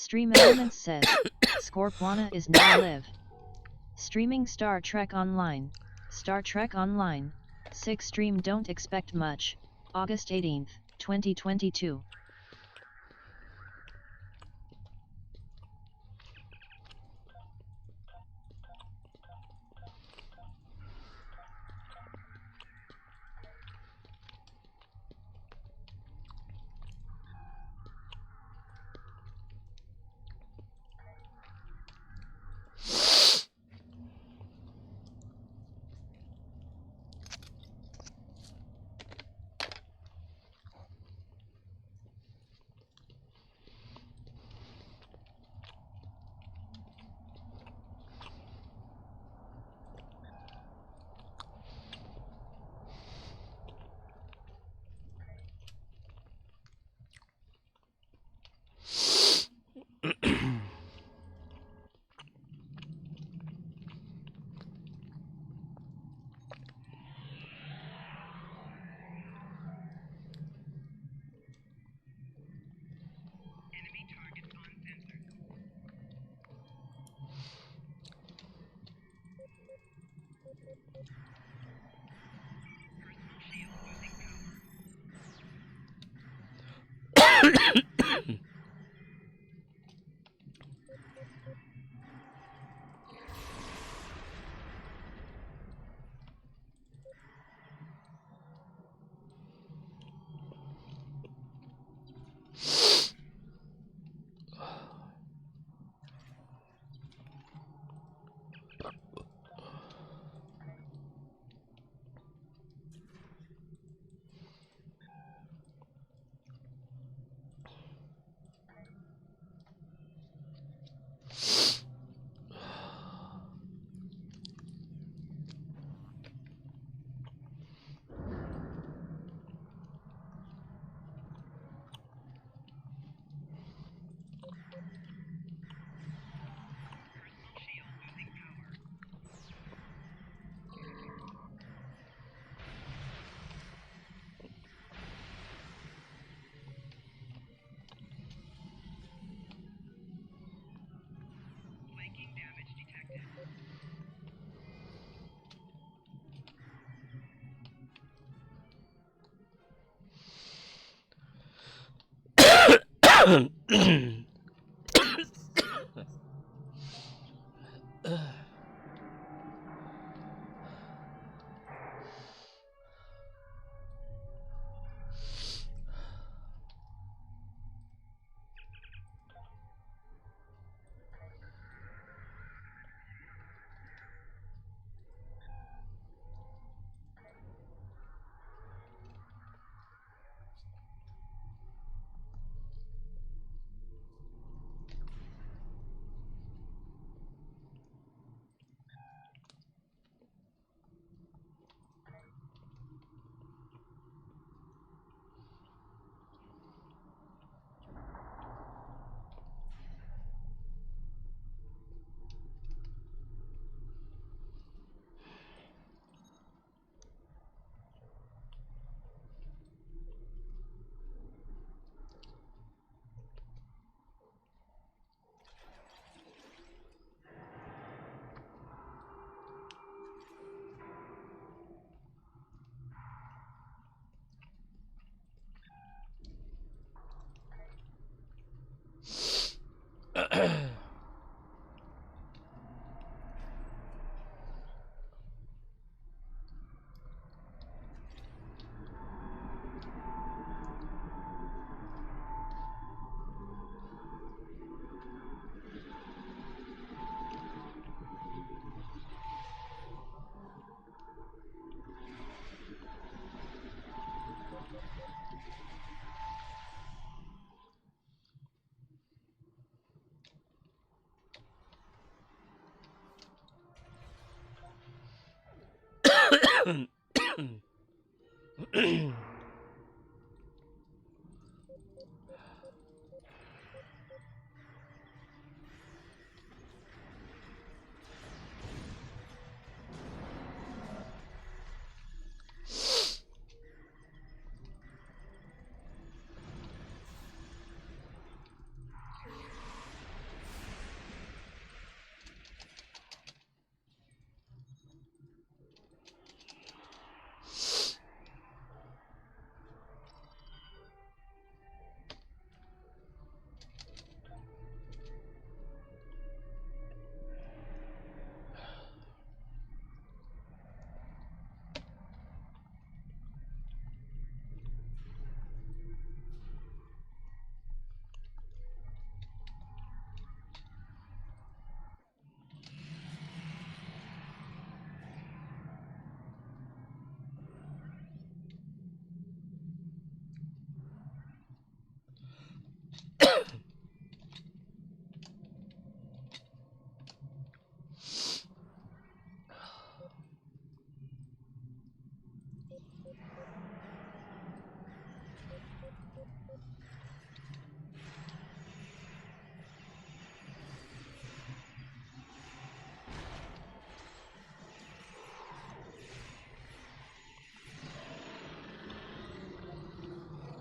Stream Elements says, Scorpwana is now live. Streaming Star Trek Online. Star Trek Online, 6 stream don't expect much, August 18, 2022.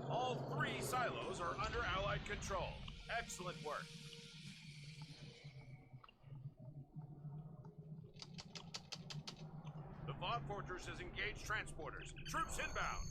All 3 silos are under Allied control. Excellent work. The Vought Fortress has engaged transporters. Troops inbound.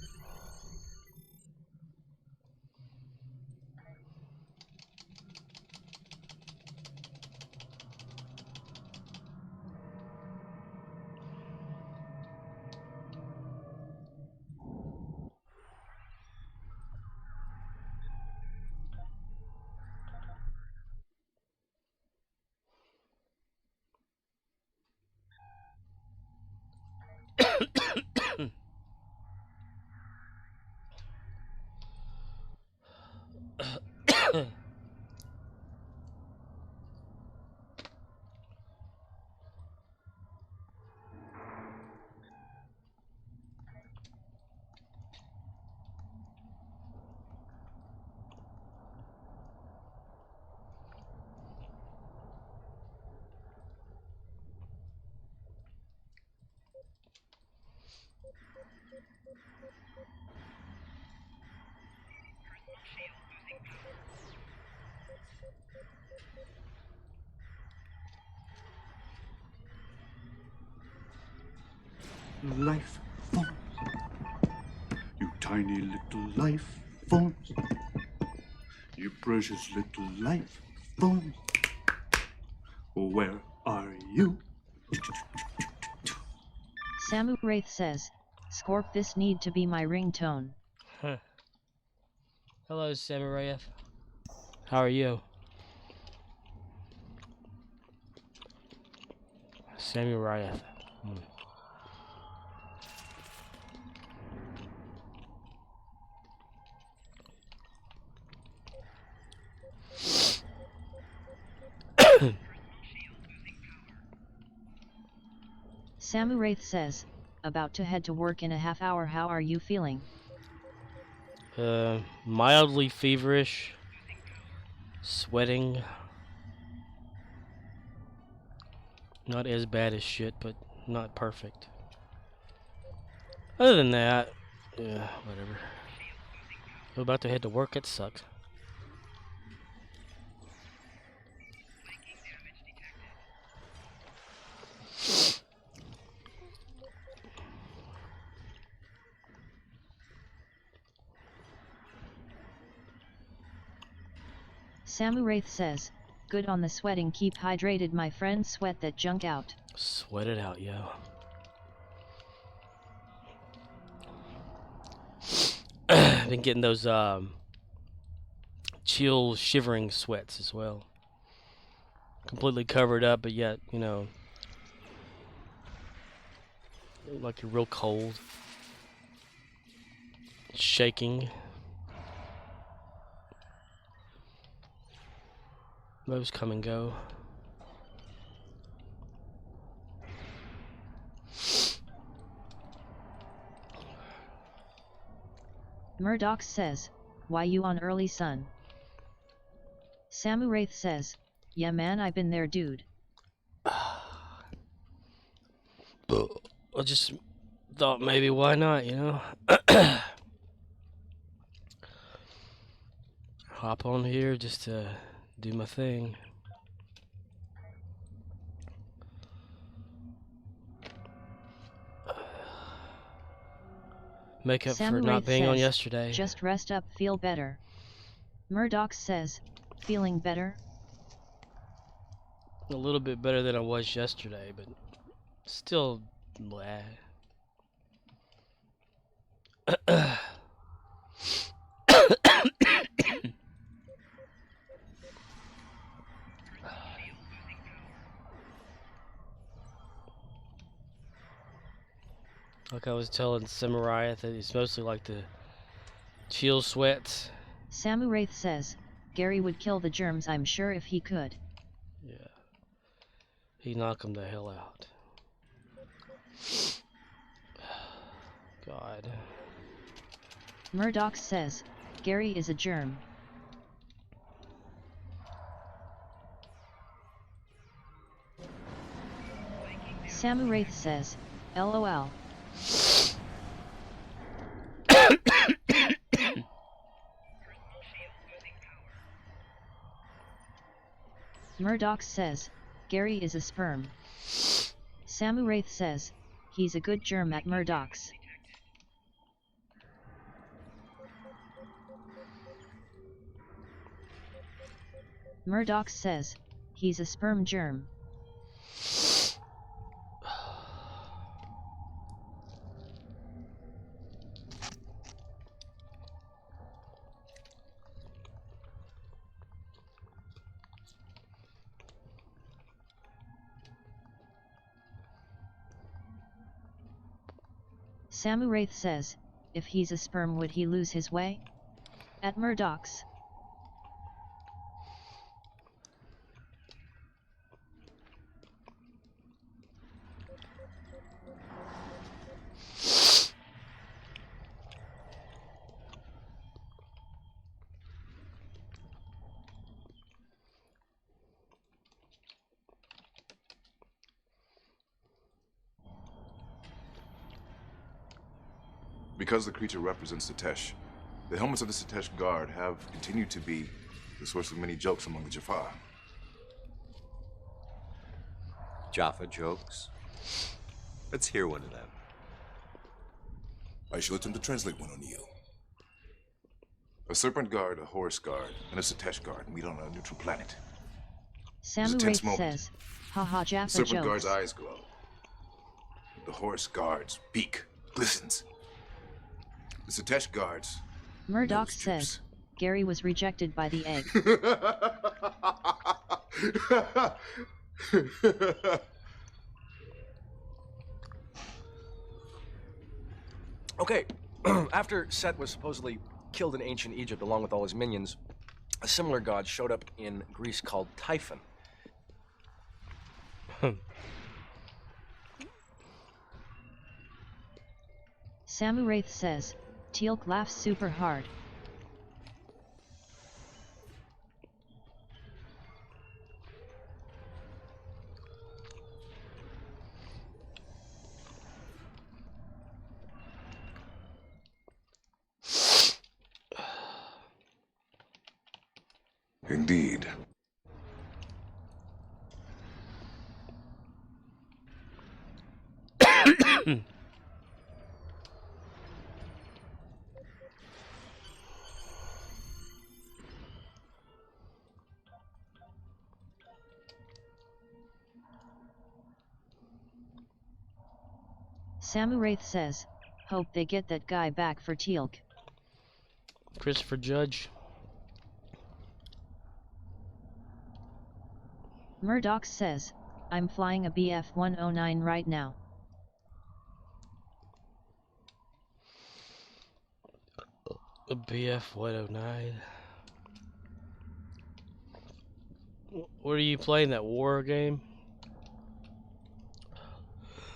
Life forms, you tiny little life forms, you precious little life forms. Where are you? Samu Wraith says, Scorp, this need to be my ringtone. Huh. Hello, Samurai. How are you? Samurai. Samu Wraith says, about to head to work in a half hour. How are you feeling? Mildly feverish, sweating. Not as bad as shit, but not perfect. Other than that, yeah, whatever. I'm about to head to work. It sucks. Samu Wraith says, good on the sweating, keep hydrated my friend, sweat that junk out. Sweat it out, yo. I've been getting those chill, shivering sweats as well. Completely covered up, but yet, you know, like you're real cold. Shaking. Those come and go. Murdoch says, why you on early, son? Samu Wraith says, yeah man, I been there, dude. I just thought maybe why not, you know? Hop on here just to do my thing. Make up Samu for not Wraith being on says, yesterday. just rest up, feel better. Murdoch says, feeling better? A little bit better than I was yesterday, but still blah. Like I was telling Samurai that it's mostly like the chill sweats. Samu Wraith says, Gary would kill the germs, I'm sure, if he could. Yeah. He knocked them the hell out. God. Murdoch says, Gary is a germ. Samuraith says, LOL. Murdoch says, Gary is a sperm. Samuraith says, he's a good germ at Murdoch's. Murdoch says, he's a sperm germ. Samuraith says, if he's a sperm would he lose his way? At Murdoch's. Because the creature represents Satesh, the helmets of the Satesh Guard have continued to be the source of many jokes among the Jaffa. Jaffa jokes? Let's hear one of them. I shall attempt to translate one on you. A Serpent Guard, a Horus Guard, and a Satesh Guard meet on a neutral planet. Samuraith says, haha The Jaffa Serpent jokes. Guard's eyes glow. The Horus Guard's beak glistens. The Satesh Guard's Murdoch nose says, Gary was rejected by the egg. droops. Okay, after Set was supposedly killed in ancient Egypt along with all his minions, a similar god showed up in Greece called Typhon. Samuraith says, Teal'c laughs super hard. Indeed. Samuraith says, hope they get that guy back for Teal'c. Christopher Judge. Murdoch says, I'm flying a BF-109 right now. A BF-109. What are you playing, that war game?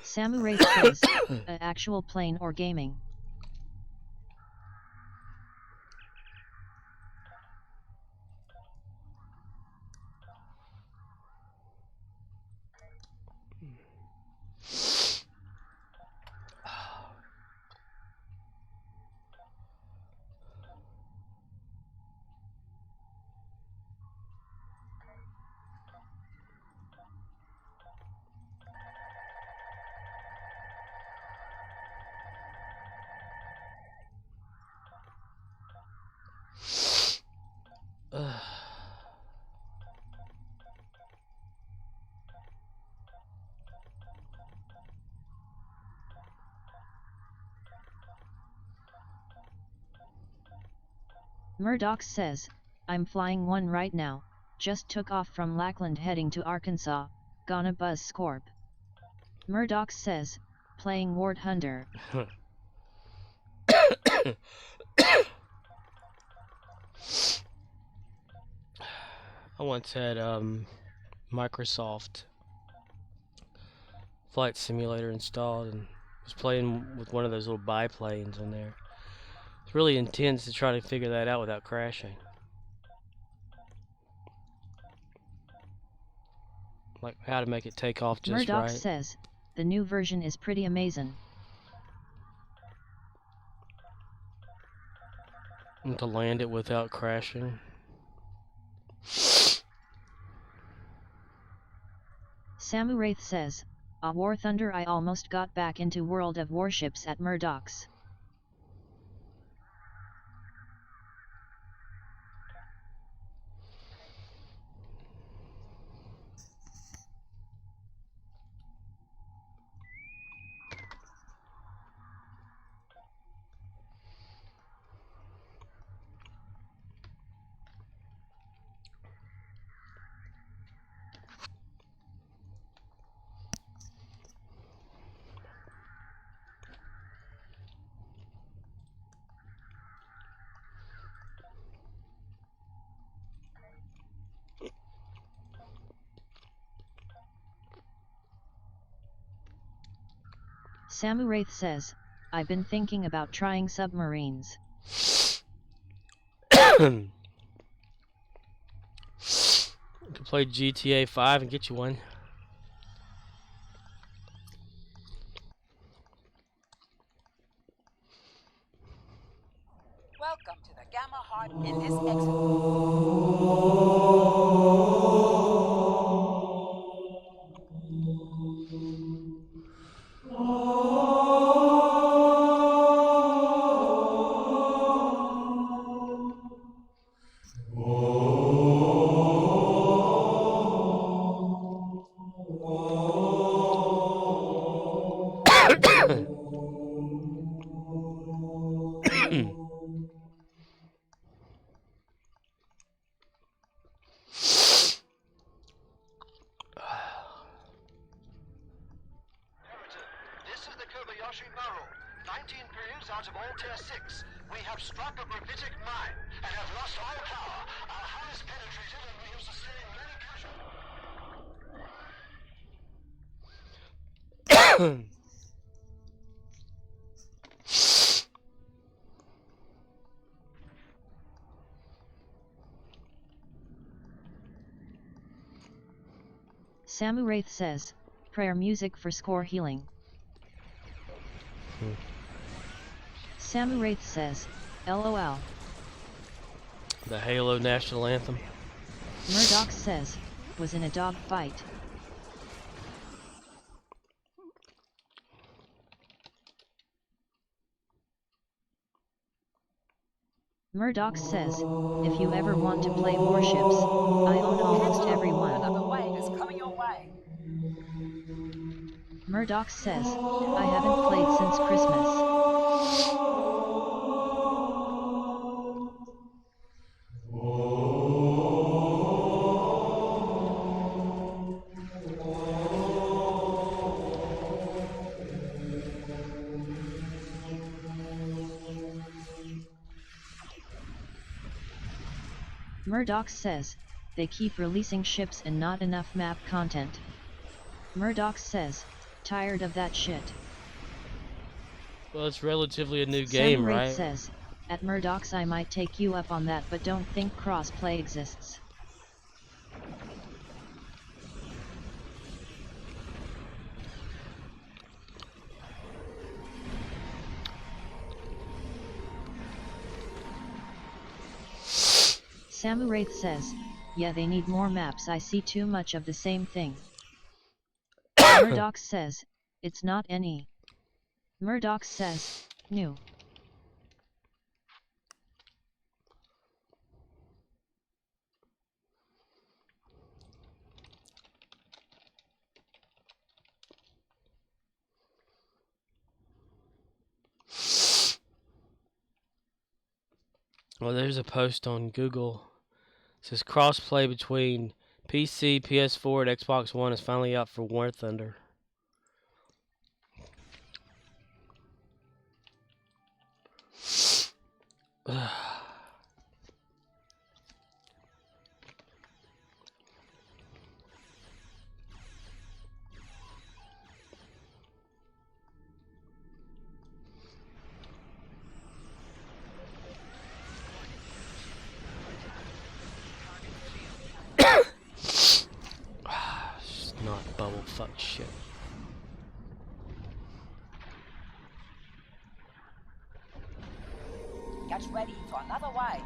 Samuraith says, a actual plane or gaming. Murdoch says, I'm flying one right now, just took off from Lackland heading to Arkansas, gonna buzz Scorp. Murdoch says, playing Ward Hunter. I once had Microsoft Flight Simulator installed, and was playing with one of those little biplanes in there. It's really intense to try to figure that out without crashing. Like how to make it take off just Murdoch right. says, the new version is pretty amazing. And to land it without crashing. Samu Wraith says, War Thunder, I almost got back into World of Warships at Murdoch's. Samu Wraith says, I've been thinking about trying submarines. You can play GTA 5 and get you one. Welcome to the Gamma Heart in this exit. This is the Kobayashi Maru. 19 periods out of all tier 6. We have struck a gravitic mine and have lost all power. Our hull is penetrated and we have sustained many casualties. Samu Wraith says, prayer music for score healing. Samu Wraith says, LOL. The Halo National Anthem. Murdoch says, was in a dog fight. Murdoch says, if you ever want to play warships, I own almost every one. Another wave is coming your way. Murdoch says, I haven't played since Christmas. Murdoch says, they keep releasing ships and not enough map content. Murdoch says, tired of that shit. Well, it's relatively a new game, Samu Wraith right? says, at Murdoch's I might take you up on that, but don't think cross-play exists. Samu Wraith says, yeah, they need more maps, I see too much of the same thing. Murdoch says, it's not any. Murdoch says, new. Well, there's a post on Google. It says crossplay between PC, PS4, and Xbox One is finally out for War Thunder. Shit. Get ready for another wave.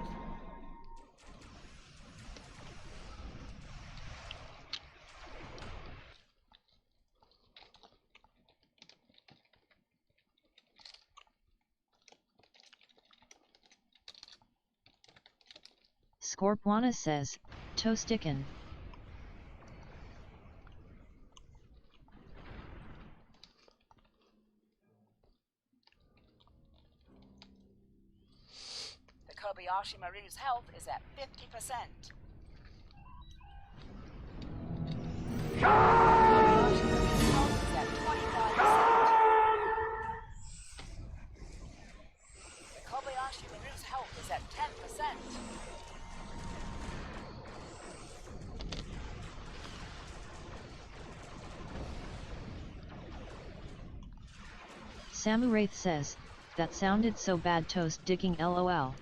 Scorpwana says, Toastickin. The Kobayashi Maru's health is at 50%. Kobayashi Maru's health is at 25%. The Kobayashi Maru's health is at 10%. Samuraith says, that sounded so bad toast dicking lol.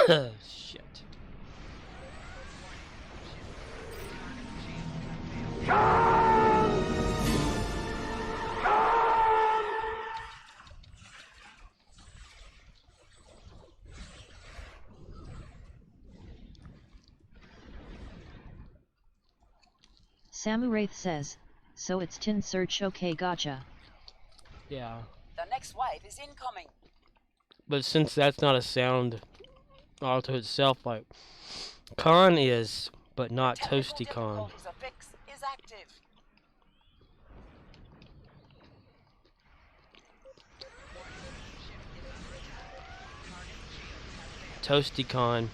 Shit. Samuraith says, so it's Tin Search okay gotcha. Yeah. The next wave is incoming. But since that's not a sound all to itself, like Con is, but not Technical Toasty Con. difficulties of fix is active. Toasty Con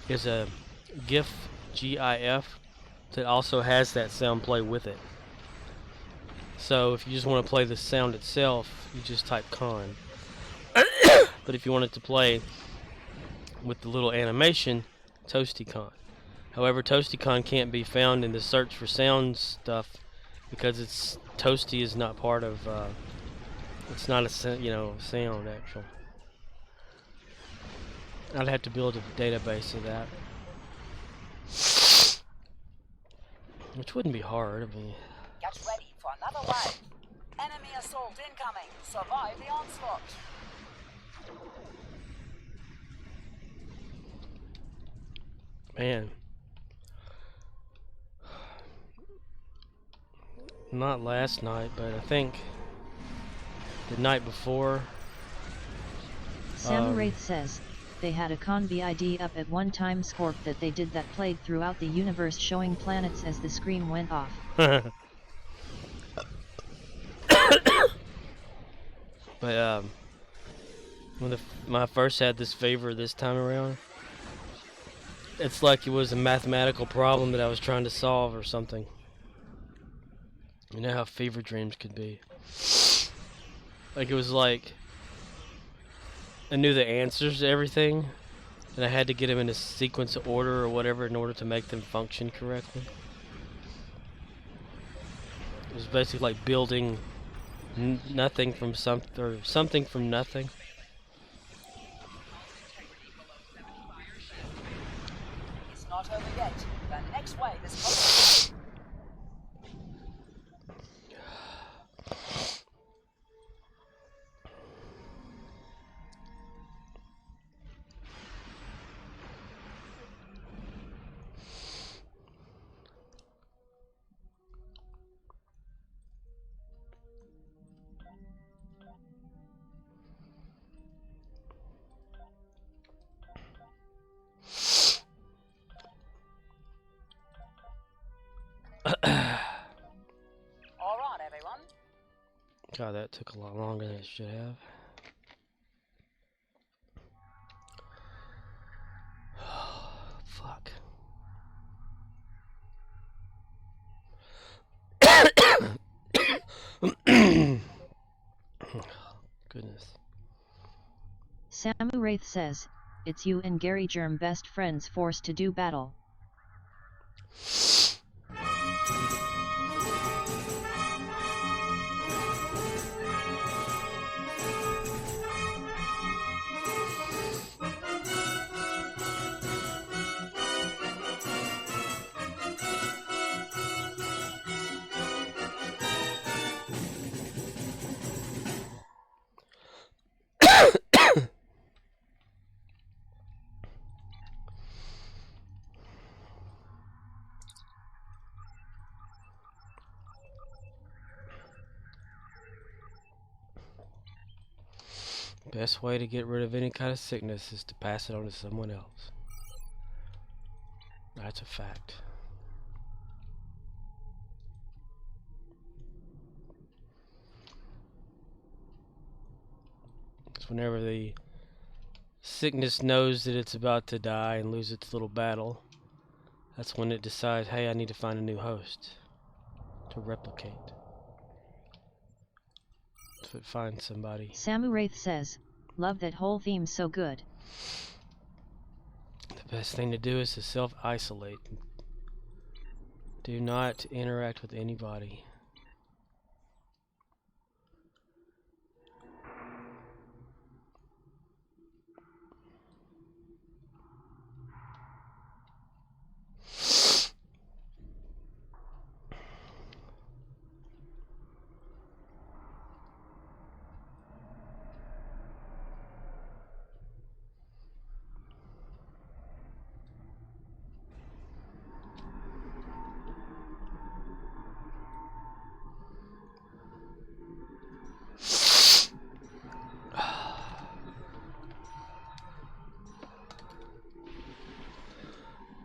is a GIF, GIF, that also has that sound play with it. So if you just want to play the sound itself, you just type Con. But if you want it to play with the little animation, ToastyCon. However, ToastyCon can't be found in the search for sound stuff because it's Toasty is not part of. It's not a sound actual. I'd have to build a database of that, which wouldn't be hard. I mean, Get ready for another wave. Enemy assault incoming. Survive the onslaught. man, not last night, but I think the night before. Samuraith says, they had a con BID up at one time Scorp that they did that played throughout the universe showing planets as the screen went off. But when I first had this favor this time around, it's like it was a mathematical problem that I was trying to solve or something. You know how fever dreams could be. Like it was like I knew the answers to everything, and I had to get them in a sequence of order or whatever in order to make them function correctly. It was basically like building nothing from something, or something from nothing. It's not over yet. The next wave is coming. All right, everyone. God, that took a lot longer than it should have. Fuck. Samuraith says, it's you and Gary Germ best friends forced to do battle. Best way to get rid of any kind of sickness is to pass it on to someone else. That's a fact. Because whenever the sickness knows that it's about to die and lose its little battle, that's when it decides, hey, I need to find a new host to replicate. So it finds somebody. Samu Wraith says, love that whole theme, so good. The best thing to do is to self-isolate. Do not interact with anybody.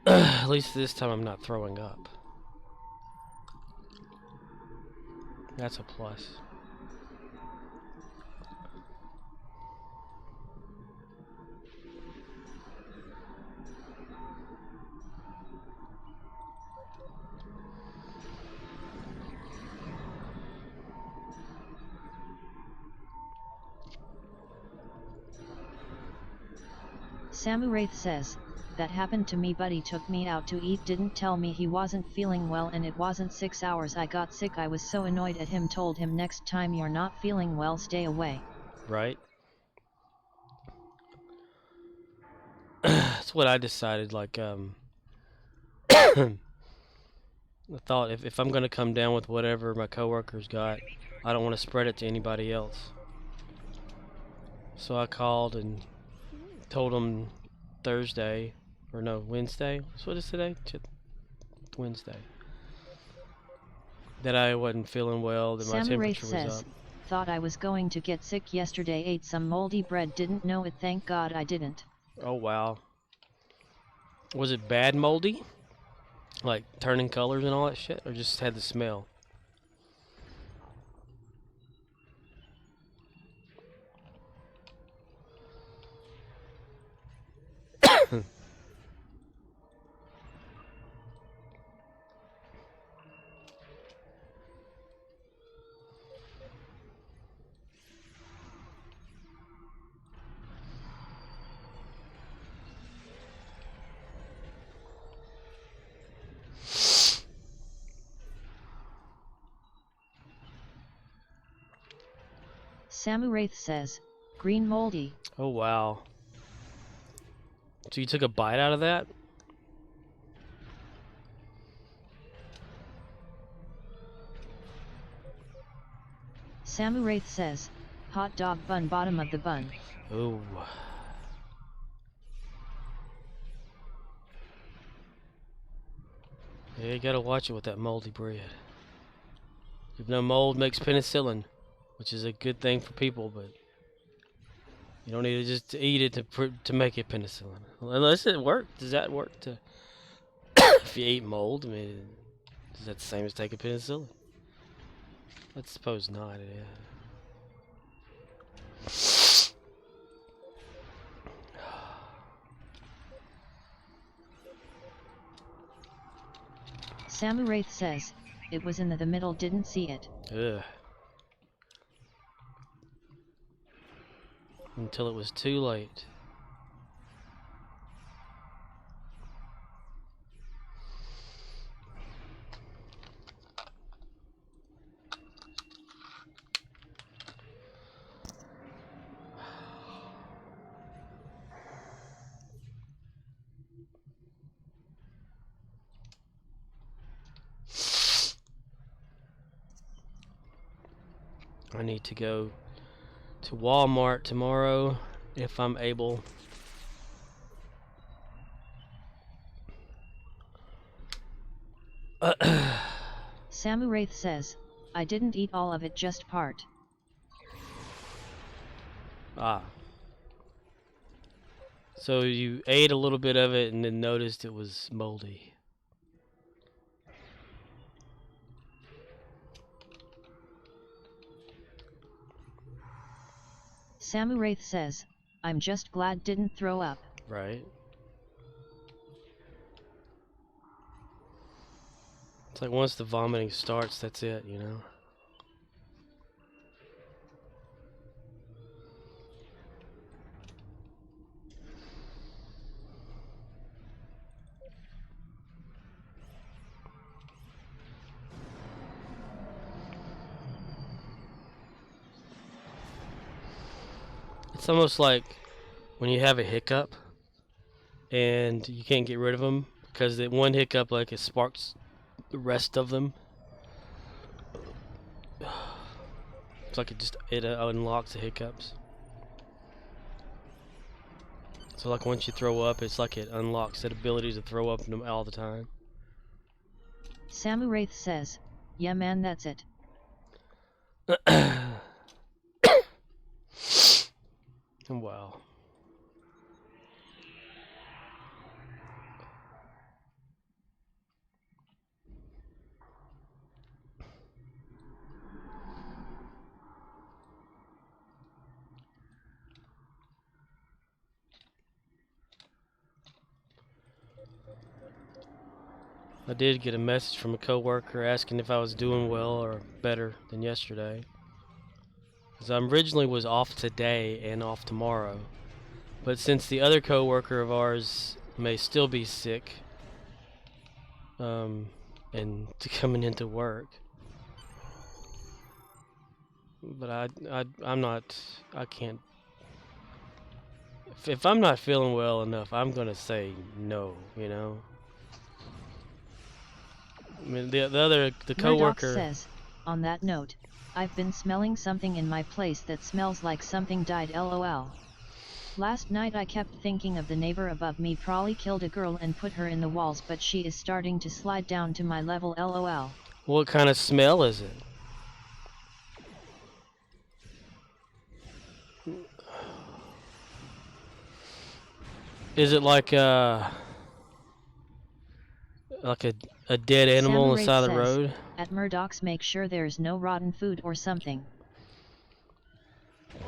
At least this time I'm not throwing up. That's a plus. Samu Wraith says, that happened to me, buddy took me out to eat, didn't tell me he wasn't feeling well, and it wasn't 6 hours I got sick. I was so annoyed at him, told him next time you're not feeling well, stay away. Right? That's what I decided, like, I thought if I'm gonna come down with whatever my coworkers got, I don't want to spread it to anybody else. So I called and told them Thursday, or no, Wednesday. What is today? Wednesday. That I wasn't feeling well, that my Samu Wraith temperature was says, up. thought I was going to get sick yesterday, ate some moldy bread, didn't know it, thank God I didn't. Oh wow. Was it bad moldy? Like turning colors and all that shit? Or just had the smell? Samu Wraith says, green moldy. Oh wow. So you took a bite out of that? Samu Wraith says, hot dog bun, bottom of the bun. Ooh. Yeah, you gotta watch it with that moldy bread. If no mold makes penicillin, which is a good thing for people, but you don't need to just eat it to make it penicillin. Unless it works. Does that work to if you eat mold? I mean, is that the same as taking penicillin? I suppose not. Yeah. Samu Wraith says, it was in the middle, didn't see it. Ugh. Until it was too late. I need to go to Walmart tomorrow if I'm able. Samuraith says, I didn't eat all of it, just part. Ah. So you ate a little bit of it and then noticed it was moldy. Samuraith says, I'm just glad didn't throw up. Right. It's like once the vomiting starts, that's it, you know? It's almost like when you have a hiccup and you can't get rid of them because that one hiccup, like, it sparks the rest of them. It's like it unlocks the hiccups. So like once you throw up, it's like it unlocks that ability to throw up all the time. Samuraith says, yeah man, that's it. Wow. I did get a message from a coworker asking if I was doing well or better than yesterday. Because I originally was off today and off tomorrow. But since the other coworker of ours may still be sick, and coming into work, but I'm not, I can't. If I'm not feeling well enough, I'm gonna say no, you know. I mean, the coworker says, on that note, I've been smelling something in my place that smells like something died, lol. Last night I kept thinking of the neighbor above me probably killed a girl and put her in the walls, but she is starting to slide down to my level, lol. What kind of smell is it? Is it like a dead animal on the side of the road? At Murdoch's, make sure there's no rotten food or something.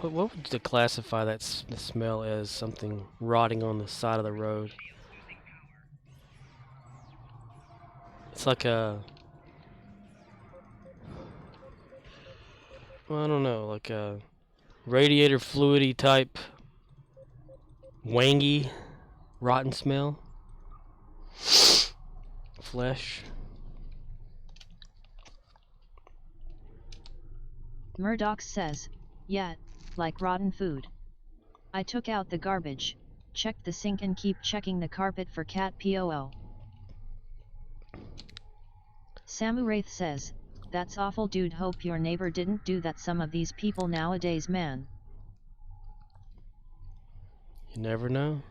What would you classify the smell as? Something rotting on the side of the road? It's like a, well, I don't know, like a radiator fluidy type wangy rotten smell. Flesh. Murdoch says, yeah, like rotten food. I took out the garbage, checked the sink and keep checking the carpet for cat poo. Samuraith says, that's awful dude, hope your neighbor didn't do that. Some of these people nowadays, man. You never know.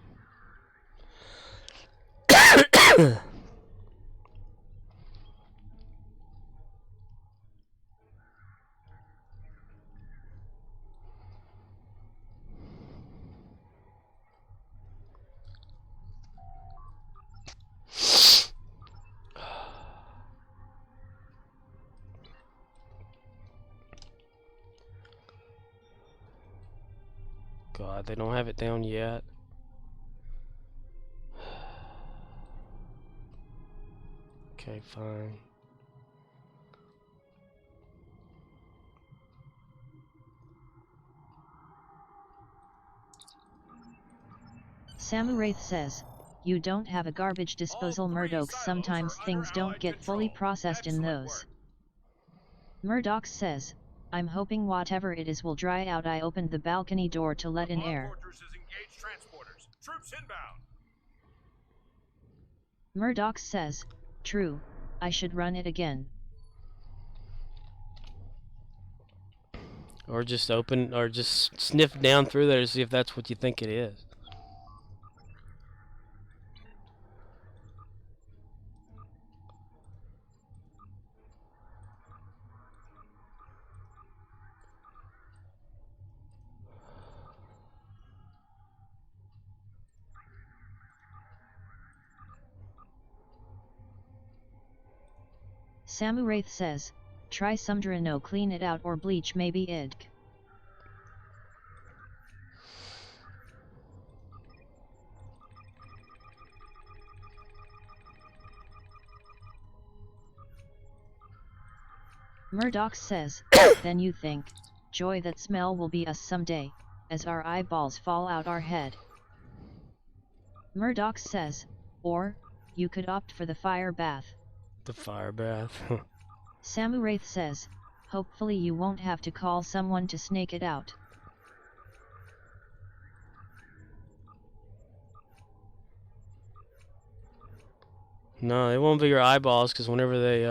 God, they don't have it down yet. Okay, fine. Samuraith says, you don't have a garbage disposal, Murdoch. Sometimes things don't get fully processed in those. Murdoch says, I'm hoping whatever it is will dry out. I opened the balcony door to let in air. Troops inbound. Murdoch says, true, I should run it again. Or just open, or just sniff down through there to see if that's what you think it is. Samuraith says, try some Drano, clean it out or bleach maybe idk. Murdoch says, then you think, joy that smell will be us someday, as our eyeballs fall out our head. Murdoch says, or, you could opt for the fire bath. The fire bath. Samuraith says, hopefully you won't have to call someone to snake it out. No, it won't be your eyeballs, because whenever they,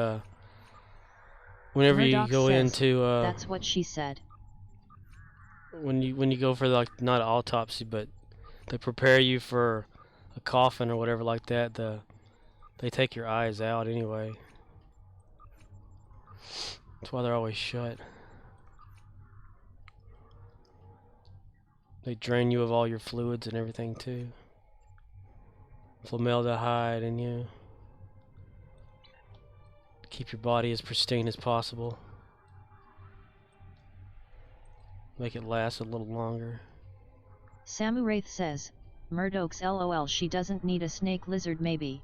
whenever Murdoch you go says, into, that's what she said. when you go for, like, not an autopsy, but they prepare you for a coffin or whatever like that, they take your eyes out anyway. That's why they're always shut. They drain you of all your fluids and everything too. Formaldehyde in you. Keep your body as pristine as possible. Make it last a little longer. Samuraith says, Murdoch's LOL, she doesn't need a snake lizard maybe.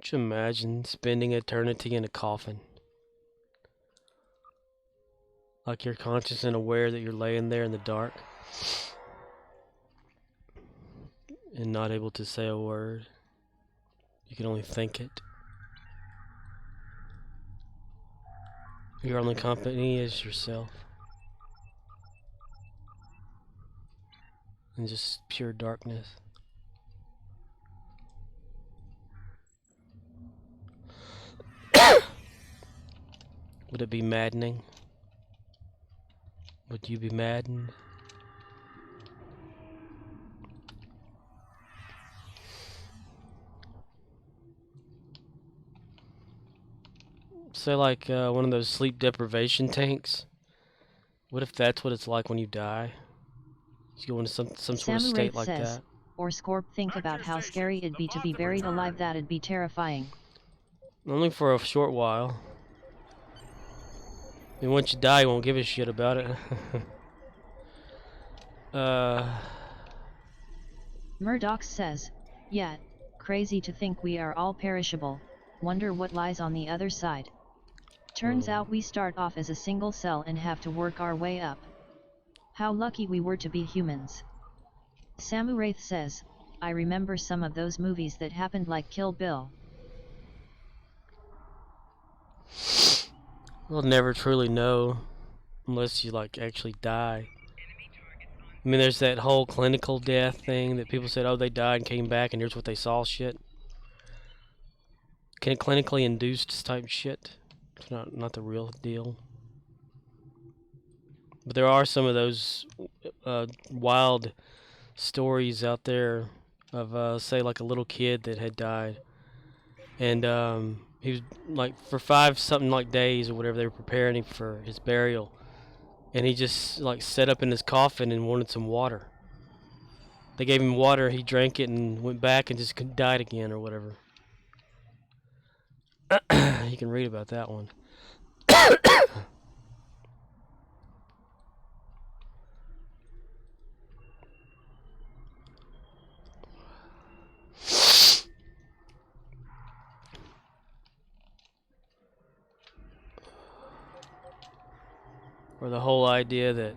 Just imagine spending eternity in a coffin. Like you're conscious and aware that you're laying there in the dark. And not able to say a word. You can only think it. Your only company is yourself. And just pure darkness. Would it be maddening? Would you be maddened? Say like one of those sleep deprivation tanks. What if that's what it's like when you die? You go into some sort of state like says, that. Or Scorp, think about how scary it'd be to be buried alive. That'd be terrifying. Only for a short while. And once you die, you won't give a shit about it. Murdoch says, yeah, crazy to think we are all perishable. Wonder what lies on the other side. Turns out we start off as a single cell and have to work our way up. How lucky we were to be humans. Samuraith says, I remember some of those movies that happened, like Kill Bill. We'll never truly know unless you like actually die. I mean, there's that whole clinical death thing that people said, oh, they died and came back and here's what they saw shit. Clinically induced type shit. It's not the real deal. But there are some of those wild stories out there of, say, like a little kid that had died. And he was like, for 5 something like days or whatever, they were preparing him for his burial. And he just like sat up in his coffin and wanted some water. They gave him water, he drank it and went back and just died again or whatever. You can read about that one. Or the whole idea that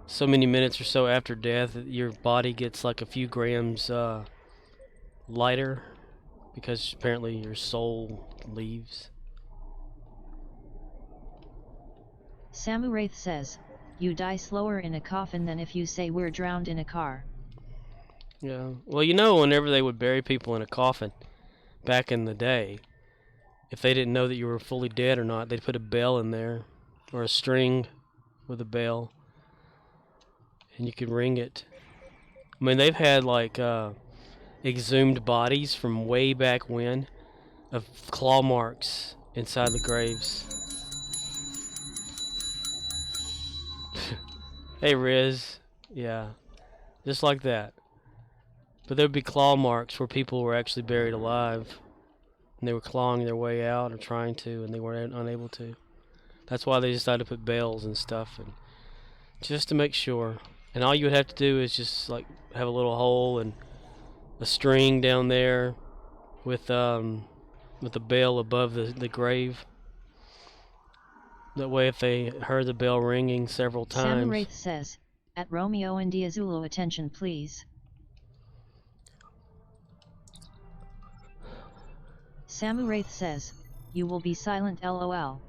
so many minutes or so after death, your body gets like a few grams lighter because apparently your soul leaves. Samuraith says, You die slower in a coffin than if you say we're drowned in a car. Yeah. Well, you know, whenever they would bury people in a coffin back in the day, if they didn't know that you were fully dead or not, they'd put a bell in there or a string with a bell, and you could ring it. I mean, they've had like exhumed bodies from way back when of claw marks inside the graves. Hey, Riz. Yeah, just like that. But there'd be claw marks where people were actually buried alive, and they were clawing their way out or trying to, and they were unable to. That's why they decided to put bells and stuff, and just to make sure. And all you would have to do is just like have a little hole and a string down there with a bell above the grave. That way, if they heard the bell ringing several times. Samu Wraith says, at Romeo India Zulu, attention please. Samu Wraith says, you will be silent lol.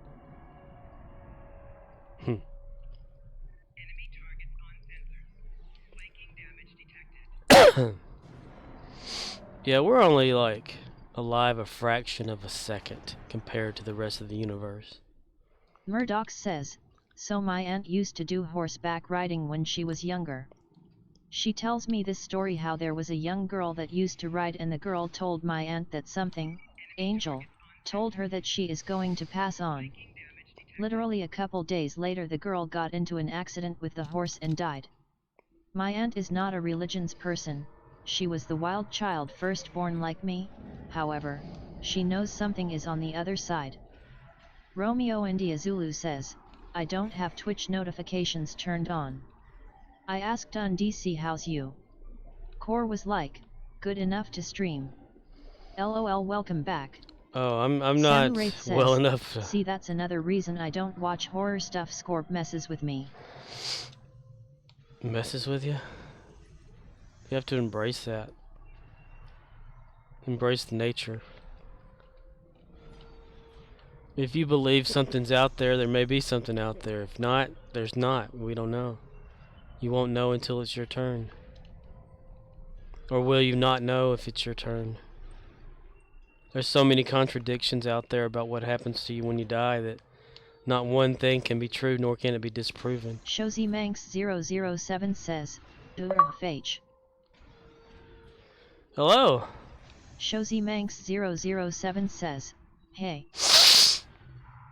Yeah, we're only like alive a fraction of a second compared to the rest of the universe. Murdoch says, so my aunt used to do horseback riding when she was younger. She tells me this story how there was a young girl that used to ride and the girl told my aunt that something, Angel, told her that she is going to pass on. Literally a couple days later the girl got into an accident with the horse and died. My aunt is not a religions person, she was the wild child firstborn like me, however, she knows something is on the other side. Romeo India Zulu says, I don't have Twitch notifications turned on. I asked on DC how's you? Core was like, good enough to stream. LOL, welcome back. Oh, I'm not Wraith says, well enough. See, that's another reason I don't watch horror stuff. Scorp messes with me. Messes with you? You have to embrace that. Embrace the nature. If you believe something's out there, there may be something out there. If not, there's not. We don't know. You won't know until it's your turn. Or will you not know if it's your turn? There's so many contradictions out there about what happens to you when you die that not one thing can be true, nor can it be disproven. Shozy Manx 007 says, H. Hello. Shozy Manx 007 says, hey.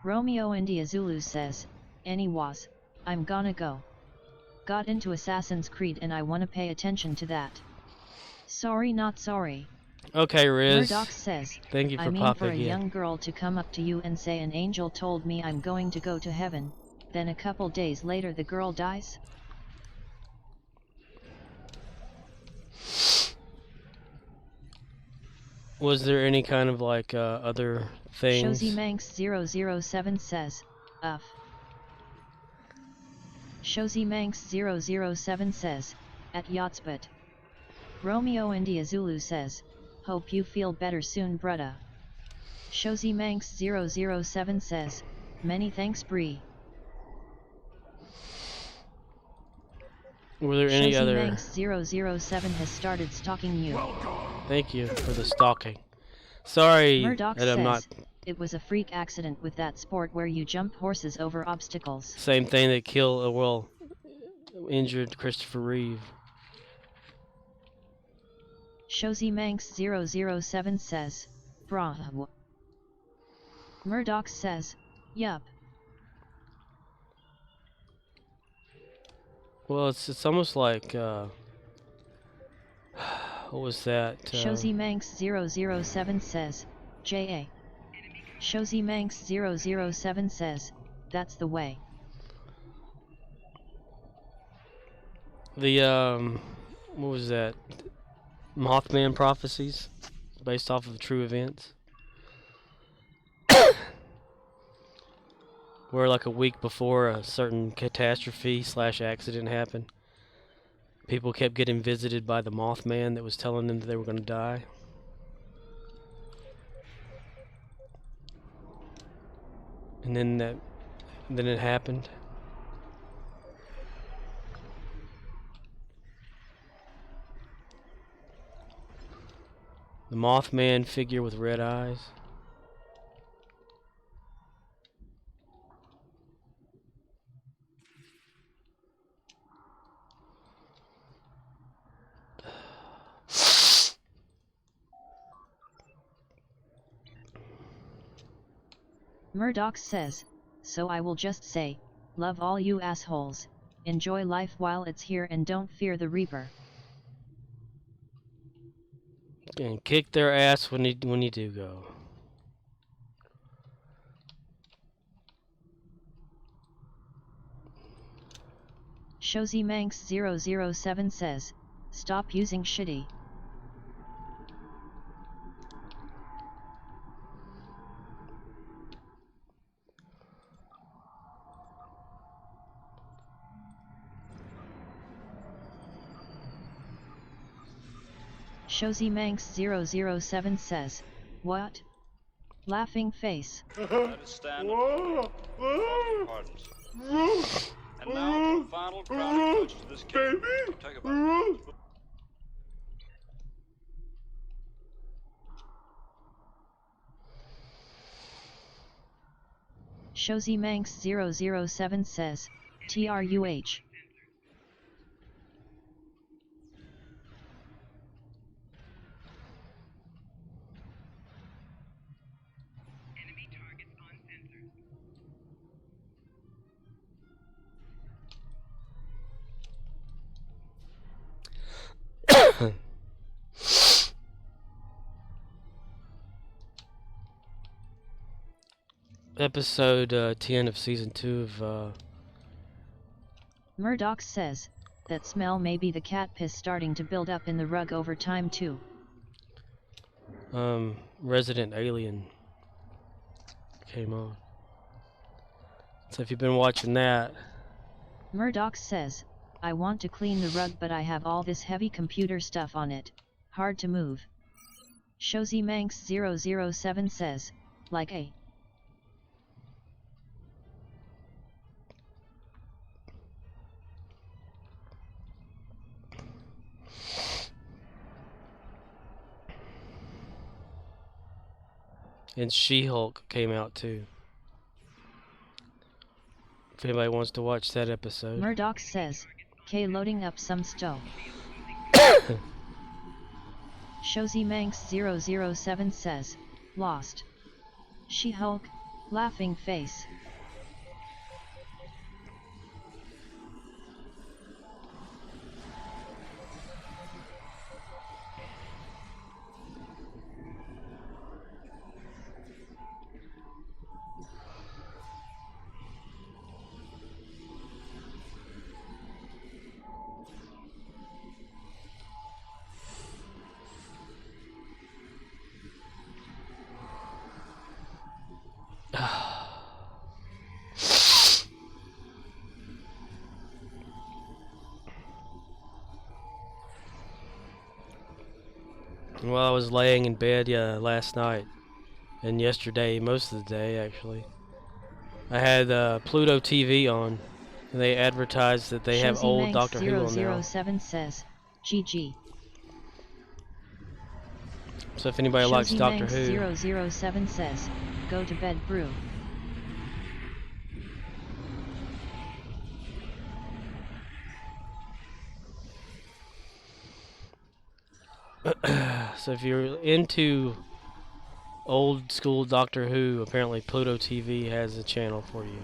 Romeo India Zulu says, anyways, I'm gonna go. Got into Assassin's Creed and I wanna pay attention to that. Sorry not sorry. Okay, Riz. Murdoch says, thank you for I mean popping for a in. young girl to come up to you and say an angel told me I'm going to go to heaven, then a couple days later the girl dies? Was there any kind of like other things? Shozy Manx 007 says, Shozy Manx 007 says, at Yachtsbot. Romeo India Zulu says, hope you feel better soon brudda. Shozy Manx 007 says, many thanks Bree. Were there any Shozy other... Manx 007 has started stalking you. Thank you for the stalking. Sorry Murdoch that says, I'm not... it was a freak accident with that sport where you jump horses over obstacles. Same thing that killed, well, injured Christopher Reeve. Shozy Manx 007 says, brah. Murdoch says, yup. Well, it's almost like, what was that? Shozy Manx 007 says, J.A. Shozy Manx 007 says, that's the way. The, what was that? Mothman prophecies, based off of true events. Where like a week before a certain catastrophe / accident happened, people kept getting visited by the Mothman that was telling them that they were going to die. And then it happened. The Mothman figure with red eyes. Murdoch says, so I will just say, love all you assholes, enjoy life while it's here and don't fear the Reaper. And kick their ass when you do go. Shozy Manx 007 says, stop using shitty. Shozy Manx 007 says, what? Laughing face. Let us stand and pardons. And now for the final crowning touch to this game. Take a bow. Shozy Manx 007 says, TRUH. Episode 10 of season 2 of Murdoch says, that smell may be the cat piss starting to build up in the rug over time too. Resident Alien came on. So if you've been watching that. Murdoch says, I want to clean the rug but I have all this heavy computer stuff on it, hard to move. Shozy Manx 007 says, like a. And She-Hulk came out too. If anybody wants to watch that episode. Murdoch says, K loading up some stove. Shozy Manx 007 says, lost. She-Hulk, laughing face. Well, I was laying in bed last night and yesterday, most of the day actually. I had Pluto TV on, and they advertised that they have Shozy old Manx Doctor Who on now. 007 says, GG. So if anybody likes Shozy Doctor Manx Who, 007 says, go to bed brew. so if you're into old school Doctor Who, apparently Pluto TV has a channel for you.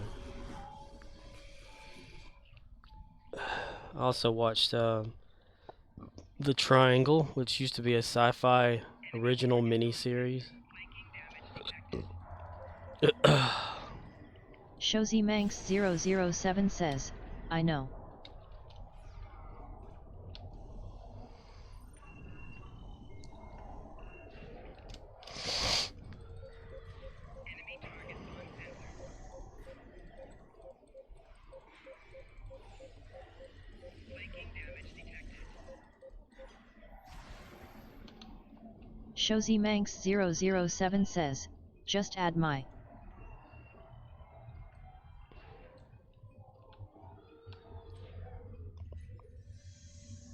I also watched The Triangle, which used to be a sci-fi original miniseries. Shozy Manx 007 says, I know. Shozy Manx 007 says, just add my.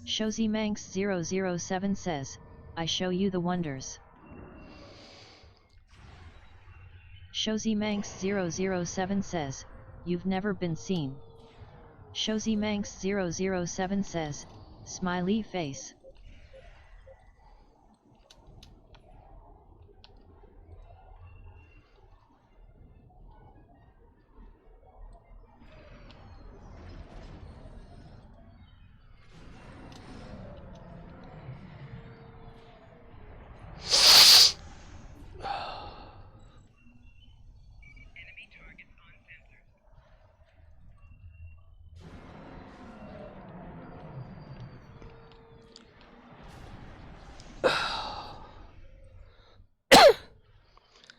Shozy Manx 007 says, I show you the wonders. Shozy Manx 007 says, you've never been seen. Shozy Manx 007 says, smiley face.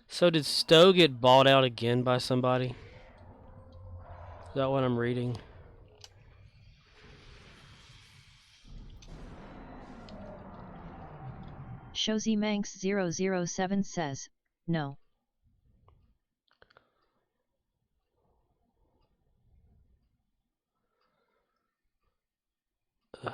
So did Stowe get bought out again by somebody? Is that what I'm reading? Shozy Manx 007 says, no. What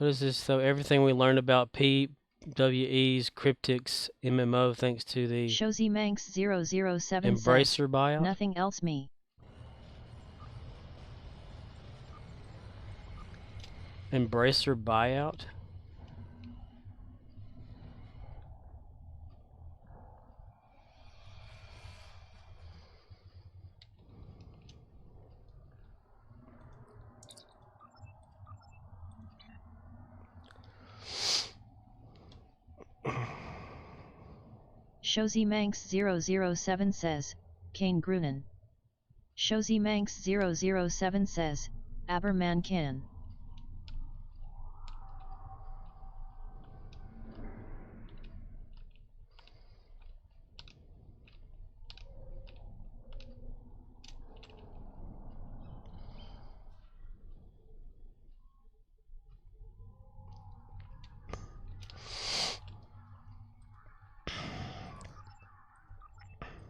is this? So everything we learned about PWE's Cryptic's MMO thanks to the Shozy Manx 007 says, Embracer buyout? nothing else me. Embracer buyout? Shozy Manx 007 says, Kane Grunen. Shozy Manx 007 says, Aberman can.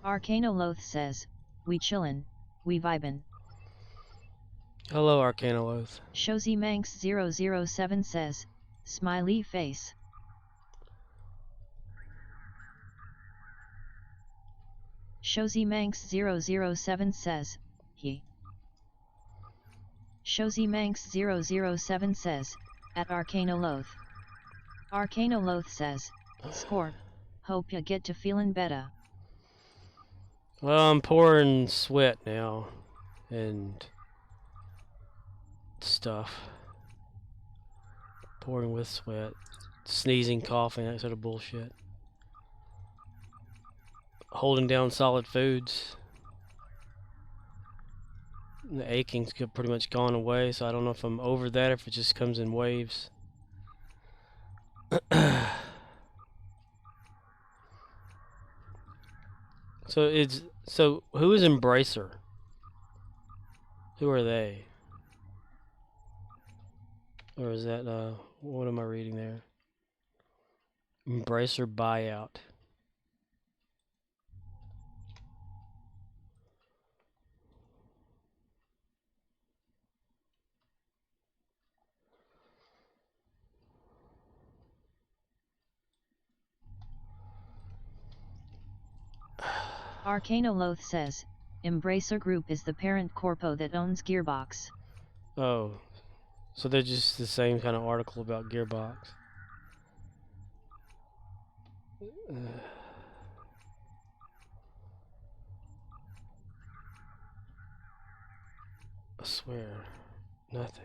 Arcanoloth says, we chillin', we vibin'. Hello, Arcanoloth. Shozy Manx 007 says, smiley face. Shozy Manx 007 says, he. Shozy Manx 007 says, at Arcanoloth. Arcanoloth says, Scorp, hope ya get to feelin' better. Well, I'm pouring sweat now and stuff. Pouring with sweat, sneezing, coughing, that sort of bullshit. Holding down solid foods. The aching's pretty much gone away, so I don't know if I'm over that or if it just comes in waves. So who is Embracer? Who are they? Or is that what am I reading there? Embracer buyout. Arcanoloth says, Embracer Group is the parent corpo that owns Gearbox. Oh, so they're just the same kind of article about Gearbox. I swear, nothing.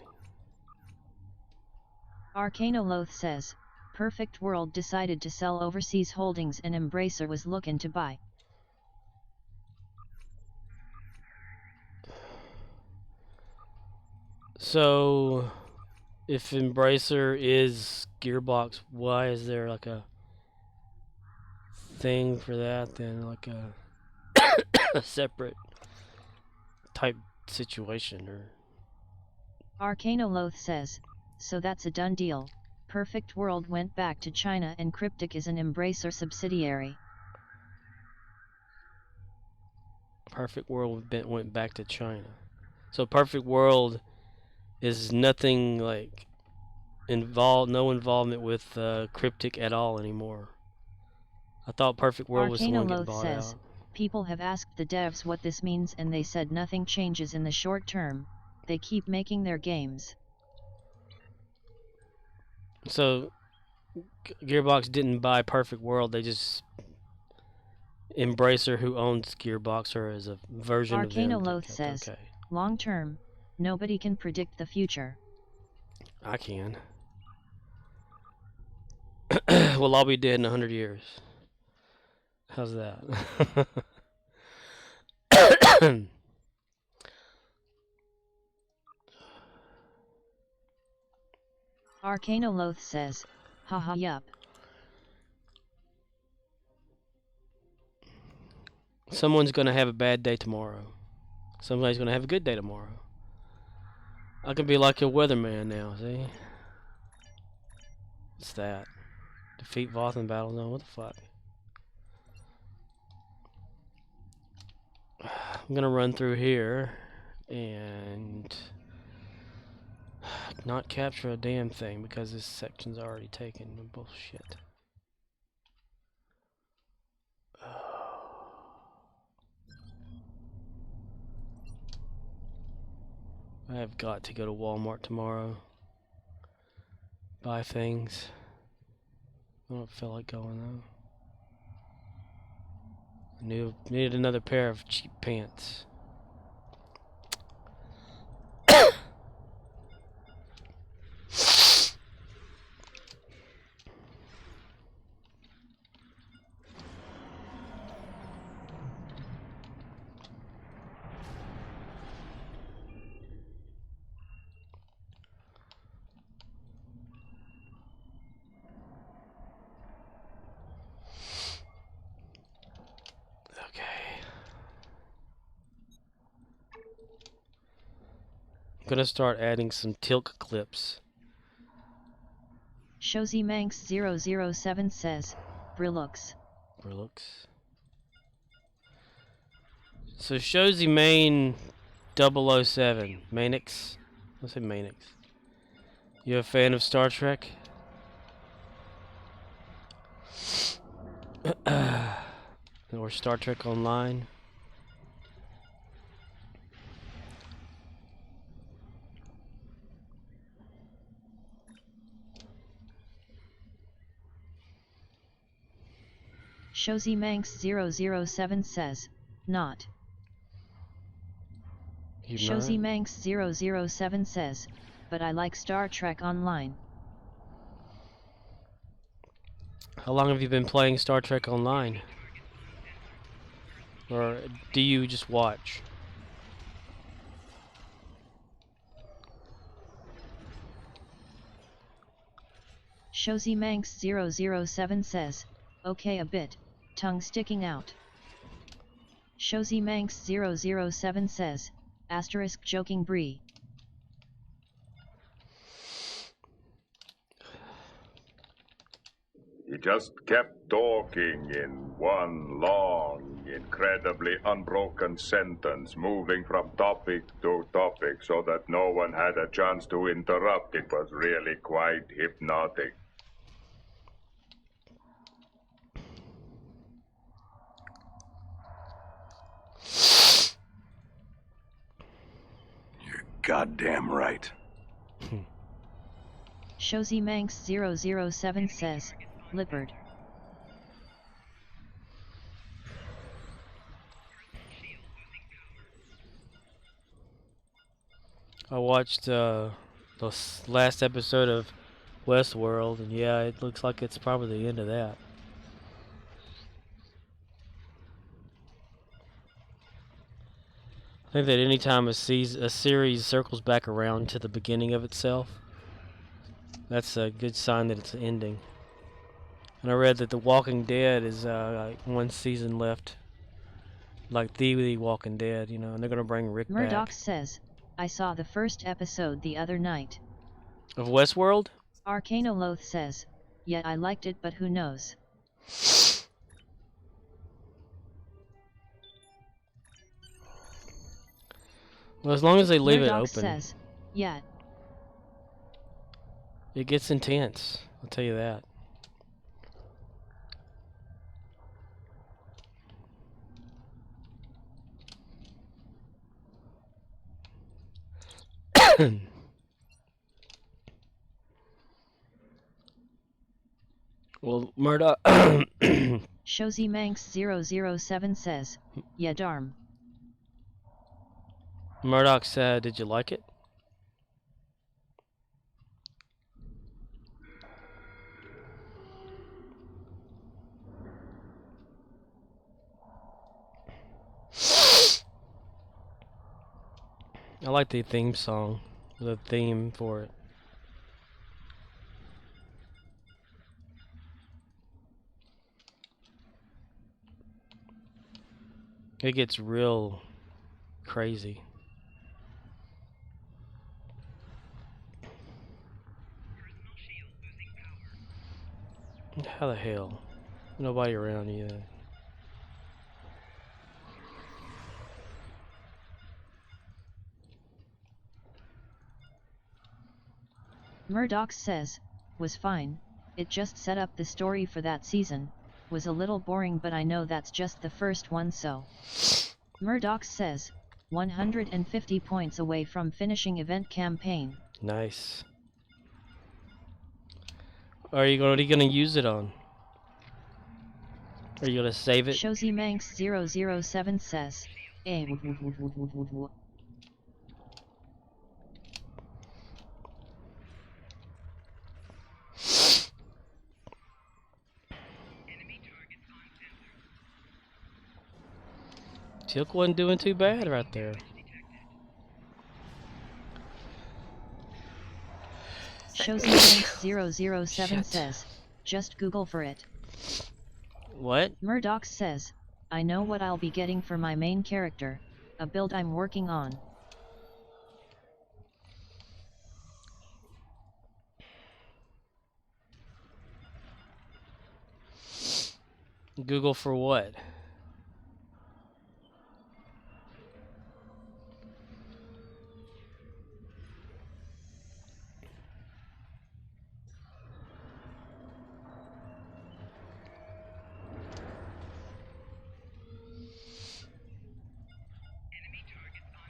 Arcanoloth says, Perfect World decided to sell overseas holdings and Embracer was looking to buy. So, if Embracer is Gearbox, why is there like a thing for that then? Like a separate type situation? Or Arcanoloth says, so that's a done deal. Perfect World went back to China and Cryptic is an Embracer subsidiary. Perfect World went back to China. So Perfect World is nothing like no involvement with Cryptic at all anymore. I thought Perfect World was the one getting Arcanoloth bought says, out. people have asked the devs what this means and they said nothing changes in the short term, they keep making their games. So, Gearbox didn't buy Perfect World, they just Embracer, who owns Gearbox, or as a version of them. Arcanoloth says, okay. long term, nobody can predict the future. I can. Well, I'll be dead in 100 years. How's that? Arcanoloth says, haha yup. Someone's gonna have a bad day tomorrow. Somebody's gonna have a good day tomorrow. I can be like a weatherman now, see? What's that? Defeat Voth in battle zone, what the fuck? I'm gonna run through here and not capture a damn thing because this section's already taken. Bullshit. I have got to go to Walmart tomorrow. Buy things. I don't feel like going though. Needed another pair of cheap pants. I'm gonna start adding some Tilk clips. Shozy Manx 007 says, Brilux. Brilux. So Shozy Main 007. Manix. Let's say Manix. You a fan of Star Trek? Or Star Trek Online? Shozy Manx 007 says, not. Shozy Manx 007 says, but I like Star Trek Online. How long have you been playing Star Trek Online? Or do you just watch? Shozy Manx 007 says, okay a bit, tongue sticking out. Shozy Manx 007 says, asterisk joking brie. He just kept talking in one long, incredibly unbroken sentence, moving from topic to topic so that no one had a chance to interrupt. It was really quite hypnotic. You're goddamn right. Shozy Manx 007 says, Lippard. I watched the last episode of Westworld, and yeah, it looks like it's probably the end of that. I think that anytime a series circles back around to the beginning of itself, that's a good sign that it's ending. And I read that The Walking Dead is like one season left, like The Walking Dead, you know, and they're gonna bring Rick Murdoch back. says, I saw the first episode the other night. Of Westworld? Arcanoloth says, yeah I liked it but who knows. Well, as long as they leave Murdoch it open. says, yeah. It gets intense, I'll tell you that. Well, Murdoch. Shozy Manx 007 says, "Yeah, darm." Murdoch said, "Did you like it?" I like the theme song, the theme for it. It gets real crazy. How the hell? Nobody around either. Murdoch says, "Was fine, it just set up the story for that season, was a little boring but I know that's just the first one so." Murdoch says, 150 points away from finishing event campaign. Nice. What are you gonna use it on? Are you gonna save it? Shozy Manx 007 says, "Eh." Tilk wasn't doing too bad right there. Shozy Manx 007 says, "Just Google for it." What? Murdoch says, "I know what I'll be getting for my main character, a build I'm working on." Google for what?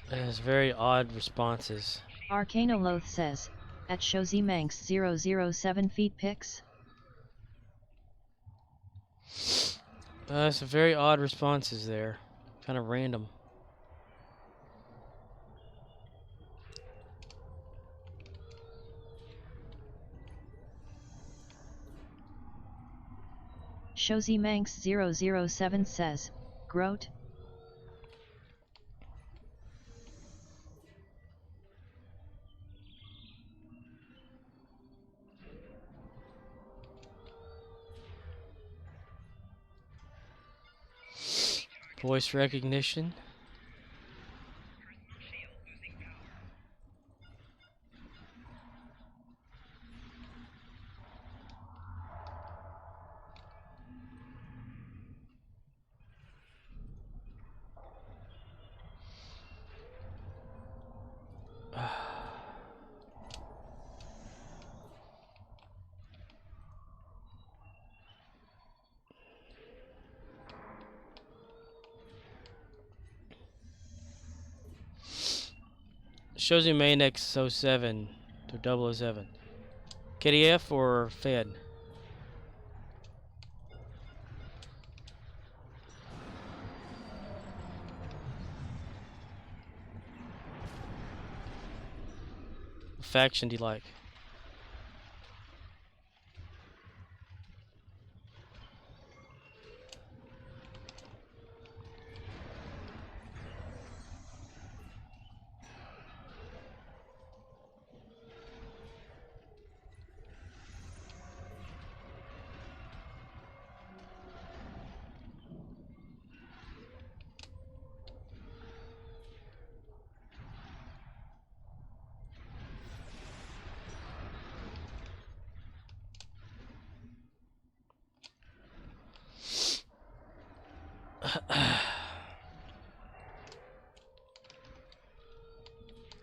It has very odd responses. Arcanoloth says, "At Shozy Manx 007 feet pics." It's very odd responses there. Kind of random. Shozy Manx 007 says, "Groat." Voice recognition. Shows you main X07 to 007. KDF or Fed? What faction do you like?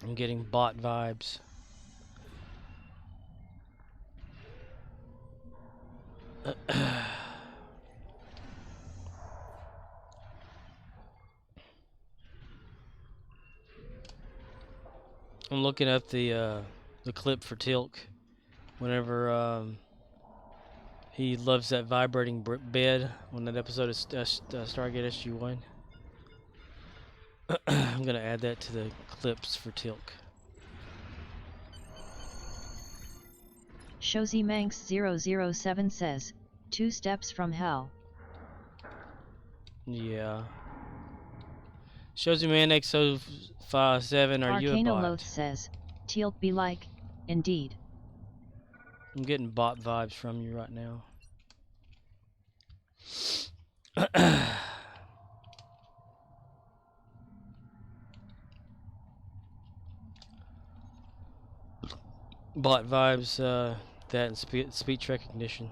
I'm getting bot vibes. I'm looking up the clip for Tilk. Whenever he loves that vibrating bed on that episode of Stargate SG-1. I'm gonna add that to the clips for Tilk. Shozy Manx 007 says, 2 steps from hell. Yeah. Shozy Man X057, are you a bot? Arcanoloth says, Teal'c be like, indeed. I'm getting bot vibes from you right now. Bot vibes, that and speech recognition.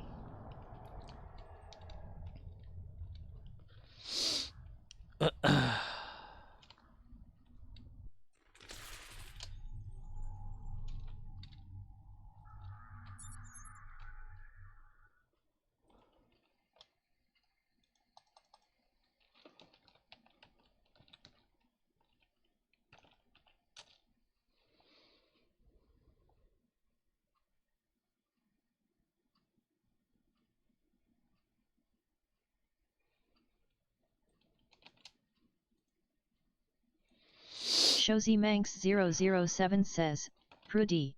Shozy Manx 007 says, Prudy.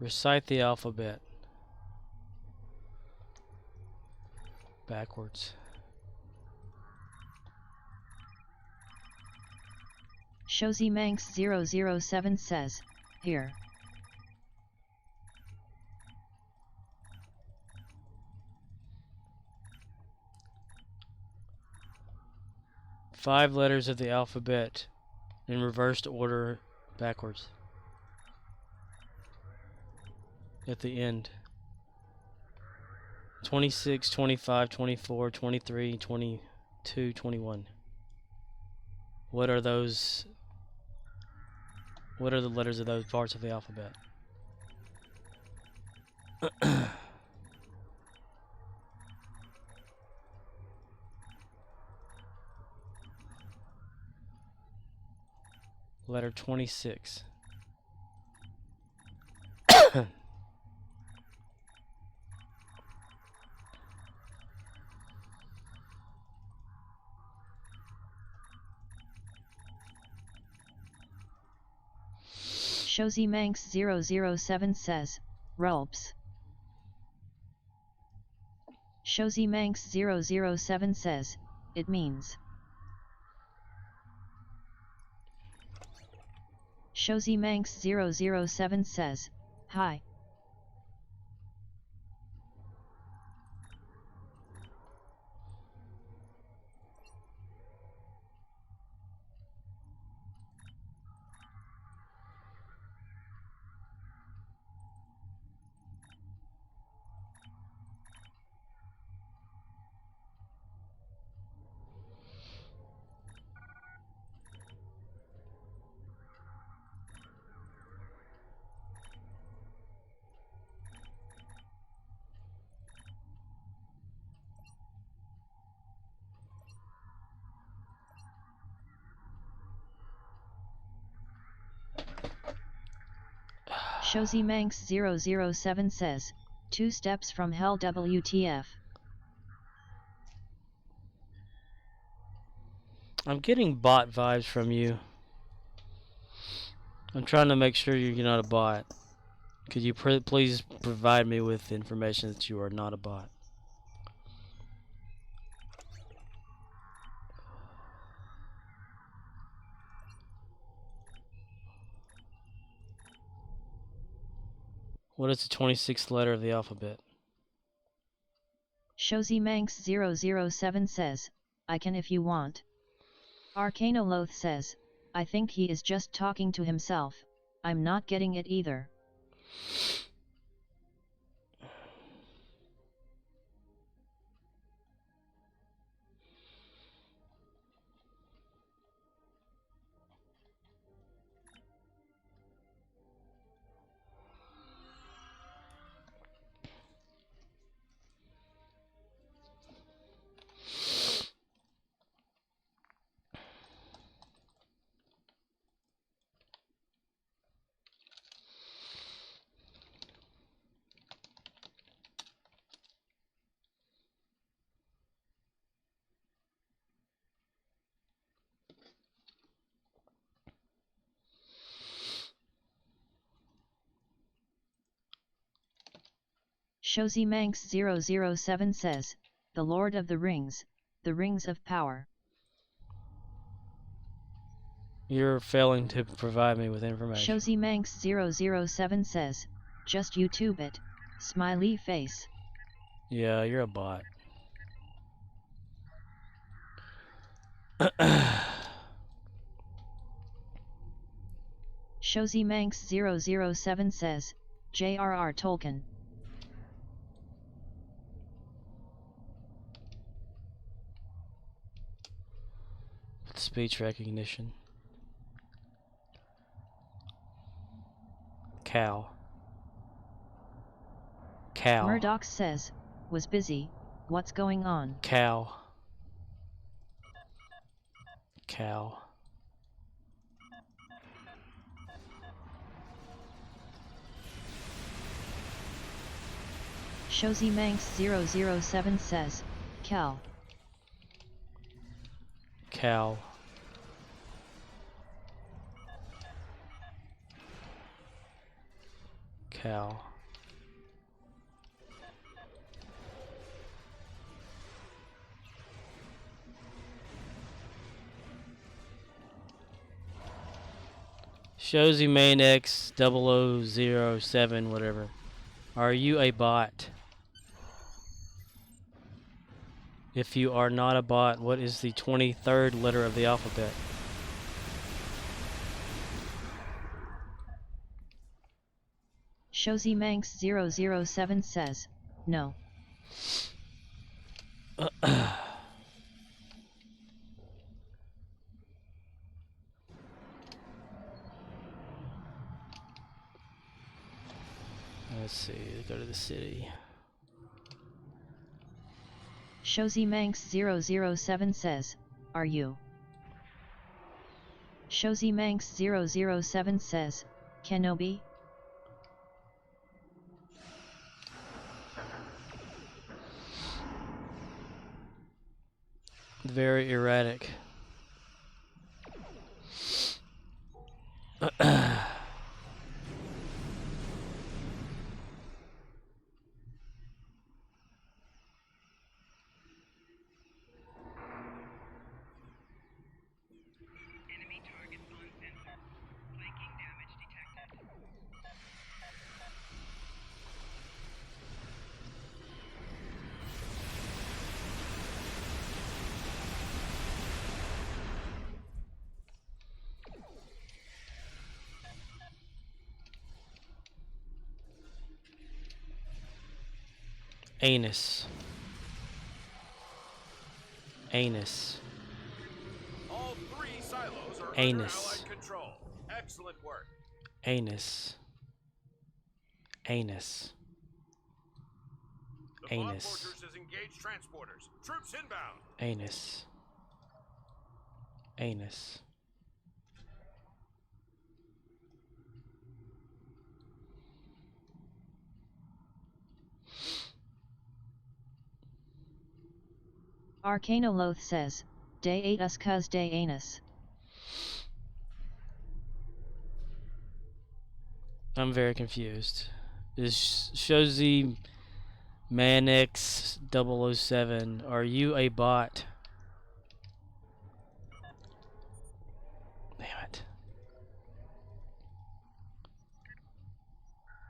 Recite the alphabet. Backwards. Shozy Manx 007 says, here. Five letters of the alphabet in reversed order backwards. At the end. 26, 25, 24, 23, 22, 21. What are those? What are the letters of those parts of the alphabet? Letter 26. Shozy Manx 007 says, Rulps. Shozy Manx 007 says, it means. Shozy Manx 007 says, hi. Shozy Manx 007 says, 2 steps from hell WTF. I'm getting bot vibes from you. I'm trying to make sure you're not a bot. Could you please provide me with information that you are not a bot? What is the 26th letter of the alphabet? Shozy Manx 007 says, I can if you want. Arcanoloth says, I think he is just talking to himself, I'm not getting it either. Shozy Manx 007 says, The Lord of the Rings of Power. You're failing to provide me with information. Shozy Manx 007 says, just YouTube it, smiley face. Yeah, you're a bot. Shozy Manx 007 says, J.R.R. Tolkien. Speech recognition. Cow. Cow. Murdoch says, was busy, what's going on? Cow. Cow. Shozy Manx 007 says, Cal. Cow. Cow. Shozy Main X 0007 whatever. Are you a bot? If you are not a bot, what is the 23rd letter of the alphabet? Shozy Manx 007 says, no. Let's see, go to the city. Shozy Manx 007 says, are you? Shozy Manx 007 says, Kenobi? Very erratic. Anus. Anus. All 3 silos are Anus. under Allied control. Excellent work. Anus. Anus. The bomb Anus. fortress has engaged transporters. Troops inbound. Anus. Anus. Arcanoloth says, day 8 us cuz day anus. I'm very confused. Is Shozy Manx 007, are you a bot? Damn it.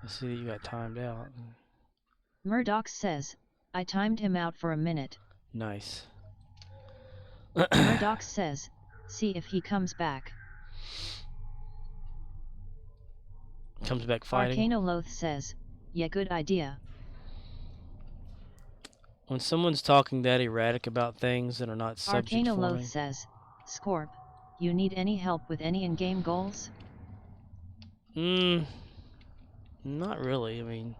I see that you got timed out. Murdoch says, I timed him out for a minute. Nice. Murdoch says, see if he comes back. Comes back fighting. Arcanoloth says, yeah, good idea. When someone's talking that erratic about things that are not subject Arcanoloth forming. says, Scorp, you need any help with any in-game goals? Not really. I mean,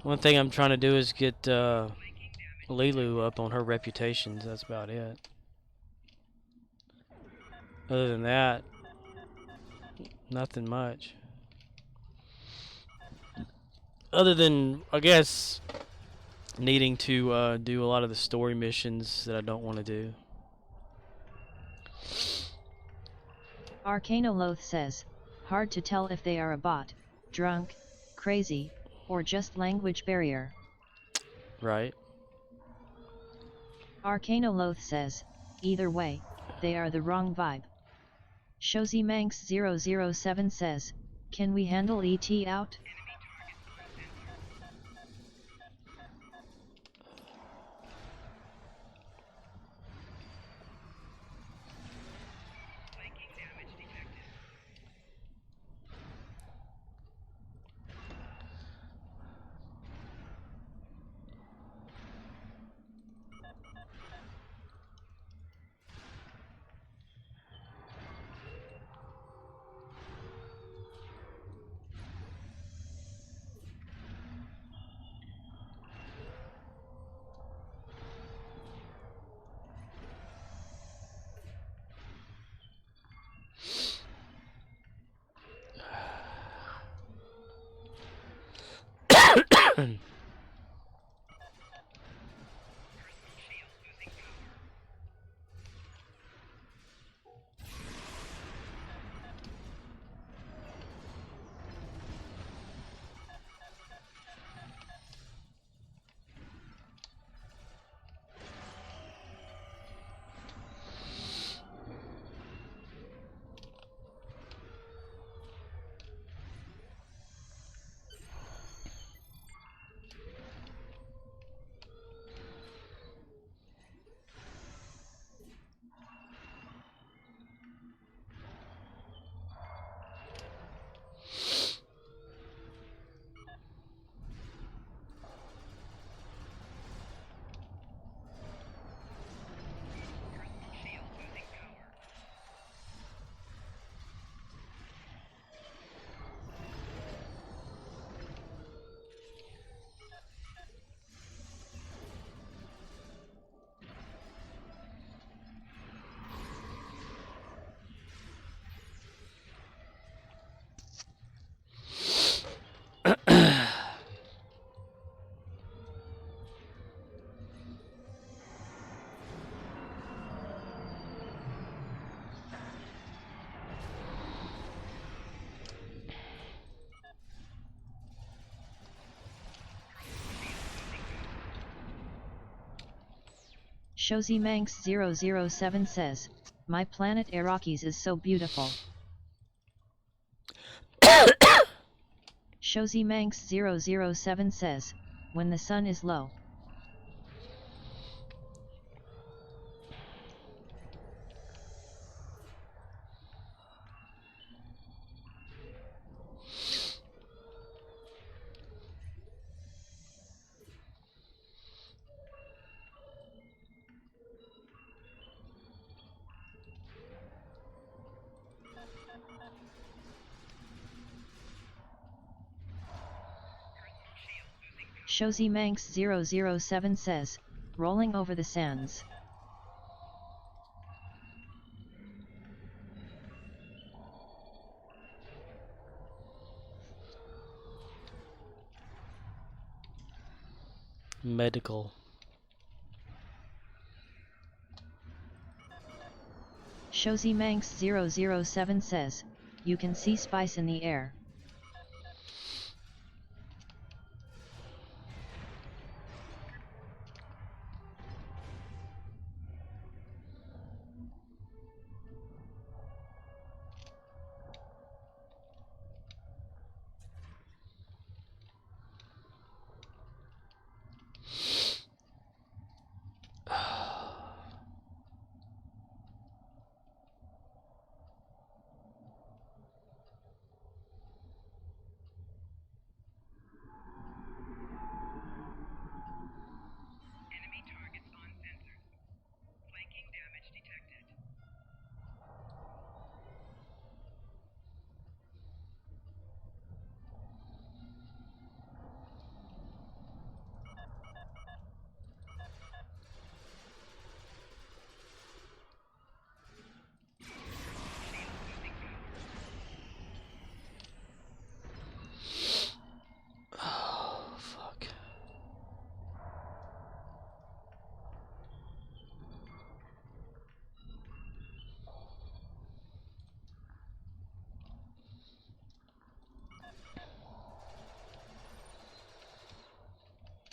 one thing I'm trying to do is get Lilu up on her reputations. That's about it. Other than that, nothing much. Other than, I guess, needing to do a lot of the story missions that I don't want to do. Arcanoloth says, hard to tell if they are a bot, drunk, crazy, or just language barrier. Right. Arcanoloth says, either way, they are the wrong vibe. Shozy Manx 007 says, can we handle ET out? Shozy Manx 007 says, my planet Arrakis is so beautiful. Shozy Manx 007 says, when the sun is low. Shozy Manx 007 says, rolling over the sands. Medical. Shozy Manx 007 says, you can see spice in the air.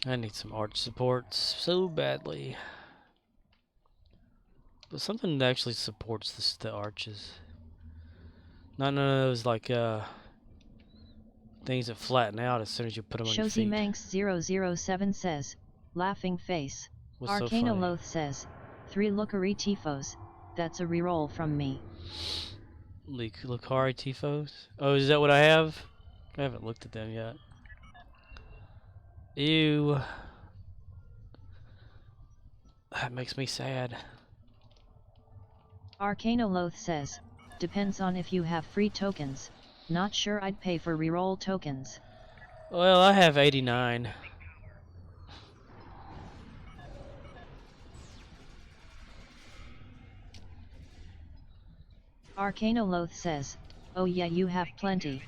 I need some arch support so badly. But something that actually supports the arches. Not none of those like things that flatten out as soon as you put them on your feet. Manx007 says, laughing face. What's so Arcana funny? Loth says, 3 Lucari Tifos. That's a reroll from me. Lucari Tifos? Oh, is that what I have? I haven't looked at them yet. Ew. That makes me sad. Arcana Loth says, depends on if you have free tokens. Not sure I'd pay for reroll tokens. Well, I have 89. Arcana Loth says, oh yeah, you have plenty.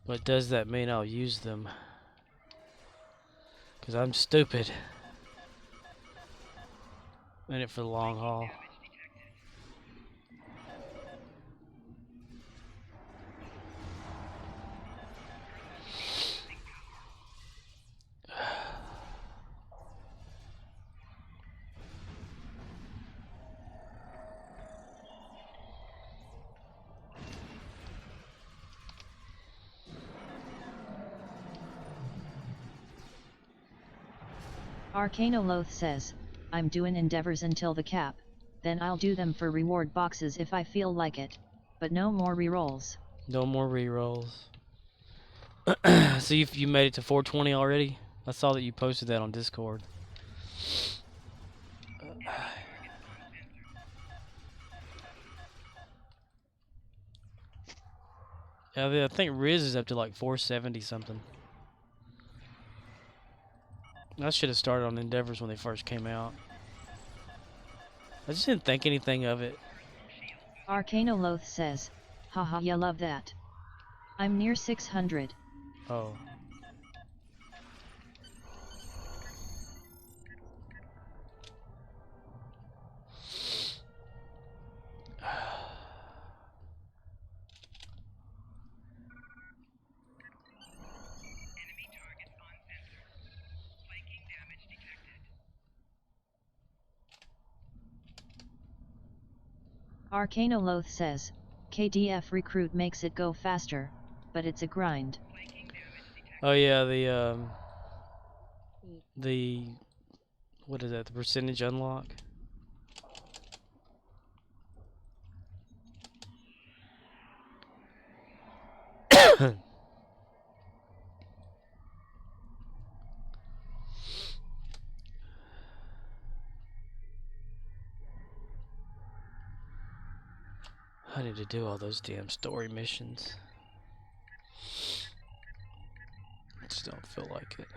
But does that mean I'll use them? Because I'm stupid. In it for the long haul. Arcana Loth says, I'm doing endeavors until the cap, then I'll do them for reward boxes if I feel like it, but no more rerolls. No more rerolls. So you made it to 420 already? I saw that you posted that on Discord. Yeah, I think Riz is up to like 470 something. I should have started on Endeavors when they first came out. I just didn't think anything of it. Arcana Loth says, haha, ya love that. I'm near 600. Oh. Arcana Loth says, KDF recruit makes it go faster, but it's a grind. Oh yeah, the what is that? The percentage unlock. I need to do all those damn story missions. I just don't feel like it.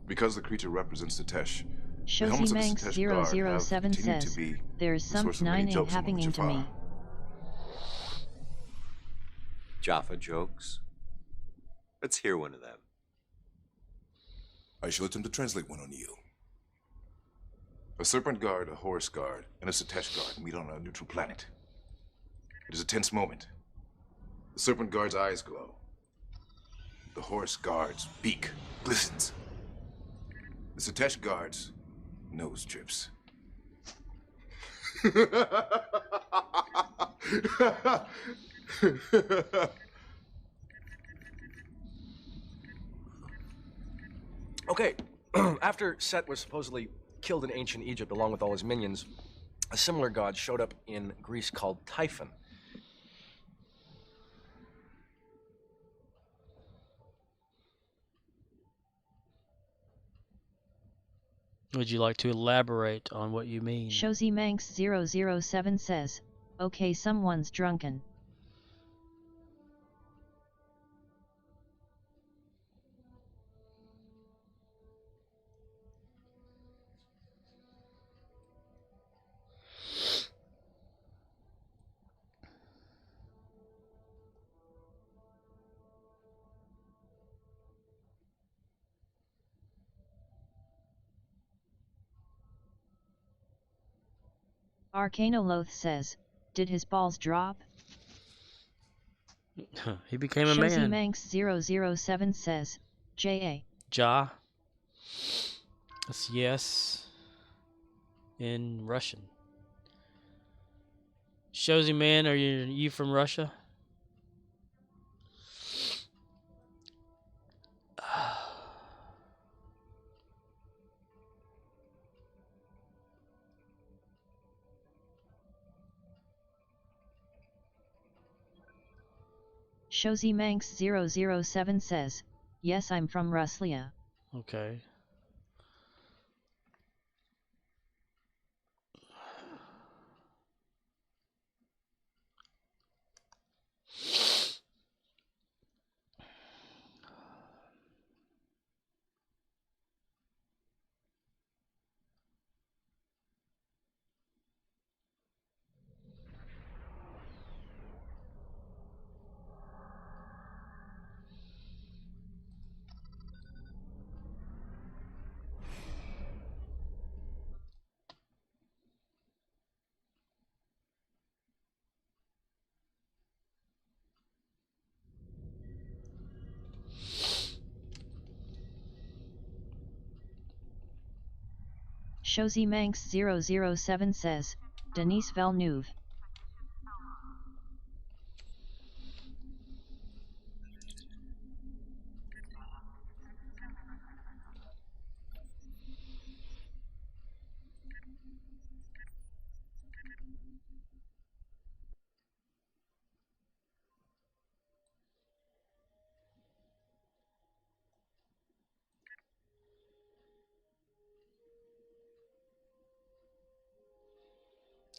Because the creature represents the Tesh, the Shozy helmets of the Manx Tesh Guard have 007 continued to says, be there's the some source of many 9 jokes happening among into me. Jaffa. Jaffa jokes? Let's hear one of them. I shall attempt to translate one on you. A Serpent Guard, a Horus Guard, and a Satesh Guard meet on a neutral planet. It is a tense moment. The Serpent Guard's eyes glow. The Horus Guard's beak glistens. The Satesh Guard's nose drips. Okay, after Set was supposedly killed in ancient Egypt along with all his minions, a similar god showed up in Greece called Typhon. Would you like to elaborate on what you mean? Shozy Manx 007 says, okay, someone's drunken. Arcanoloth says, did his balls drop? He became a Shozy man. Manx 007 says, J.A. Ja. That's yes in Russian. Shozy man, are you from Russia? Shozy Manx 007 says, yes, I'm from Ruslia. Okay. Shozy Manx 007 says, Denise Villeneuve.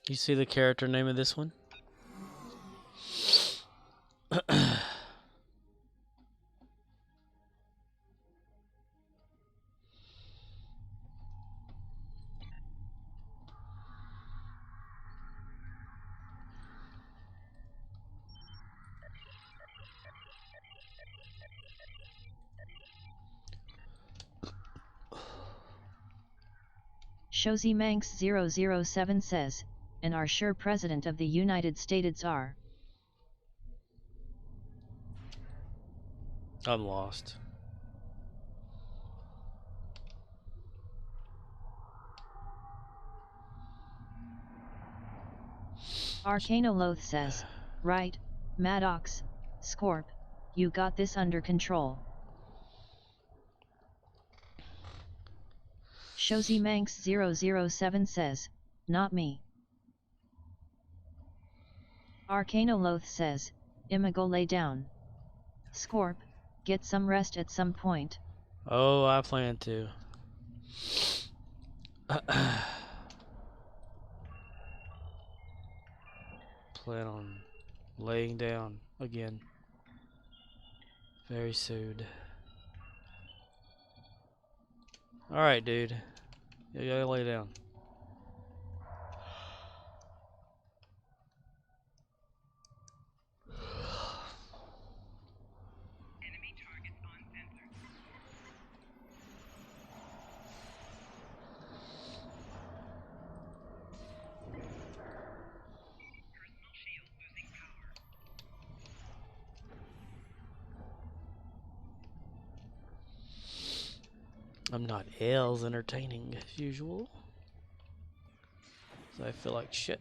You see the character name of this one? Shozy Manx 007 says, and are sure President of the United States are. I'm lost. Arcanoloth says, right, Maddox, Scorp, you got this under control. Shozy Manx 007 says, not me. Arcanoloth says, I'ma go lay down. Scorp, get some rest at some point. Oh, I plan to. Plan on laying down again very soon. Alright, dude. You gotta lay down. I'm not as entertaining as usual. So I feel like shit.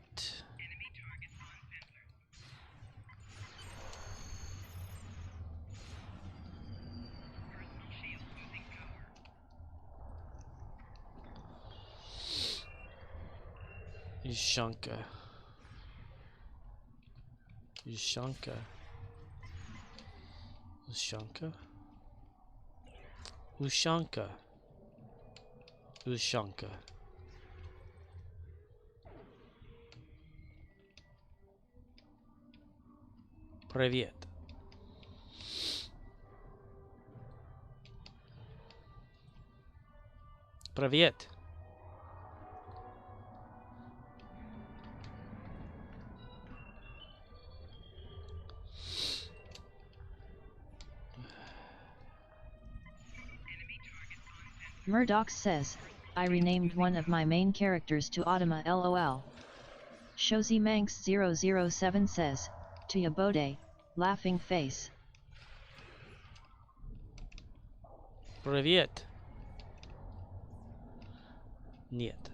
Ushanka. Ushanka. Ushanka. Ushanka. Ushanka. Привет. Привет. Murdoch says, I renamed one of my main characters to Automa LOL. Shozy Manx 007 says, to Yabode, laughing face. Привет. Нет.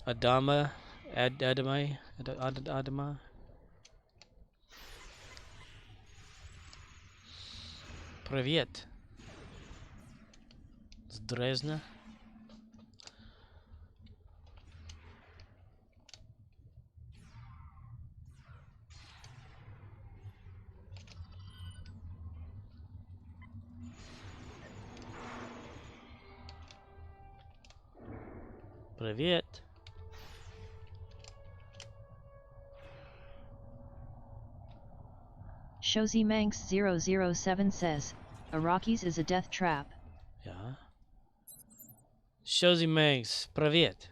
Adama. Adama. Привет. Здрезна. Привет. Shozy Manx 007 says, Iraqis is a death trap. Yeah. Shozy Manx, привет.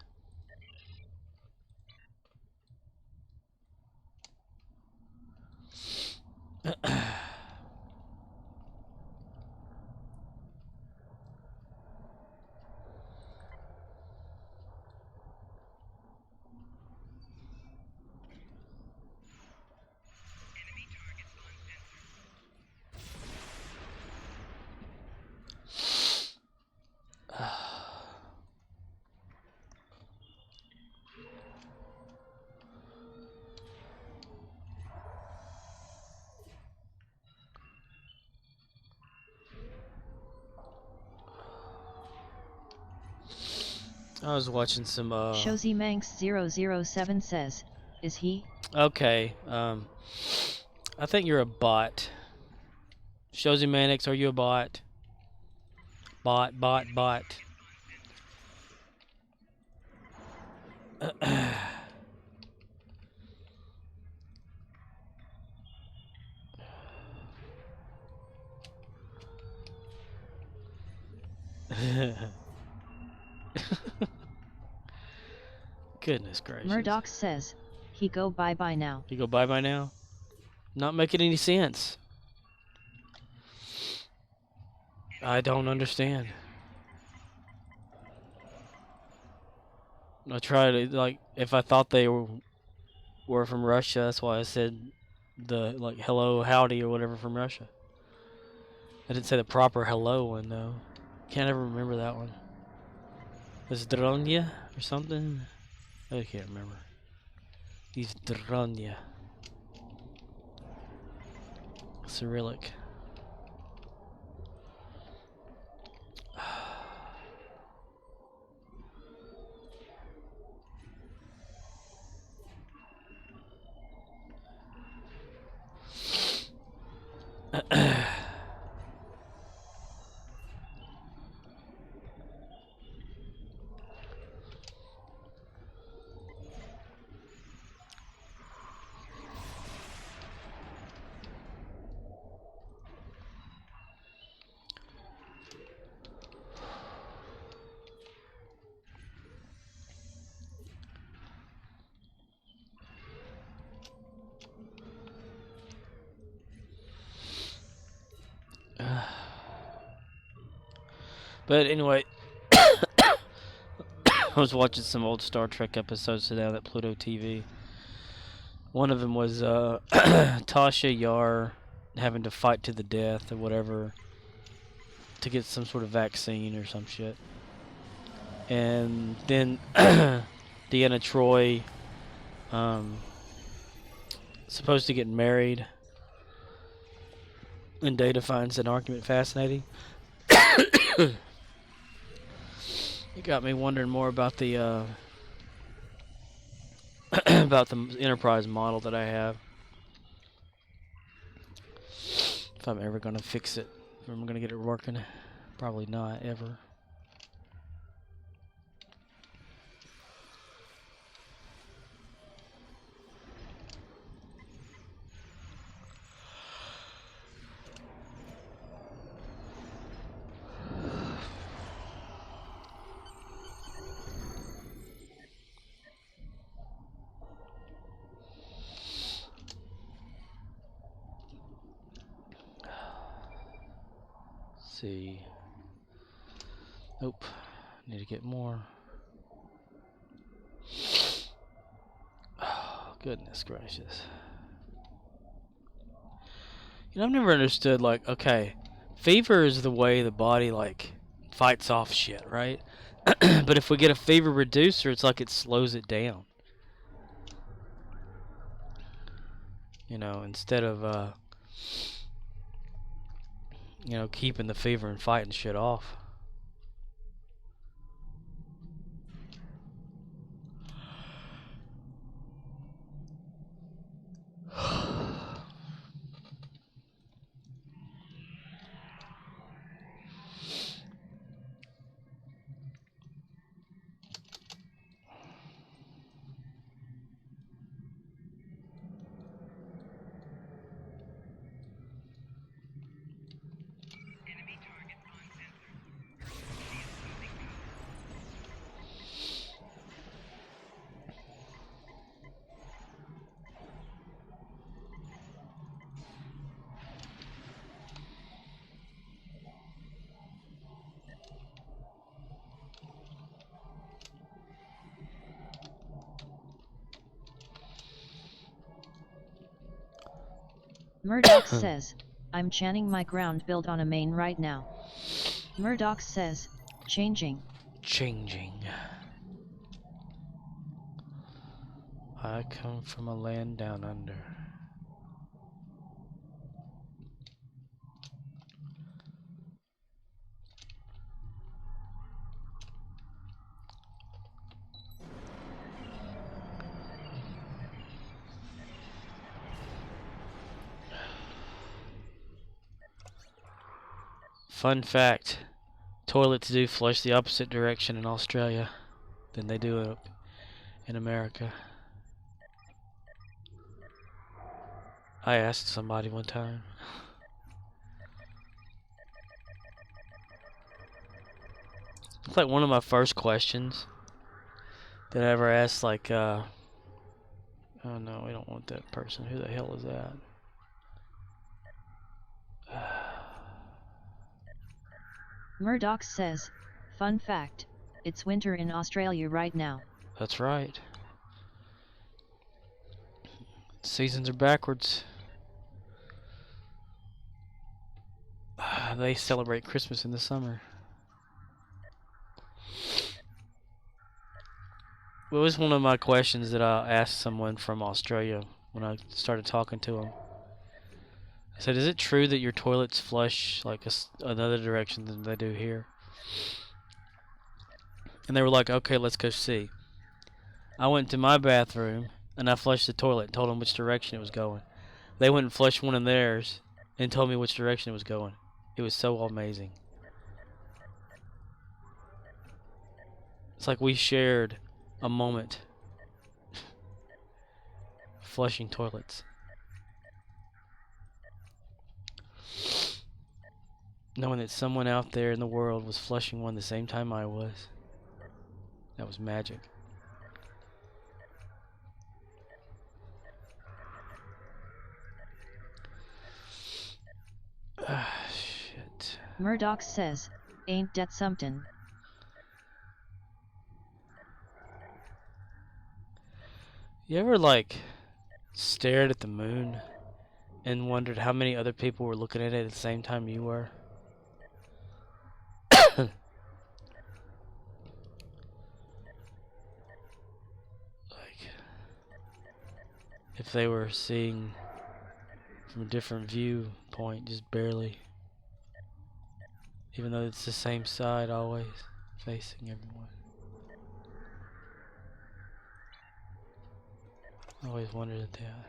I was watching some Shozy Manx 007 says, is he? Okay, I think you're a bot. Shozy Manix, are you a bot? Bot. Goodness gracious. Murdoch says, he go bye-bye now. You go bye-bye now? Not making any sense. I don't understand. I tried to, like, if I thought they were from Russia, that's why I said the, like, hello, howdy, or whatever from Russia. I didn't say the proper hello one, though. Can't ever remember that one. Zdronya or something? I can't remember. Zdronya. Cyrillic. But anyway, I was watching some old Star Trek episodes today on that Pluto TV. One of them was Tasha Yar having to fight to the death or whatever to get some sort of vaccine or some shit. And then Deanna Troi supposed to get married. And Data finds an argument fascinating. You got me wondering more about the about the Enterprise model that I have. If I'm ever gonna fix it, if I'm gonna get it working, probably not ever. See. Nope. Need to get more. Oh, goodness gracious. You know, I've never understood, like, okay, fever is the way the body, like, fights off shit, right? But if we get a fever reducer, it's like it slows it down. You know, instead of, you know, keeping the fever and fighting shit off. Murdoch says, I'm channing my ground build on a main right now. Murdoch says, changing. Changing. I come from a land down under. Fun fact, toilets do flush the opposite direction in Australia than they do in America. I asked somebody one time. It's like one of my first questions that I ever asked, like, oh no, we don't want that person. Who the hell is that? Murdoch says, fun fact, it's winter in Australia right now. That's right. Seasons are backwards. They celebrate Christmas in the summer. What was one of my questions that I asked someone from Australia when I started talking to them? I said, is it true that your toilets flush like another direction than they do here? And they were like, okay, let's go see. I went to my bathroom and I flushed the toilet and told them which direction it was going. They went and flushed one of theirs and told me which direction it was going. It was so amazing. It's like we shared a moment flushing toilets. Knowing that someone out there in the world was flushing one the same time I was. That was magic. Shit. Murdoch says, ain't that something? You ever, like, stared at the moon and wondered how many other people were looking at it at the same time you were? Like, if they were seeing from a different viewpoint, just barely. Even though it's the same side always. facing everyone. I always wondered at that.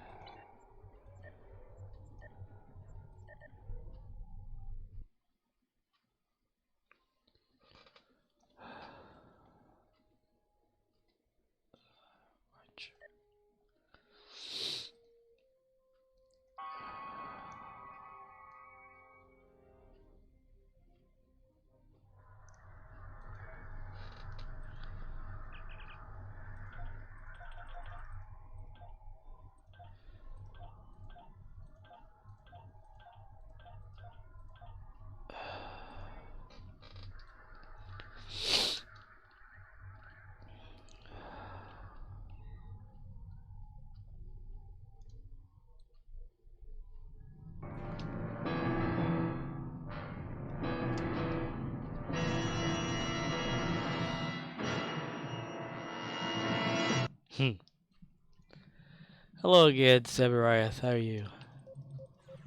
Hello again, Seberiath. How are you?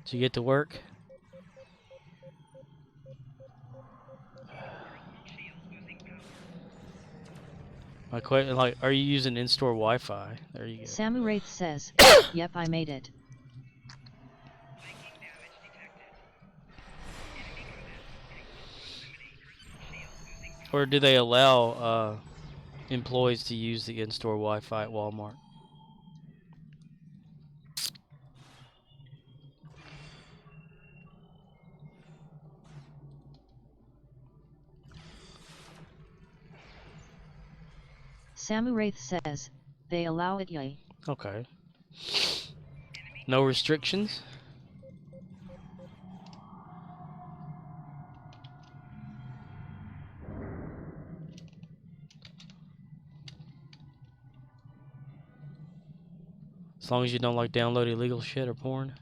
Did you get to work? My question, like, are you using in-store Wi-Fi? There you go. Samu Wraith says, "Yep, I made it." Or do they allow employees to use the in-store Wi-Fi at Walmart? Samu Wraith says, "They allow it, yay." Okay. No restrictions? As long as you don't like download illegal shit or porn.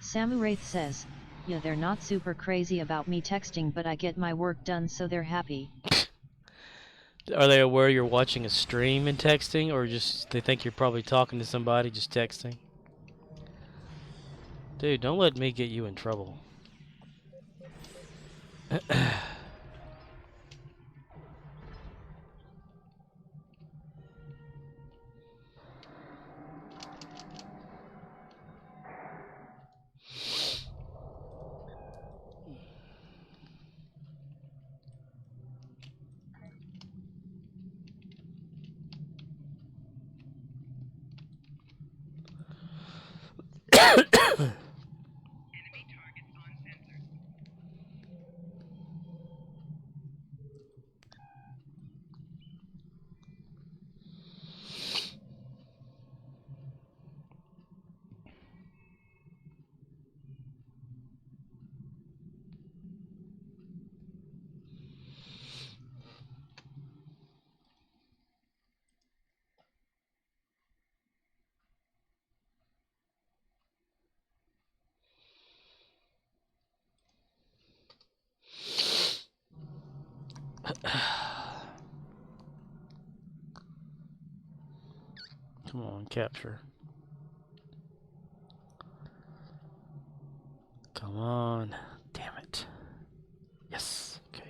Samu Wraith says, "Yeah, they're not super crazy about me texting, but I get my work done, so they're happy." Are they aware you're watching a stream and texting, or just they think you're probably talking to somebody just texting? Dude, don't let me get you in trouble. Come on, capture. Come on. Damn it. Yes. Okay.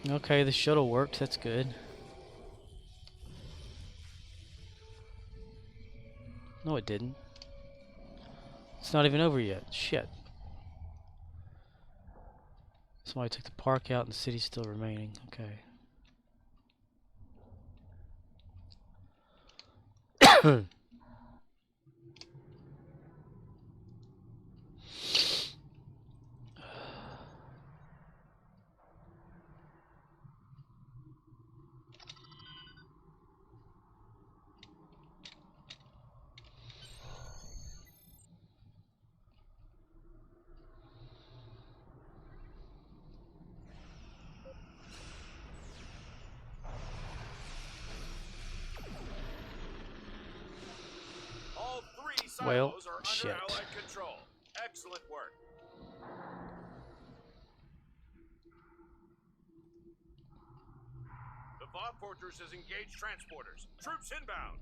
Okay, the shuttle works. That's good. No, it didn't. It's not even over yet. Shit. Somebody took the park out and the city's still remaining. Okay. All 3 silos Well, are shit. under Allied control. Excellent work. The Bob Fortress has engaged transporters. Troops inbound.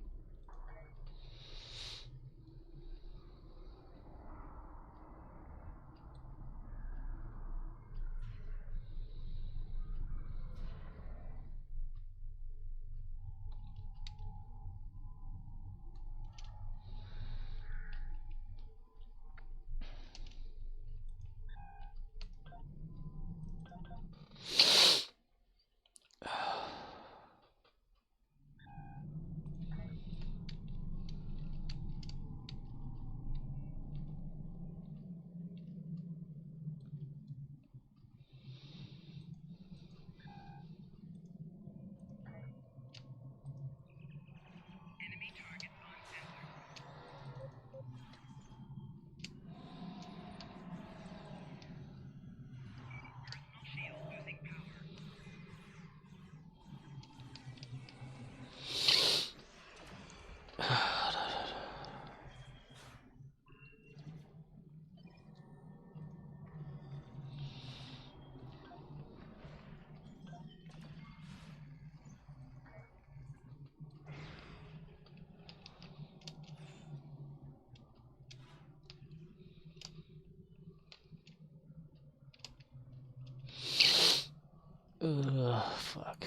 Ugh, fuck.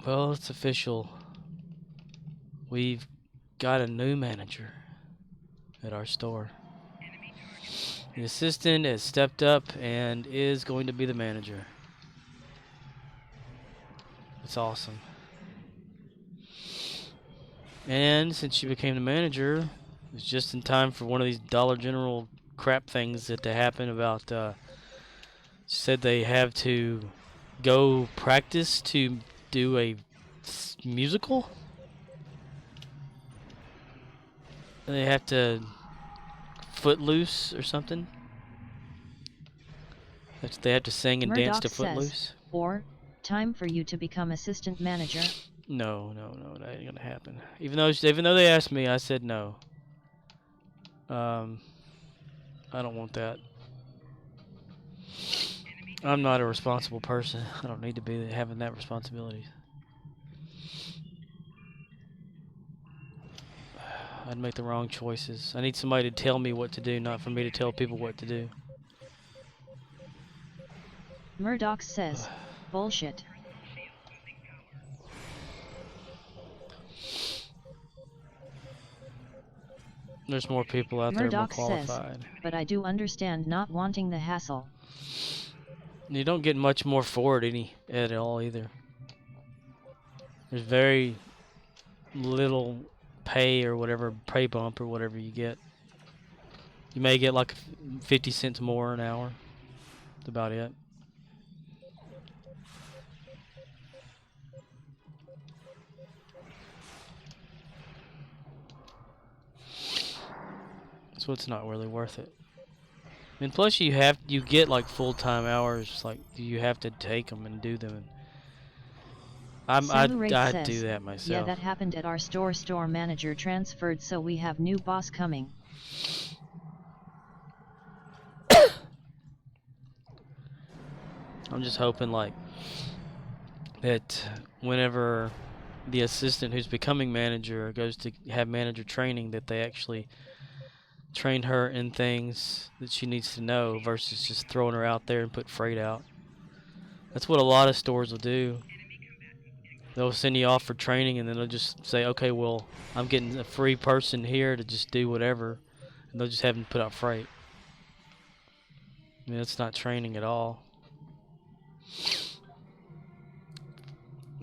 Well, it's official. We've got a new manager at our store. The assistant has stepped up and is going to be the manager. It's awesome. And since she became the manager, it's just in time for one of these Dollar General crap things that happen about, said they have to go practice to do a musical? They have to Footloose or something? They have to sing and dance to Footloose? Or, time for you to become assistant manager? No, that ain't gonna happen. Even though they asked me, I said no. I don't want that. I'm not a responsible person. I don't need to be having that responsibility. I'd make the wrong choices. I need somebody to tell me what to do, not for me to tell people what to do. Murdoch says, bullshit. There's more people out there more Murdoch says, qualified. but I do understand not wanting the hassle. You don't get much more for it at all either. There's very little pay or whatever, pay bump or whatever you get. You may get like 50 cents more an hour. That's about it. So it's not really worth it. And plus you get like full-time hours, like you have to take them and do them. And I'd do that myself. Yeah, that happened at our store. Store manager transferred, so we have new boss coming. I'm just hoping like that whenever the assistant who's becoming manager goes to have manager training, that they actually train her in things that she needs to know versus just throwing her out there and put freight out. That's what a lot of stores will do. They'll send you off for training and then they'll just say, okay, well, I'm getting a free person here to just do whatever, and they'll just have them put out freight. I mean, it's not training at all.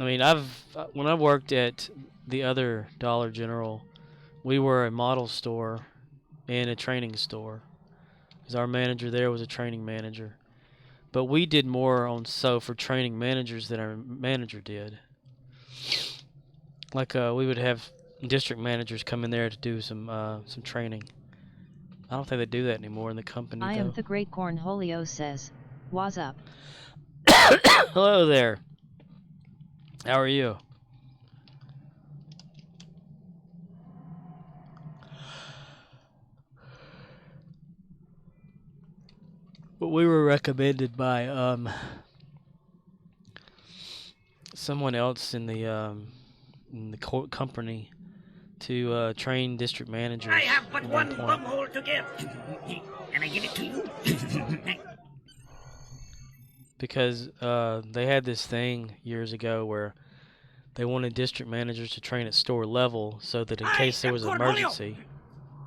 I mean, when I worked at the other Dollar General, we were a model store and a training store, because our manager there was a training manager. But we did more for training managers than our manager did. Like we would have district managers come in there to do some training. I don't think they do that anymore in the company. I am the Great Cornholio says, "What's up?" Hello there. How are you? But we were recommended by someone else in the company to train district managers. I have but one bunghole to give. Can I give it to you? Because they had this thing years ago where they wanted district managers to train at store level so that in case there was an emergency.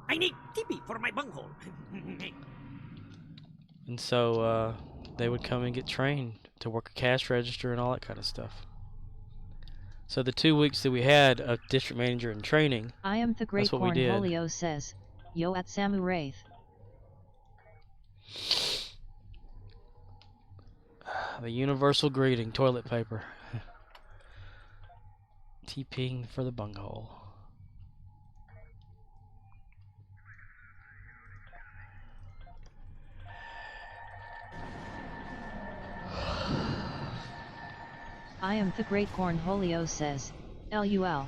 I need tippy for my bunghole. And so they would come and get trained to work a cash register and all that kind of stuff. So the 2 weeks that we had a district manager in training, I am the Great Cornholio says, "Yo at Samu Wraith." The universal greeting, toilet paper. TPing for the bunghole. I am the Great Cornholio says, "LUL."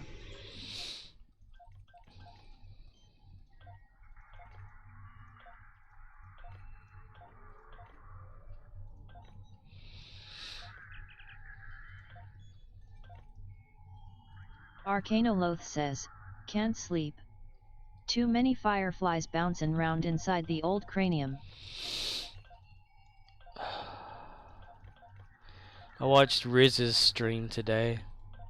Arcanoloth says, "Can't sleep. Too many fireflies bouncing round inside the old cranium." I watched Riz's stream today.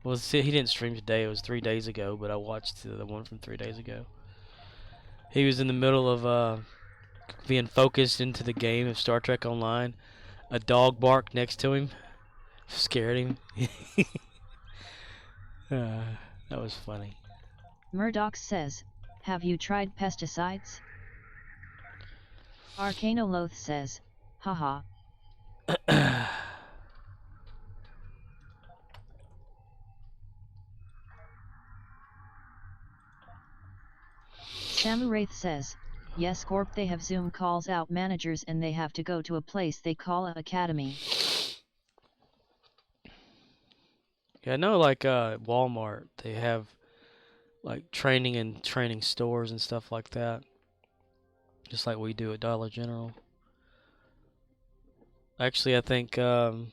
Well, see, he didn't stream today. It was 3 days ago, but I watched the one from 3 days ago. He was in the middle of being focused into the game of Star Trek Online. A dog barked next to him. Scared him. That was funny. Murdoch says, "Have you tried pesticides?" Arcanoloth says, "Haha." Samuraith says, "Yes Corp, they have Zoom calls out managers and they have to go to a place they call a academy." Yeah, I know like Walmart, they have like training and training stores and stuff like that. Just like we do at Dollar General. Actually, I think the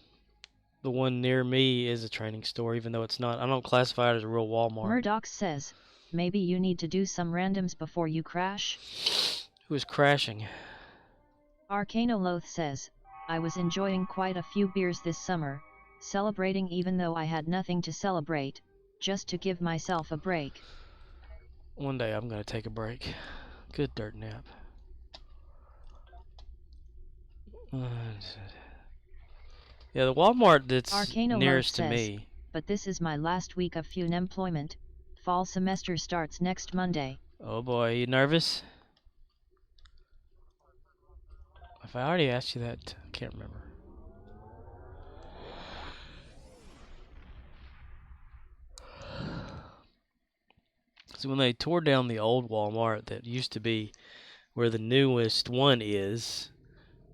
one near me is a training store, even though it's not. I don't classify it as a real Walmart. Murdoch says, "Maybe you need to do some randoms before you crash." Who is crashing? Arcanoloth says, "I was enjoying quite a few beers this summer, celebrating even though I had nothing to celebrate, just to give myself a break." One day I'm going to take a break. Good dirt nap. Yeah, the Walmart that's Arcana nearest to Loaf says, me. but this is my last week of unemployment. Fall semester starts next Monday. Oh boy, you nervous? If I already asked you that, I can't remember. So when they tore down the old Walmart that used to be where the newest one is,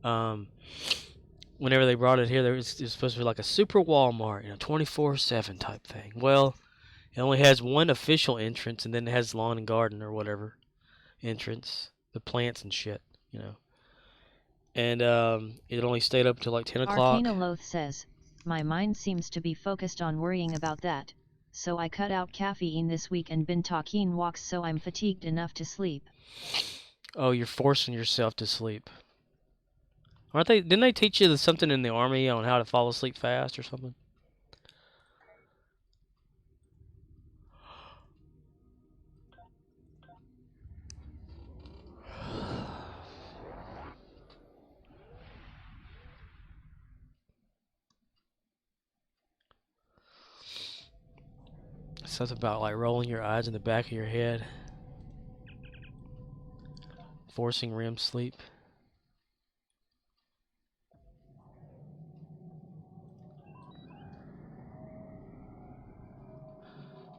whenever they brought it here, it was supposed to be like a super Walmart, 24/7 type thing. Well, it only has one official entrance, and then it has lawn and garden or whatever entrance, the plants and shit, And it only stayed up till like 10 o'clock. Arcana Loath says, my mind seems to be focused on worrying about that, so I cut out caffeine this week and been taking walks so I'm fatigued enough to sleep. Oh, you're forcing yourself to sleep. Aren't they? Didn't they teach you something in the army on how to fall asleep fast or something? Something about like rolling your eyes in the back of your head, forcing REM sleep.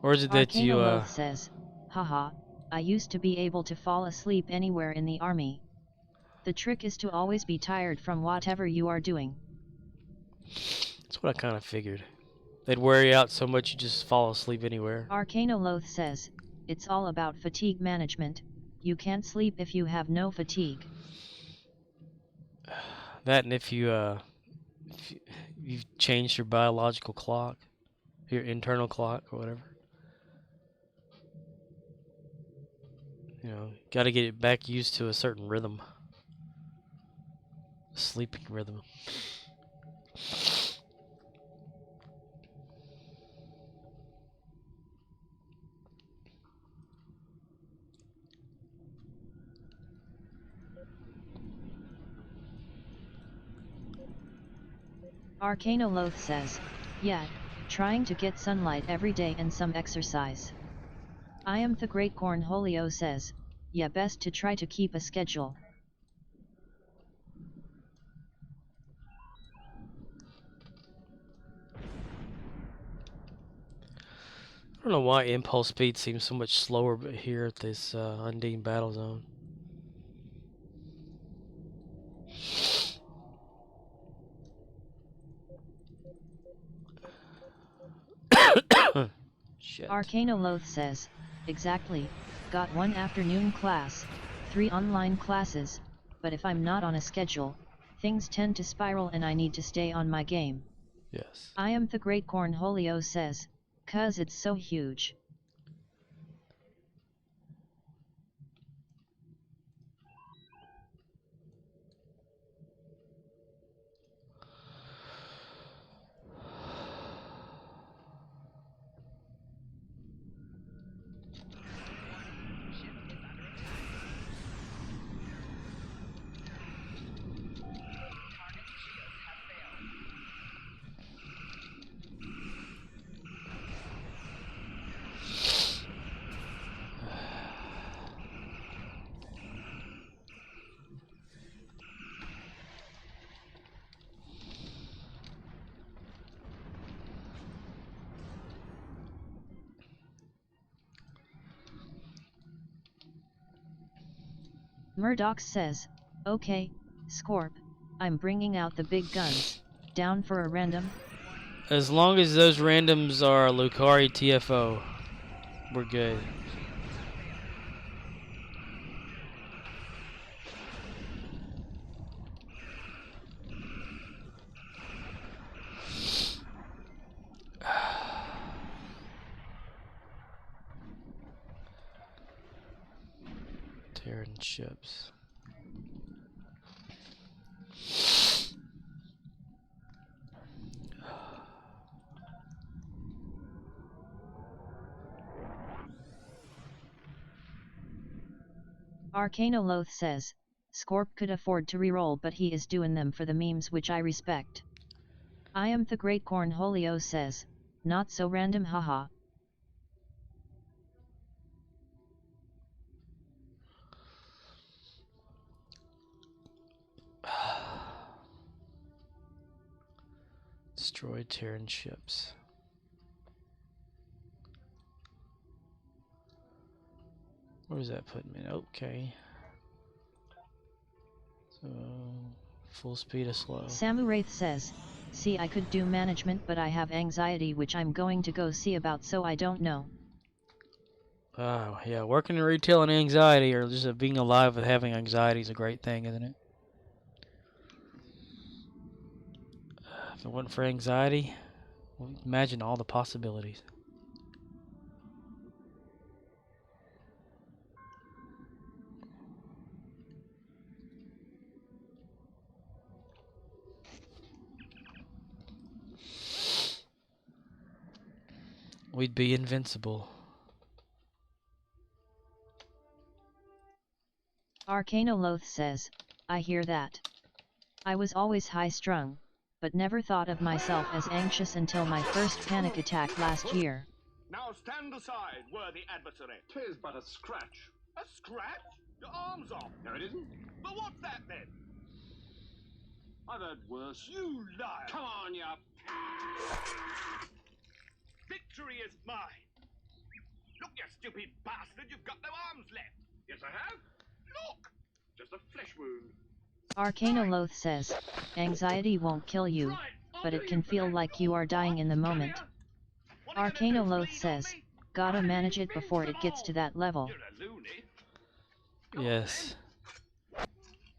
Or is it that Arcana you Loath says, haha, I used to be able to fall asleep anywhere in the army. The trick is to always be tired from whatever you are doing. That's what I kind of figured. They'd wear you out so much you just fall asleep anywhere. Arcana Loath says, it's all about fatigue management. You can't sleep if you have no fatigue. That, and if you've changed your biological clock, your internal clock or whatever. Got to get it back used to a certain rhythm. A sleeping rhythm. Arcana Loath says, yeah, trying to get sunlight every day and some exercise. I am the Great Cornholio says, yeah, best to try to keep a schedule. I don't know why impulse speed seems so much slower here at this Undine battle zone. Shit. Arcana Loath says, exactly, got 1 afternoon class, 3 online classes, but if I'm not on a schedule, things tend to spiral and I need to stay on my game. Yes. I am the Great Cornholio says, 'cause it's so huge. Murdoch says, okay, Scorp, I'm bringing out the big guns, down for a random? As long as those randoms are Lucari TFO, we're good. Terran ships. Arcanoloth says, Scorp could afford to reroll but he is doing them for the memes which I respect. I am the Great Cornholio says, not so random haha. Destroy Terran ships. Where does that put me? Okay. So, full speed is slow. Samuraith says, see I could do management but I have anxiety which I'm going to go see about so I don't know. Oh, yeah, working in retail and anxiety, or just being alive with having anxiety is a great thing, isn't it? If it wasn't for anxiety, well, imagine all the possibilities. We'd be invincible. Arcanoloth says, I hear that. I was always high-strung, but never thought of myself as anxious until my first panic attack last year. Now stand aside, worthy adversary. 'Tis but a scratch. A scratch? Your arm's off. No, it isn't. But what's that then? I've heard worse. You liar! Come on, you... Victory is mine! Look, you stupid bastard, you've got no arms left! Yes, I have. Look! Just a flesh wound. Arcanoloth says, anxiety won't kill you, but it can feel like you are dying in the moment. Arcanoloth says, gotta manage it before it gets to that level. Yes.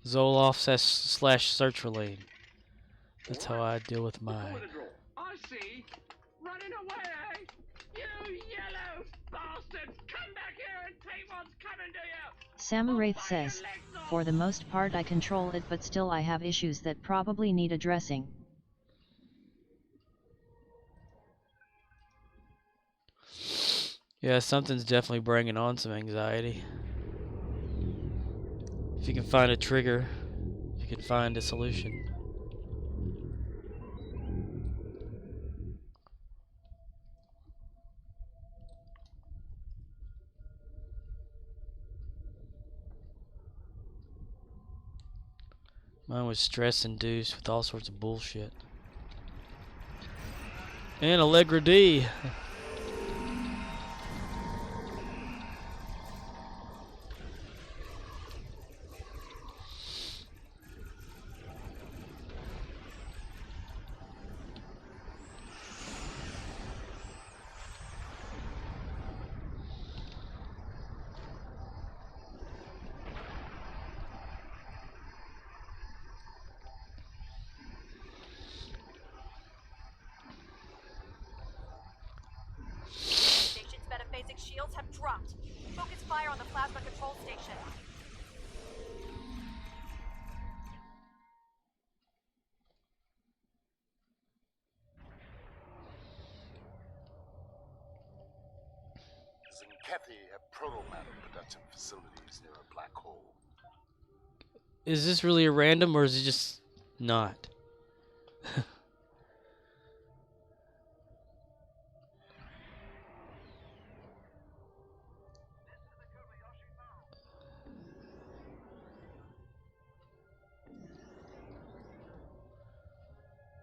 Zoloft slash search relay. That's how I deal with mine. I see. Running away, eh? You yellow bastards! Come back here and take what's coming to you! Samuraith says, for the most part I control it but still I have issues that probably need addressing. Yeah, something's definitely bringing on some anxiety. If you can find a trigger, if you can find a solution. Mine was stress-induced with all sorts of bullshit. And Allegra D. Shields have dropped. Focus fire on the plasma control station. Zenkethi have proto-matter production facilities near a black hole. Is this really a random or is it just not?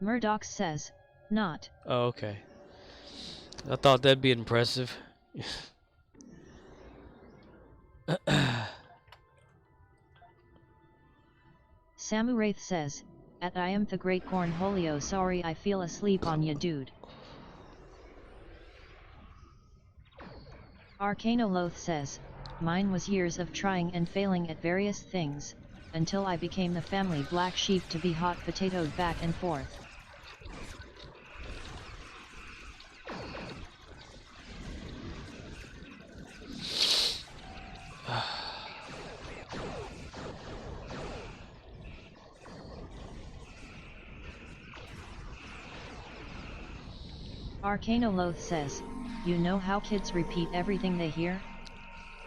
Murdoch says, not. Oh, okay. I thought that'd be impressive. Samuraith says, at I am the Great Cornholio, sorry I feel asleep on ya dude. Arcanoloth says, mine was years of trying and failing at various things, until I became the family black sheep to be hot potatoed back and forth. Arcanoloth says, you know how kids repeat everything they hear?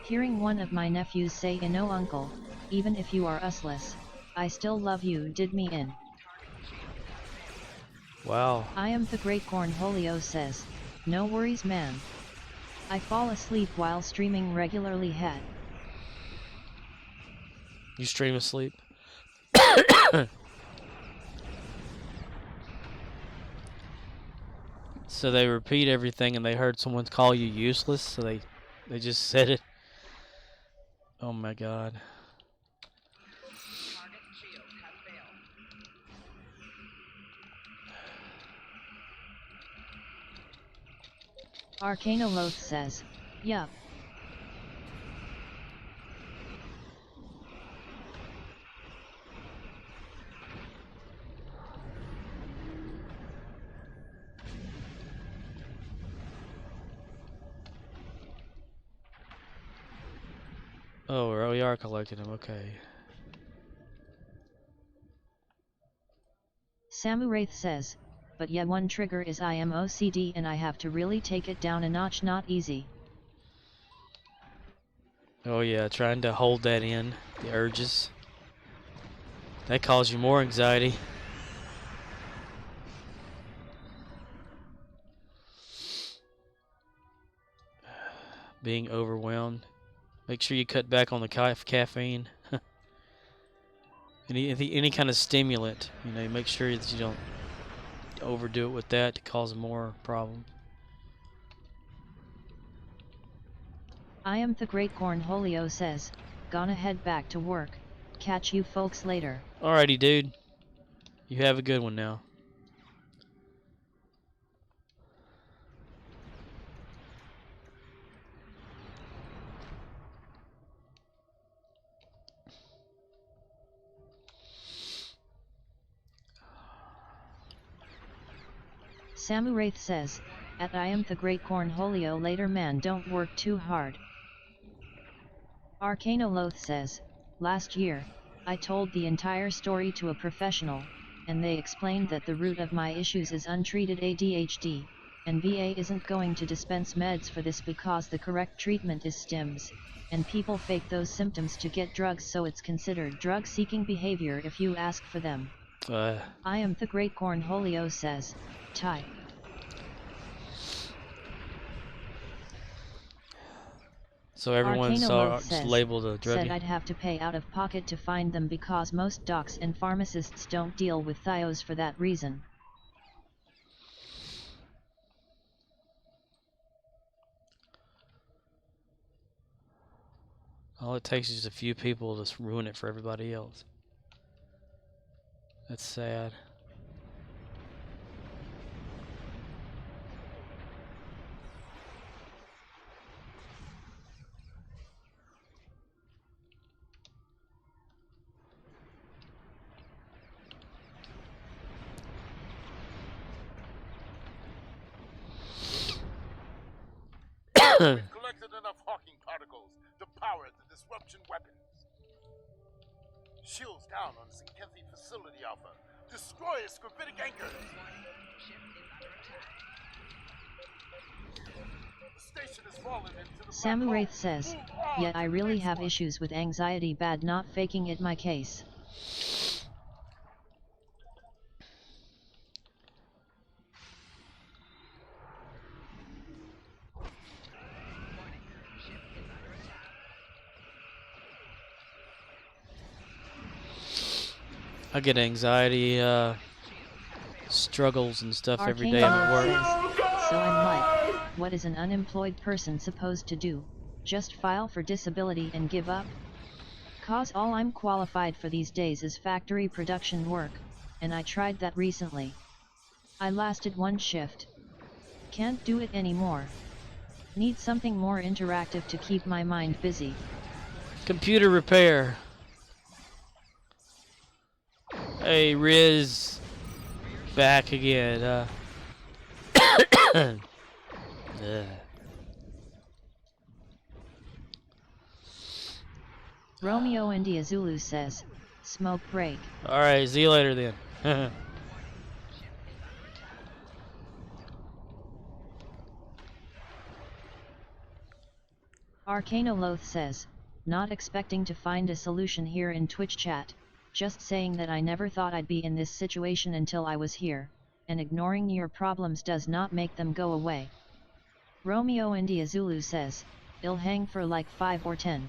Hearing one of my nephews say, "No, uncle, even if you are useless, I still love you," did me in. Wow. I am the Great Cornholio says, "No worries, man. I fall asleep while streaming regularly head." You stream asleep? So they repeat everything and they heard someone call you useless, so they just said it. Oh my god. Arcanoloth says, "Yup." Oh, we are collecting them, okay. Samuraith says, "But yeah, one trigger is I am OCD and I have to really take it down a notch, not easy." Oh yeah, trying to hold that in, the urges. That causes you more anxiety. Being overwhelmed. Make sure you cut back on the caffeine. any kind of stimulant, you know, make sure that you don't overdo it with that to cause more problems. I am the Great Cornholio says, "Gonna head back to work. Catch you folks later." Alrighty, dude. You have a good one now. Samuraith says, "I am the Great Cornholio later, man, don't work too hard." Arcanoloth says, "Last year, I told the entire story to a professional, and they explained that the root of my issues is untreated ADHD, and VA isn't going to dispense meds for this because the correct treatment is stims, and people fake those symptoms to get drugs, so it's considered drug-seeking behavior if you ask for them." I am the Great Cornholio says, "Type." So everyone saw just labeled a drug. Said I'd have to pay out of pocket to find them because most docs and pharmacists don't deal with thios for that reason. All it takes is just a few people to ruin it for everybody else. That's sad. We've collected enough Hawking particles to power the disruption weapons. Shields down on the Zinkethi facility, Alpha. Destroy its gravitic anchors. The station has fallen into the Samuraith says, "Yeah, I really have issues with anxiety bad, not faking it my case." I get anxiety struggles and stuff every day at work. So I'm like, what is an unemployed person supposed to do? Just file for disability and give up? Cause all I'm qualified for these days is factory production work, and I tried that recently. I lasted one shift. Can't do it anymore. Need something more interactive to keep my mind busy. Computer repair. Hey, Riz. Back again. Romeo India Zulu says, "Smoke break." Alright, see you later then. Arcanoloth says, not expecting to find a solution here in Twitch chat, just saying that I never thought I'd be in this situation until I was here, and ignoring your problems does not make them go away. Romeo India Zulu says, I'll hang for like 5 or 10.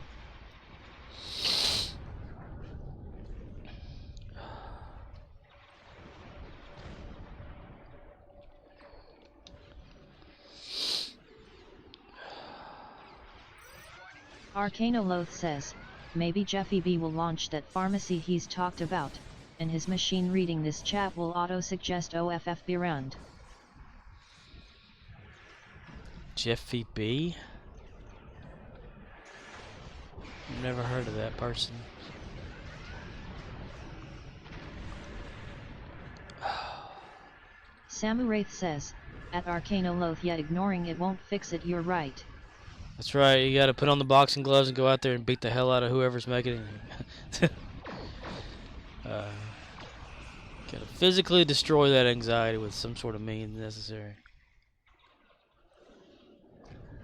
Arcanoloth says, maybe Jeffy B will launch that pharmacy he's talked about, and his machine reading this chat will auto-suggest OFFB round. Jeffy B? Never heard of that person. Samuraith says, at Arcanoloth, yeah, ignoring it won't fix it, you're right. That's right, you gotta put on the boxing gloves and go out there and beat the hell out of whoever's making it. Gotta physically destroy that anxiety with some sort of means necessary.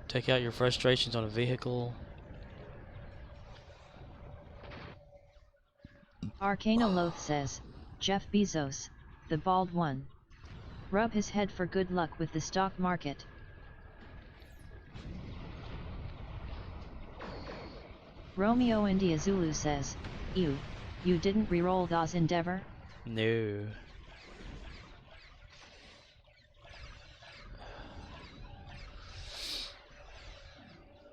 Take out your frustrations on a vehicle. Arcanoloth says, Jeff Bezos, the bald one. Rub his head for good luck with the stock market. Romeo India Zulu says, you didn't reroll those Endeavor? No.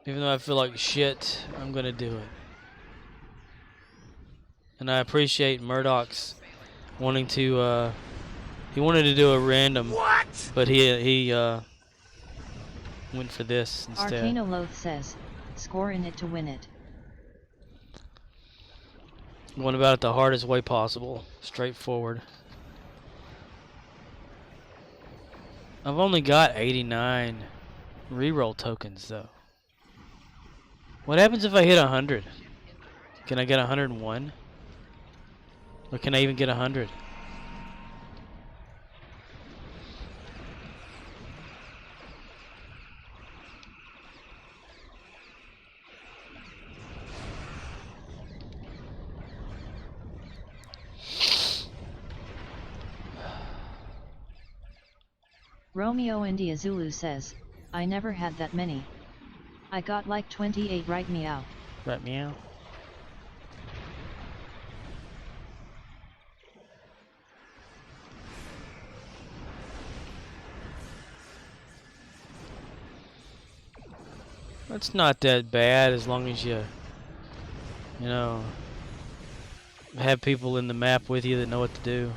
Even though I feel like shit, I'm gonna do it. And I appreciate Murdoch's wanting to, he wanted to do a random, but he went for this instead. Arcanoloth says, score in it to win it. Going about it the hardest way possible, straightforward. I've only got 89 reroll tokens though. What happens if I hit 100? Can I get 101? Or can I even get 100? Romeo India Zulu says, I never had that many. I got like 28 right meow. Right meow. It's not that bad as long as you know, have people in the map with you that know what to do.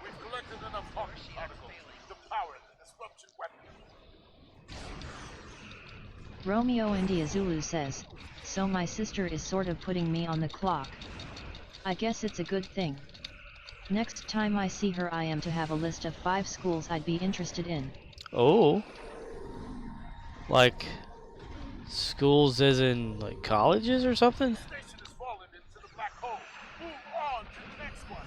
We've collected enough Hawkins particles to power the disruption weapon. Romeo India Zulu says, so my sister is sort of putting me on the clock. I guess it's a good thing. Next time I see her I am to have a list of 5 schools I'd be interested in. Oh. Like schools as in like colleges or something? Station has fallen into the black hole. Move on to the next one.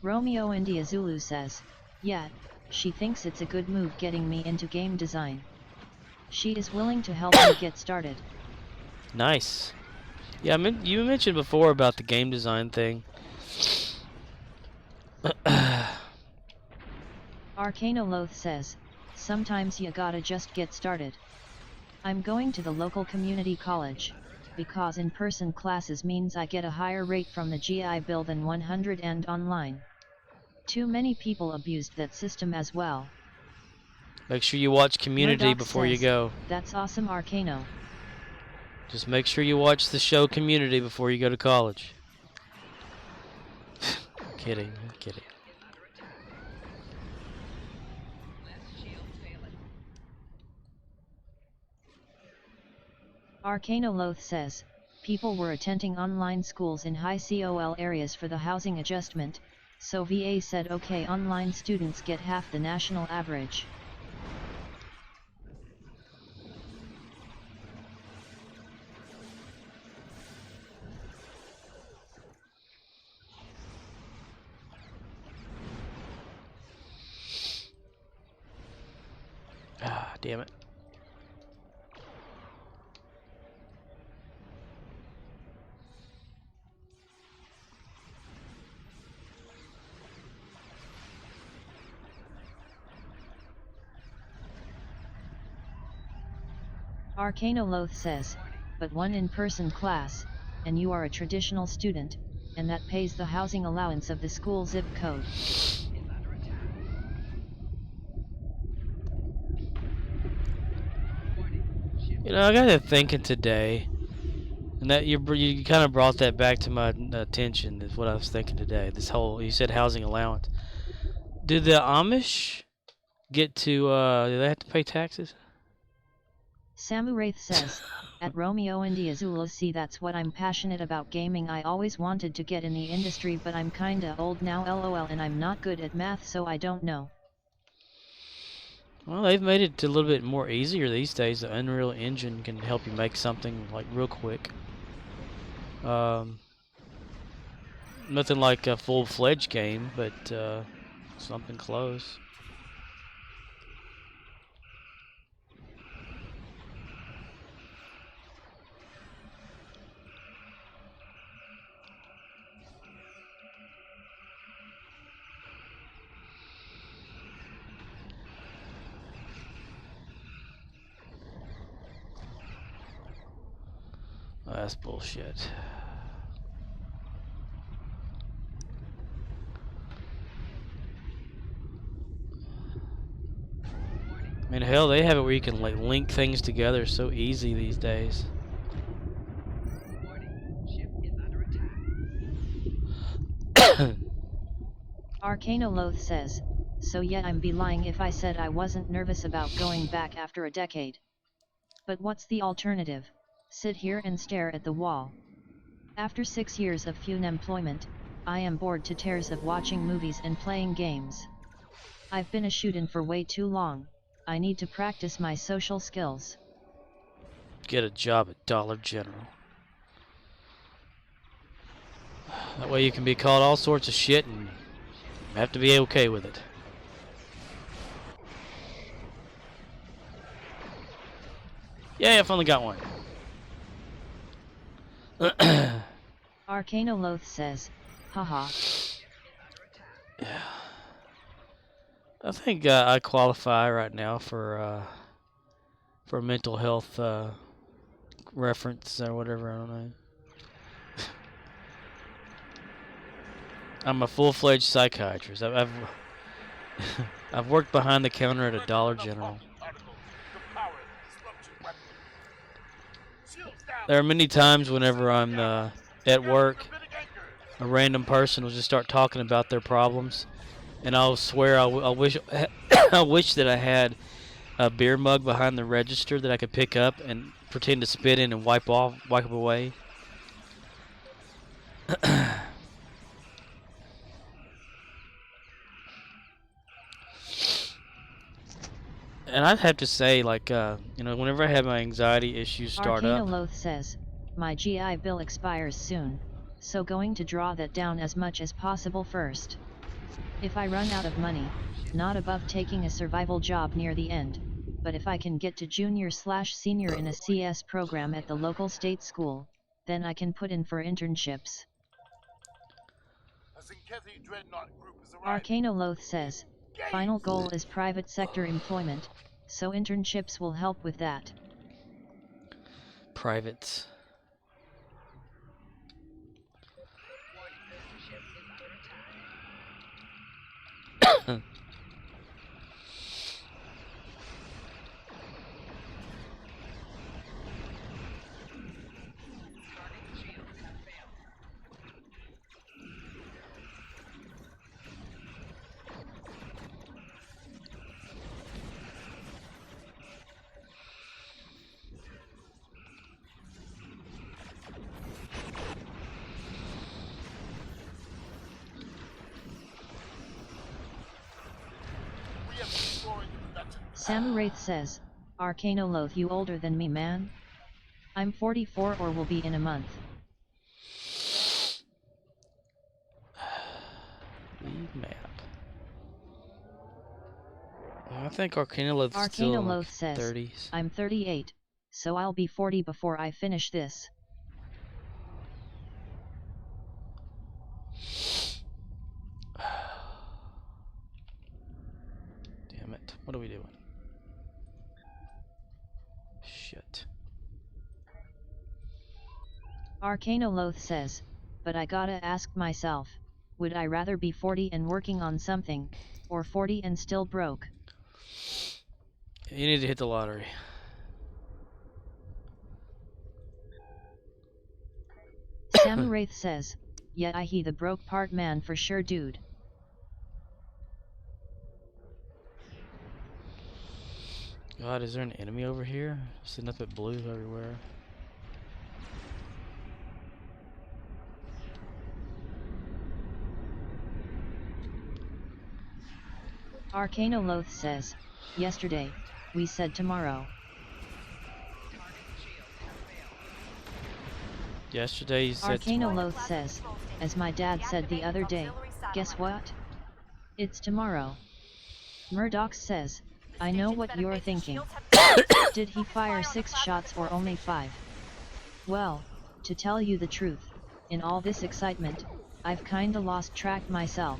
Romeo India Zulu says, yeah, she thinks it's a good move getting me into game design. She is willing to help me get started. Nice. Yeah, you mentioned before about the game design thing. Arcanoloth says, sometimes you gotta just get started. I'm going to the local community college, because in-person classes means I get a higher rate from the GI Bill than 100 and online. Too many people abused that system as well. Make sure you watch Community Murdoch before you says, go. That's awesome, Arcano. Just make sure you watch the show Community before you go to college. Kidding, kidding. Arcanoloth says, people were attending online schools in high COL areas for the housing adjustment, so VA said okay, online students get half the national average. Ah, damn it. Arcanoloth says, but one in-person class, and you are a traditional student, and that pays the housing allowance of the school zip code. You know, I got to thinking today, and that you kind of brought that back to my attention. Is what I was thinking today. This whole, you said housing allowance. Do the Amish get to? Do they have to pay taxes? Samuraith says, at Romeo and Azula, see, that's what I'm passionate about gaming. I always wanted to get in the industry, but I'm kinda old now, lol, and I'm not good at math, so I don't know. Well, they've made it a little bit more easier these days. The Unreal Engine can help you make something like real quick. Nothing like a full-fledged game, but something close. Oh, that's bullshit. I mean, hell, they have it where you can like link things together so easy these days. Arcanoloth says, so yet I'm be lying if I said I wasn't nervous about going back after a decade. But what's the alternative? Sit here and stare at the wall. After 6 years of unemployment, I am bored to tears of watching movies and playing games. I've been a shoot-in for way too long. I need to practice my social skills. Get a job at Dollar General. That way you can be called all sorts of shit and have to be okay with it. Yeah, I finally got one. Arcanoloth says, haha. Yeah. I think I qualify right now for mental health reference or whatever. I don't know. I'm a full-fledged psychiatrist. I've I've worked behind the counter at a Dollar General. There are many times whenever I'm at work, a random person will just start talking about their problems, and I'll swear I wish I wish that I had a beer mug behind the register that I could pick up and pretend to spit in and wipe away. And I'd have to say, like, you know, whenever I have my anxiety issues start up. Arcanoloth says, my GI Bill expires soon, so going to draw that down as much as possible first. If I run out of money, not above taking a survival job near the end, but if I can get to junior/senior in a CS program at the local state school, then I can put in for internships. Arcanoloth says, final goal is private sector employment, so internships will help with that. Privates. Samuraith says, Arcanoloth, you older than me, man? I'm 44 or will be in a month. Leave map. I think Arcanoloth's still in Arcanoloth the says, 30s. I'm 38, so I'll be 40 before I finish this. Damn it. What are we doing? Shit. Arcanoloth says, but I gotta ask myself, would I rather be 40 and working on something, or 40 and still broke? You need to hit the lottery. Samuraith says, yeah, he the broke part man for sure, dude. God, is there an enemy over here? I see nothing but blue everywhere. Arcanoloth says, yesterday, we said tomorrow. Yesterday you said tomorrow. Arcanoloth says, as my dad said the other day, guess what? It's tomorrow. Murdoch says, I know what you're thinking. Did he fire 6 shots or only 5? Well, to tell you the truth, in all this excitement, I've kinda lost track myself.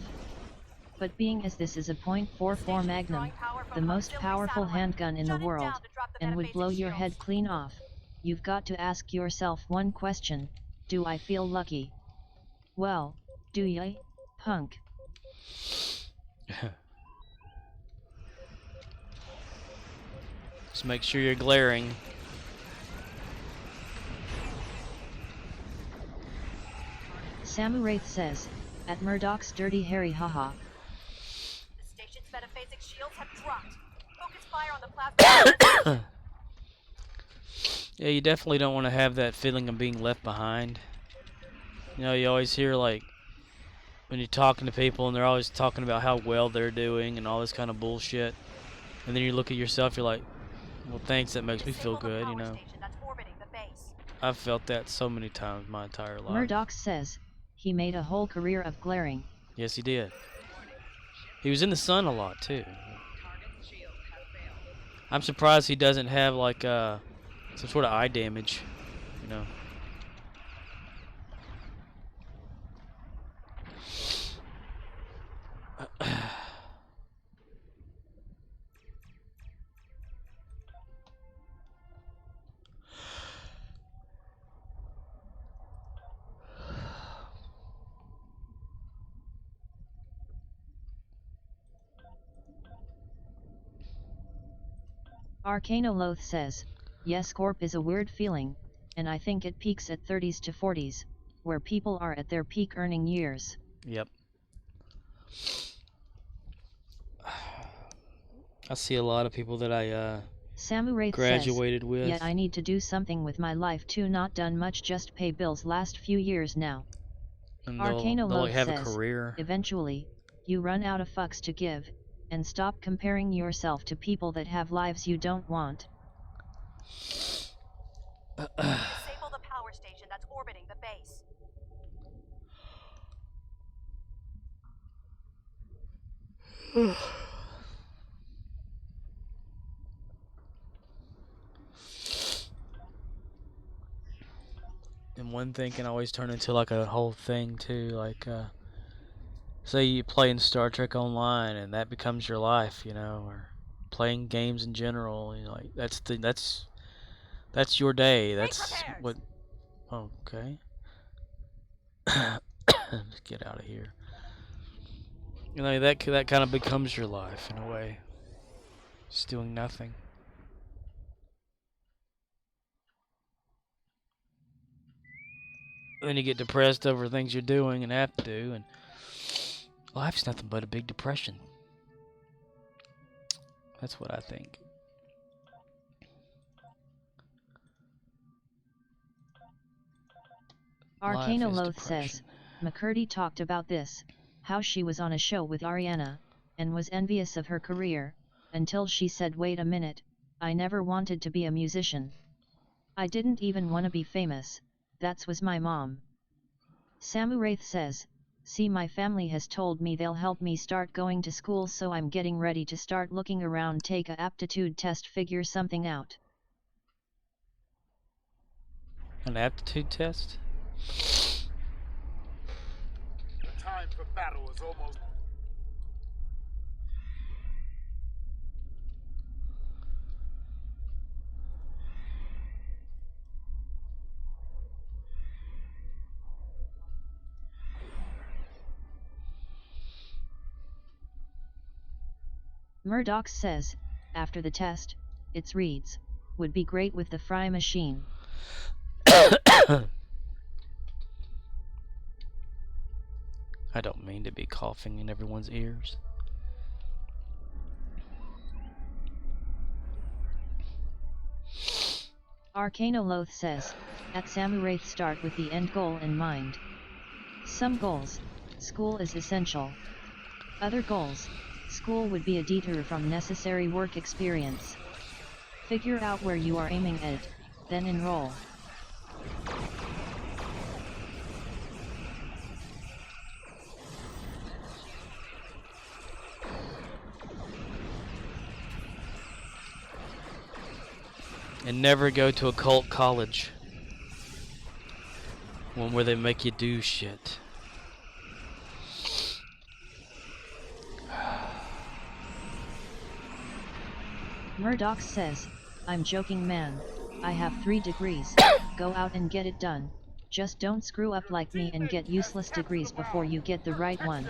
But being as this is a .44 Magnum, the most powerful handgun in the world, and would blow your head clean off, you've got to ask yourself one question, do I feel lucky? Well, do ya, punk? Just make sure you're glaring. Samuraith says, at Murdoch's dirty hairy haha. The station's metaphasic shields have dropped. Focus fire on the plasma. Yeah, you definitely don't want to have that feeling of being left behind. You know, you always hear, like, when you're talking to people and they're always talking about how well they're doing and all this kind of bullshit. And then you look at yourself, you're like, well, thanks, that makes me feel good, you know. I've felt that so many times my entire life. Murdoch says, he made a whole career of glaring. Yes, he did. He was in the sun a lot, too. I'm surprised he doesn't have, like, some sort of eye damage, you know. Arcanoloth says, yes, Corp is a weird feeling, and I think it peaks at 30s to 40s, where people are at their peak earning years. Yep. I see a lot of people that I Samuraith graduated says, with. yet I need to do something with my life too, not done much, just pay bills last few years now. And Arcanoloth they'll have says, a career. eventually, you run out of fucks to give, and stop comparing yourself to people that have lives you don't want. Disable the power station that's orbiting the base. And one thing can always turn into like a whole thing too. Like, say you play in Star Trek Online and that becomes your life, you know, or playing games in general. You know, like that's your day. That's what. Okay. Let's get out of here. You know, that kind of becomes your life in a way. Just doing nothing. Then you get depressed over things you're doing and have to do, and life's nothing but a big depression. That's what I think. Arcana Loth says, McCurdy talked about this, how she was on a show with Ariana, and was envious of her career, until she said, wait a minute, I never wanted to be a musician. I didn't even want to be famous, that was my mom. Samu Wraith says, see, my family has told me they'll help me start going to school, so I'm getting ready to start looking around, take a aptitude test, figure something out. An aptitude test? The time for battle is almost. Murdoch says, after the test, it reads, would be great with the fry machine. I don't mean to be coughing in everyone's ears. Arcana Loth says, at Samu Wraith start with the end goal in mind. Some goals, school is essential. Other goals, school would be a detour from necessary work experience. Figure out where you are aiming at, then enroll. And never go to a cult college. One where they make you do shit. Murdoch says, I'm joking, man. I have 3 degrees. Go out and get it done. Just don't screw up like me and get useless degrees before you get the right one.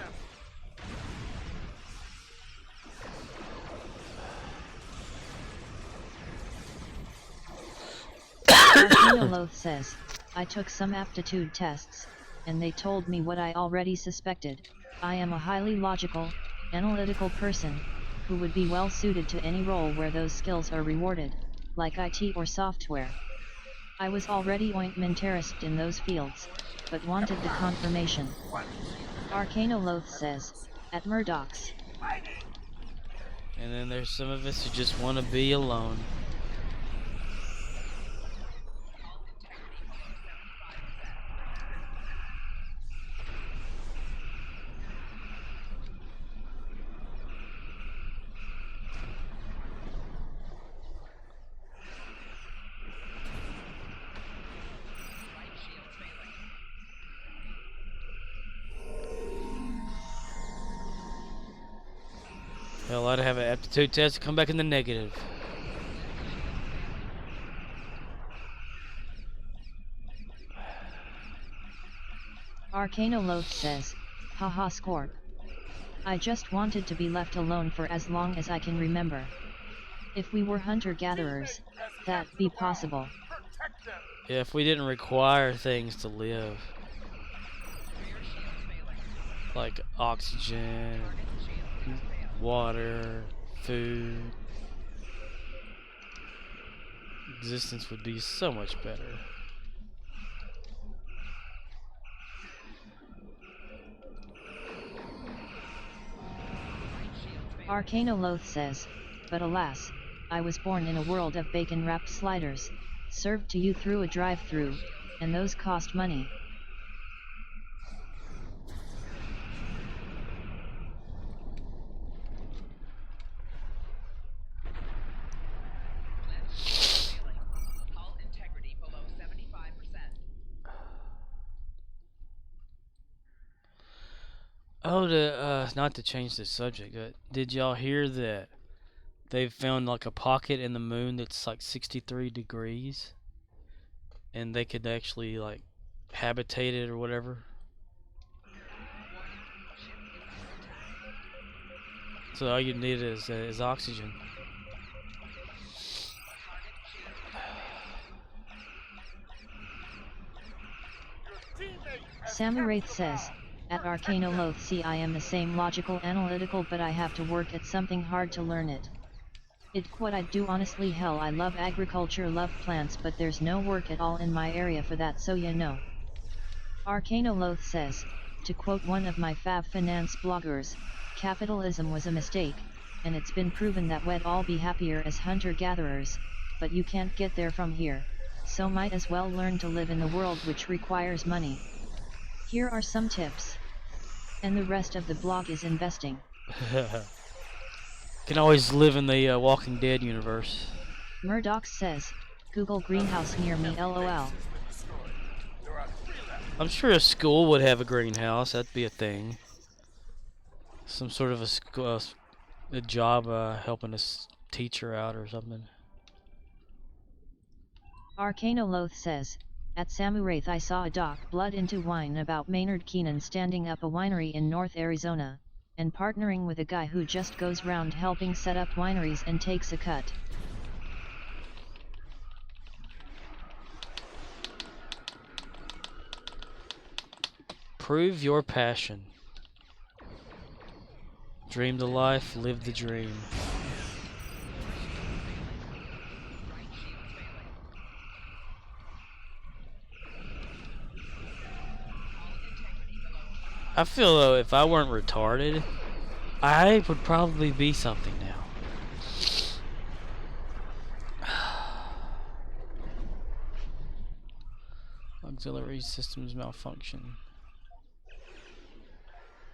Arcana Loth says, I took some aptitude tests, and they told me what I already suspected. I am a highly logical, analytical person, who would be well suited to any role where those skills are rewarded, like IT or software. I was already ointmentarist in those fields, but wanted the confirmation. Arcana Loth says, at Murdoch's. And then there's some of us who just want to be alone. Hell, I'd have an aptitude test to come back in the negative. Arcana Loth says, haha Scorp. I just wanted to be left alone for as long as I can remember. If we were hunter-gatherers, that'd be possible. Yeah, if we didn't require things to live. Like oxygen, water, food. Existence would be so much better. Arcana Loth says, but alas, I was born in a world of bacon-wrapped sliders, served to you through a drive-thru, and those cost money. Oh, not to change the subject, but did y'all hear that they've found like a pocket in the moon that's like 63 degrees, and they could actually like habitate it or whatever? So all you need is oxygen. Samuraith says, at Arcanoloth see I am the same logical analytical but I have to work at something hard to learn it. It what I do honestly hell I love agriculture love plants but there's no work at all in my area for that so you know. Arcanoloth says, to quote one of my Fab Finance bloggers, capitalism was a mistake, and it's been proven that we'd all be happier as hunter-gatherers, but you can't get there from here, so might as well learn to live in the world which requires money. Here are some tips. And the rest of the blog is investing. Can always live in the Walking Dead universe. Murdoch says, Google greenhouse near me lol. I'm sure a school would have a greenhouse. That'd be a thing. Some sort of a job helping a teacher out or something. Arcanoloth says, at Samuraith I saw a doc Blood into Wine about Maynard Keenan standing up a winery in North Arizona, and partnering with a guy who just goes round helping set up wineries and takes a cut. Prove your passion. Dream the life, live the dream. I feel though if I weren't retarded, I would probably be something now. Auxiliary systems malfunction.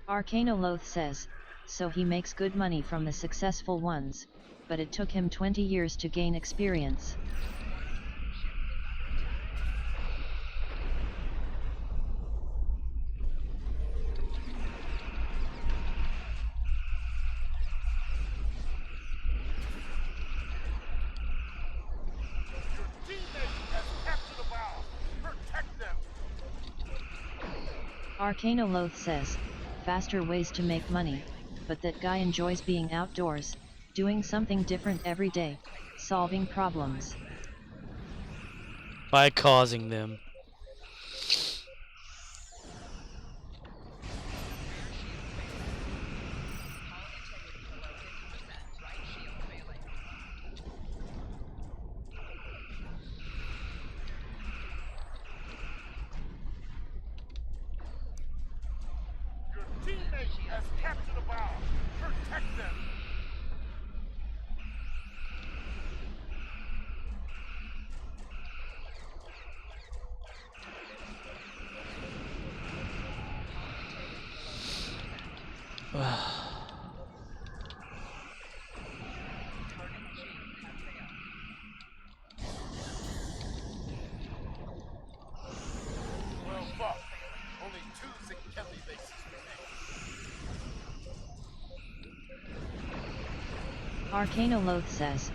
Arcanoloth says, so he makes good money from the successful ones, but it took him 20 years to gain experience. Arcanoloth says, faster ways to make money, but that guy enjoys being outdoors, doing something different every day, solving problems. By causing them. Arcanoloth says,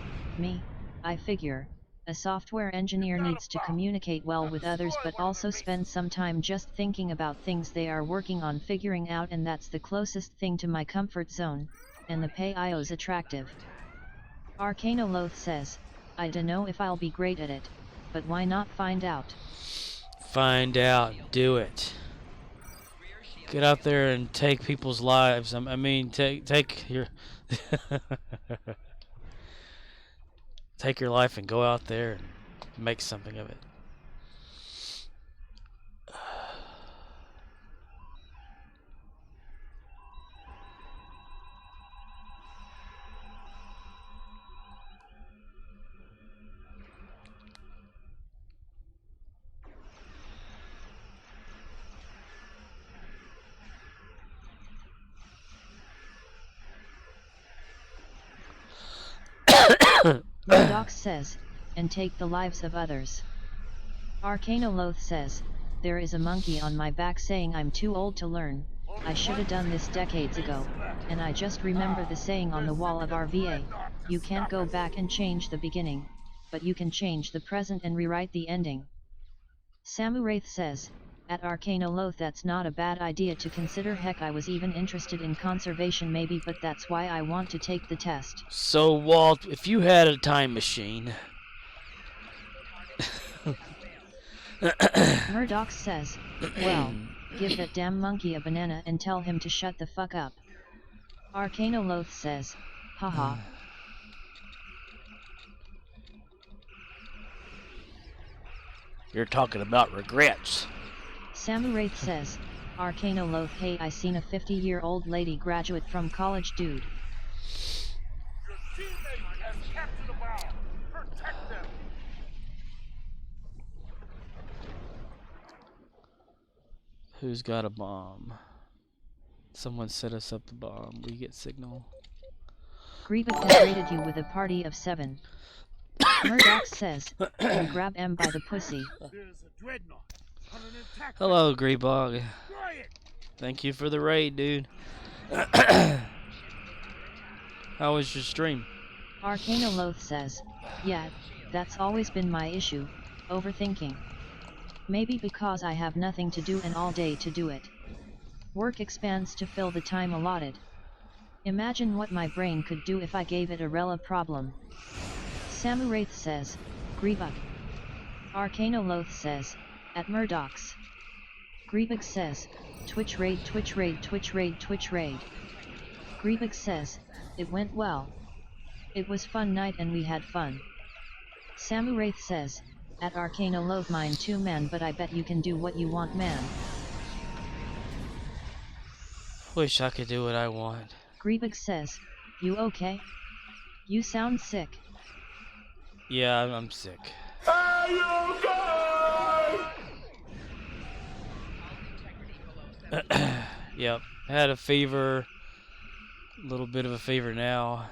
I figure, a software engineer needs to communicate well with others but also spend some time just thinking about things they are working on figuring out and that's the closest thing to my comfort zone, and the pay IO's attractive. Arcanoloth says, I dunno if I'll be great at it, but why not find out? Find out, do it. Get out there and take people's lives. I mean, take your take your life and go out there and make something of it. Murdoch says, and take the lives of others. Arcanoloth says, there is a monkey on my back saying I'm too old to learn, I shoulda done this decades ago, and I just remember the saying on the wall of our VA, you can't go back and change the beginning, but you can change the present and rewrite the ending. Samu Wraith says, at Arcanoloth, that's not a bad idea to consider. Heck, I was even interested in conservation maybe, but that's why I want to take the test. So Walt, if you had a time machine... Murdoch says, well, give that damn monkey a banana and tell him to shut the fuck up. Arcanoloth says, haha. You're talking about regrets. Samu Wraith says, Arcanoloth, hey, I seen a 50-year-old lady graduate from college, dude. Your teammate has captured a bomb. Protect them. Who's got a bomb? Someone set us up the bomb. We get signal. Grievous has raided you with a party of 7. Murdoch says, you grab M by the pussy. There's a dreadnought on an attack. Hello, Greebog. Quiet. Thank you for the raid, dude. How was your stream? Arcanoloth says, yeah, that's always been my issue, overthinking. Maybe because I have nothing to do and all day to do it. Work expands to fill the time allotted. Imagine what my brain could do if I gave it a rela problem. Samu Wraith says, Griebug. Arcanoloth says, at Murdoch's. Griebug says, Twitch raid, Twitch raid, Twitch raid, Twitch raid. Griebug says, it went well. It was fun night and we had fun. Samu Wraith says, at Arcanoloth, mine too, man, but I bet you can do what you want, man. Wish I could do what I want. Griebug says, you okay? You sound sick. Yeah, I'm sick. Yep, had a fever. A little bit of a fever now.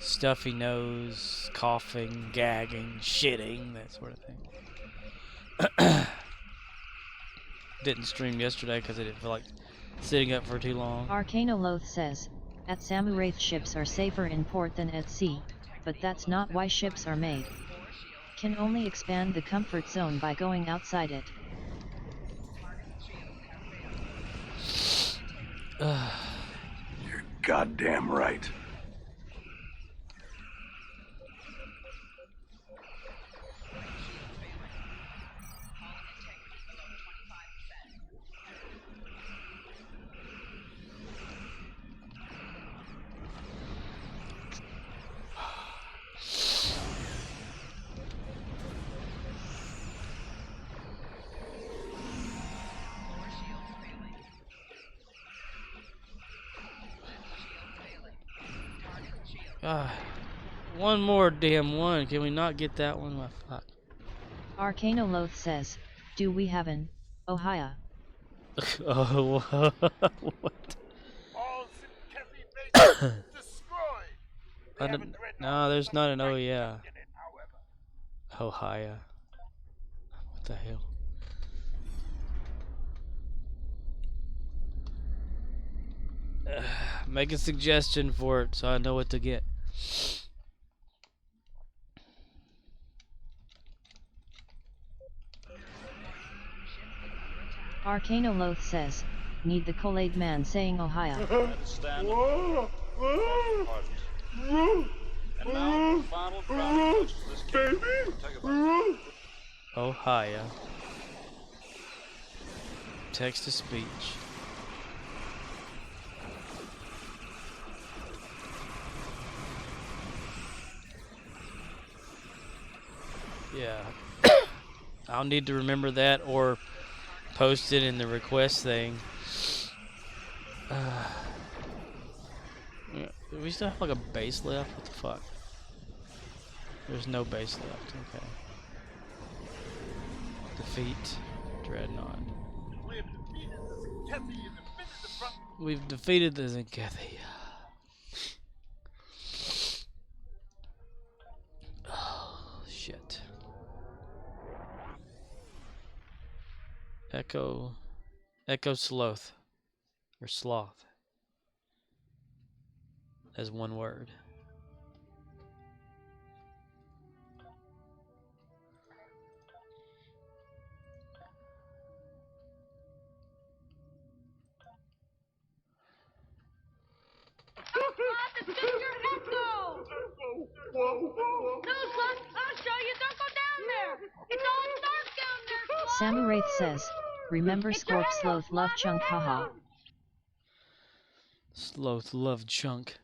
Stuffy nose, coughing, gagging, shitting, that sort of thing. Didn't stream yesterday because I didn't feel like sitting up for too long. Arcanoloth says, at Samu Wraith, ships are safer in port than at sea, but that's not why ships are made. Can only expand the comfort zone by going outside it. You're goddamn right. One more damn one. Can we not get that one? My fuck. Arcanoloth says, do we have an Ohio? Oh, what? All Sinkethi bases destroyed. No, there's not an oh yeah. Ohio. What the hell? Make a suggestion for it so I know what to get. Arcanoloth says, need the Kool-Aid man saying Ohio. Ohio. Text to speech. Yeah. I'll need to remember that or post it in the request thing. Yeah, do we still have like a base left? What the fuck? There's no base left. Okay. Defeat Dreadnought. We've defeated the Zenkethi. Oh, shit. Echo Sloth. Or sloth. As one word. Samuraith says, remember Scorp Sloth love chunk haha. Sloth love chunk.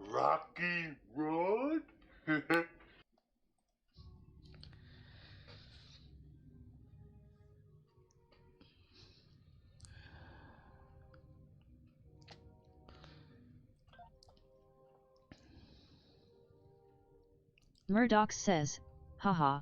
Rocky Road? Murdoch says, haha.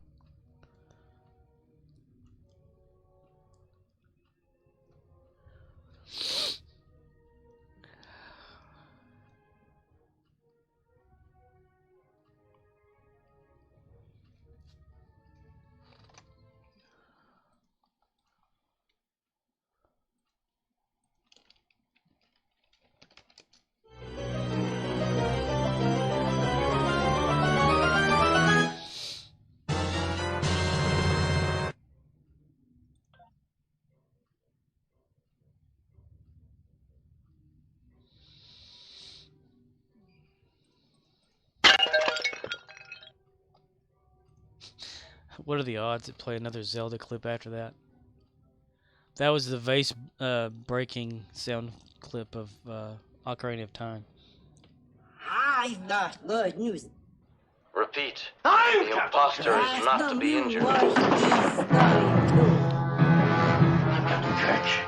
What are the odds that play another Zelda clip after that? That was the vase breaking sound clip of Ocarina of Time. I've got good news. Repeat. The imposter is not to be injured. I've got the catch.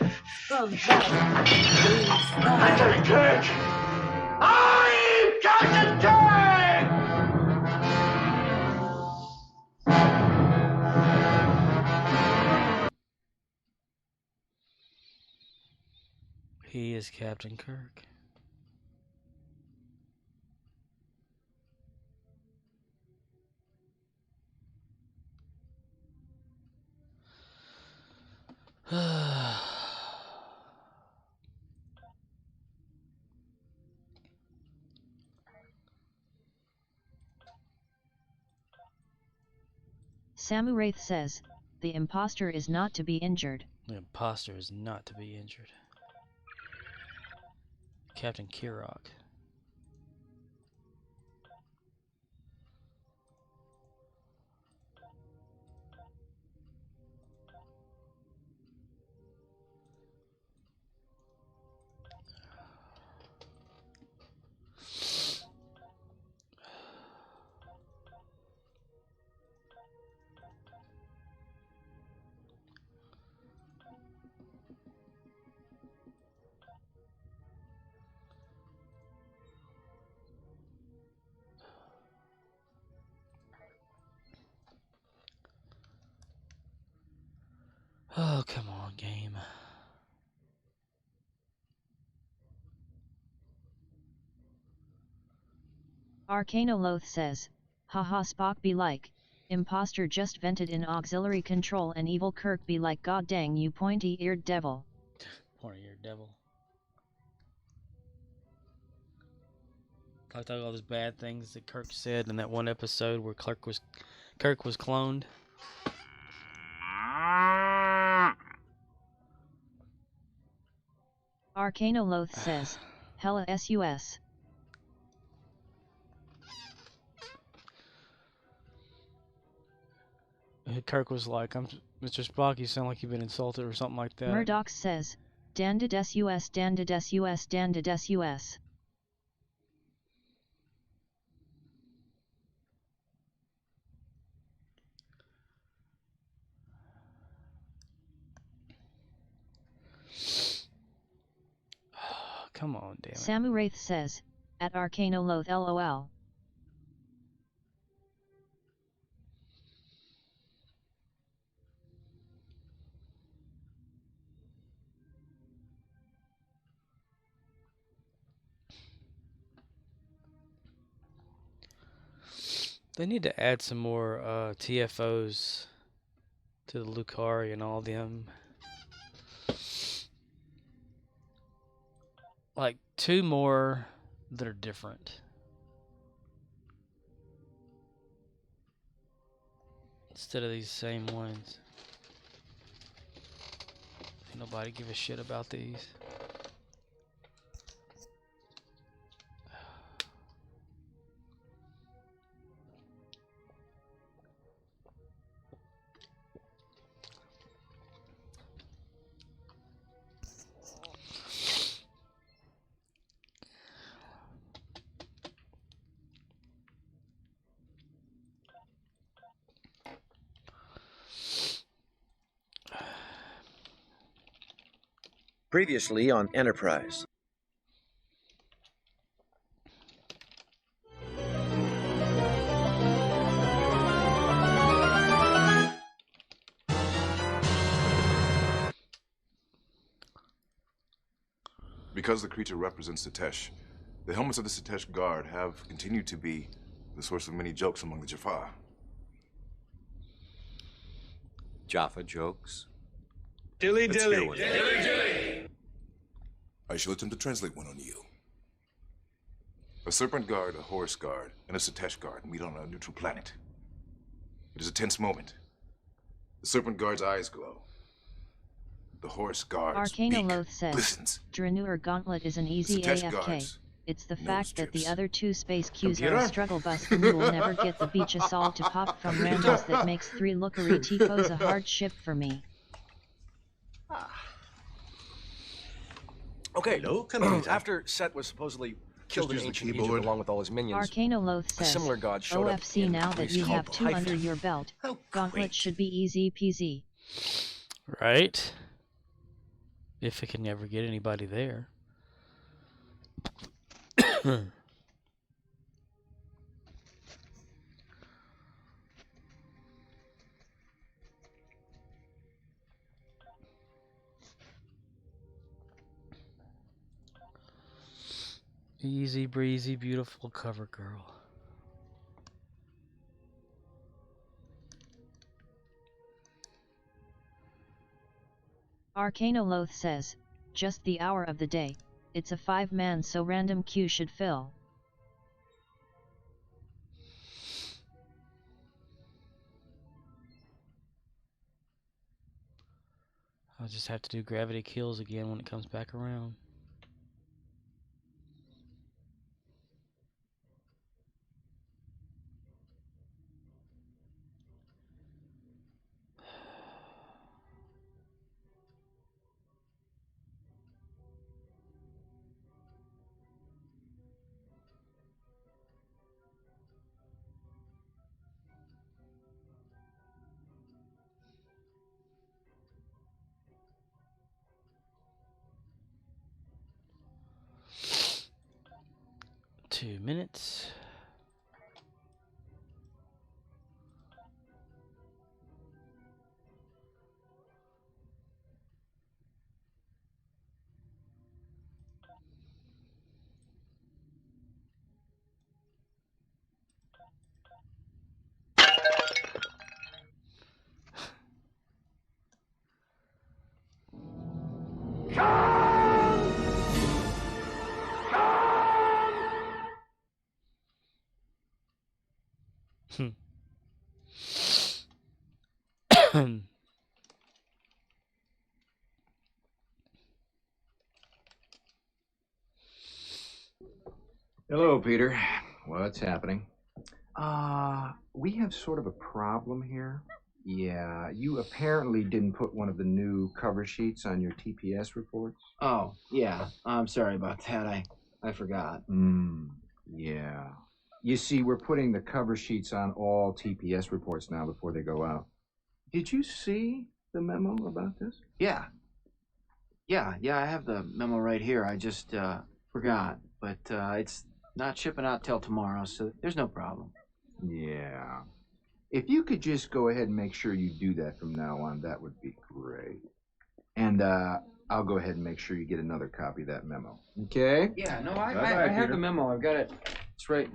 I've got the catch. I've got the catch. He is Captain Kirk. Samuraith says, the imposter is not to be injured. The imposter is not to be injured. Captain Kirok. Oh, come on, game. Arcanoloth says, haha Spock be like, imposter just vented in auxiliary control and evil Kirk be like god dang you pointy-eared devil. Pointy-eared devil. Talked about all those bad things that Kirk said in that one episode where Kirk was cloned. Arcanoloth says, hella sus. Kirk was like, I'm Mr. Spock, you sound like you've been insulted or something like that. Murdoch says, dandid sus dandid sus dandid sus. Come on, damn it. Samuraith says, at Arcanoloth lol. They need to add some more TFOs to the Lucari and all them. Like 2 more that are different. Instead of these same ones. Ain't nobody give a shit about these. Previously on Enterprise. Because the creature represents Satesh, the helmets of the Satesh Guard have continued to be the source of many jokes among the Jaffa. Jaffa jokes? Dilly Let's dilly. hear one. Dilly dilly. I shall attempt to translate one on you. A Serpent Guard, a Horus Guard, and a Satesh Guard meet on a neutral planet. It is a tense moment. The Serpent Guard's eyes glow. The Horus Guard's beak Arcanoloth says, glistens. Draenor Gauntlet is an easy Satesh AFK. Guards, It's the fact that the other 2 space Qs are Computer? a struggle bus and you will never get the beach assault to pop from Randalls that makes 3 Lookery Tifos a hard ship for me. Okay, Hello, computer. after Set was supposedly killed in use the ancient Egypt keyboard. along with all his minions, Arcanoloth a says, similar god showed up OFC in now that Greece you called have 2 Python. under your belt, How Gauntlet quaint. should be easy peasy. Right? If it can never get anybody there. Easy breezy, beautiful cover girl. Arcanoloth says, just the hour of the day, it's a 5-man so random queue should fill. I'll just have to do gravity kills again when it comes back around. Two minutes. Hello, Peter. What's happening? We have sort of a problem here. Yeah, you apparently didn't put one of the new cover sheets on your TPS reports. Oh, yeah. I'm sorry about that. I forgot. Yeah. You see, we're putting the cover sheets on all TPS reports now before they go out. Did you see the memo about this? Yeah. Yeah, I have the memo right here. I just forgot. But it's not shipping out till tomorrow, so there's no problem. Yeah. If you could just go ahead and make sure you do that from now on, that would be great. And I'll go ahead and make sure you get another copy of that memo. Okay? Yeah, no, I Bye-bye, have Peter. the memo. I've got it. It's right.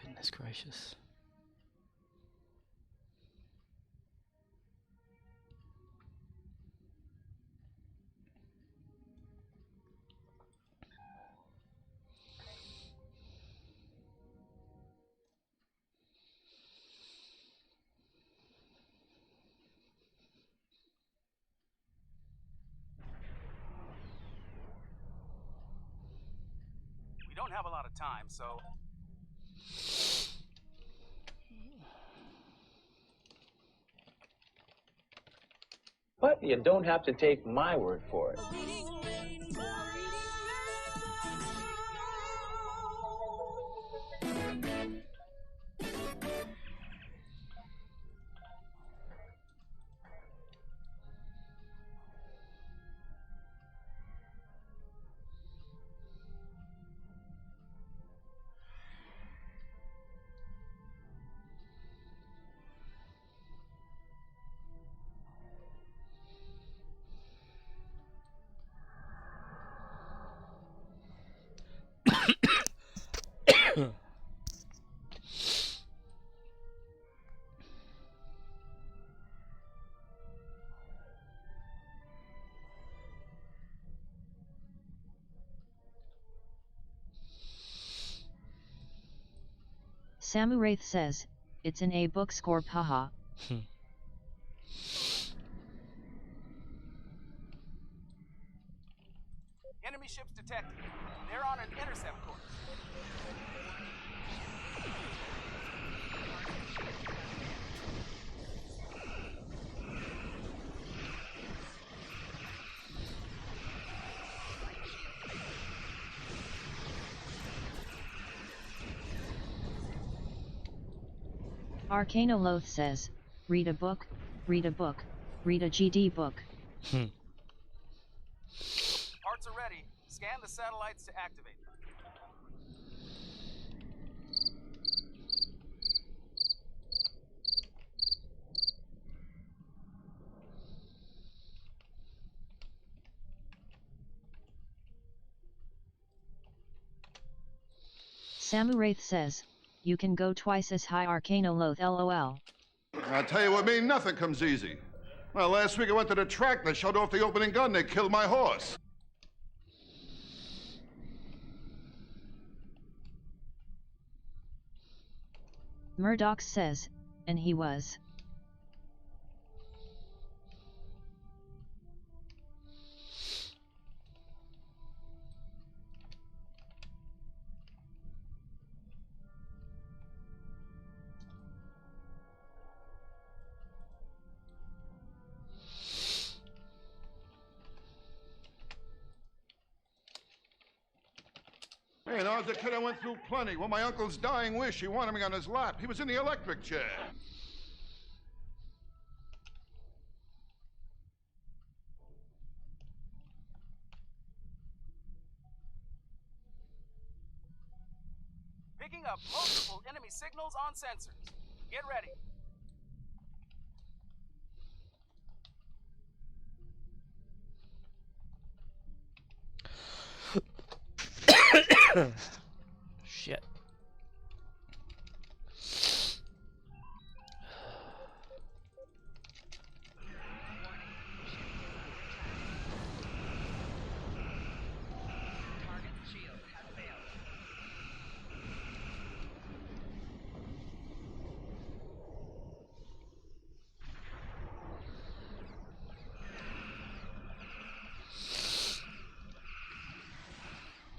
Goodness gracious. We don't have a lot of time, so... But you don't have to take my word for it. Samuraith says, it's an A book score, haha. Enemy ships detected. They're on an intercept course. Arcanoloth says, read a book, read a book, read a GD book. Parts are ready. Scan the satellites to activate them. Samuraith says, you can go twice as high, Arcanoloth, lol. I'll tell you what, me, nothing comes easy. Well, last week I went to the track, they showed off the opening gun, they killed my horse. Murdoch says, and he was. Hey, and I was a kid, I went through plenty. Well, my uncle's dying wish, he wanted me on his lap. He was in the electric chair. Picking up multiple enemy signals on sensors. Get ready. Shit.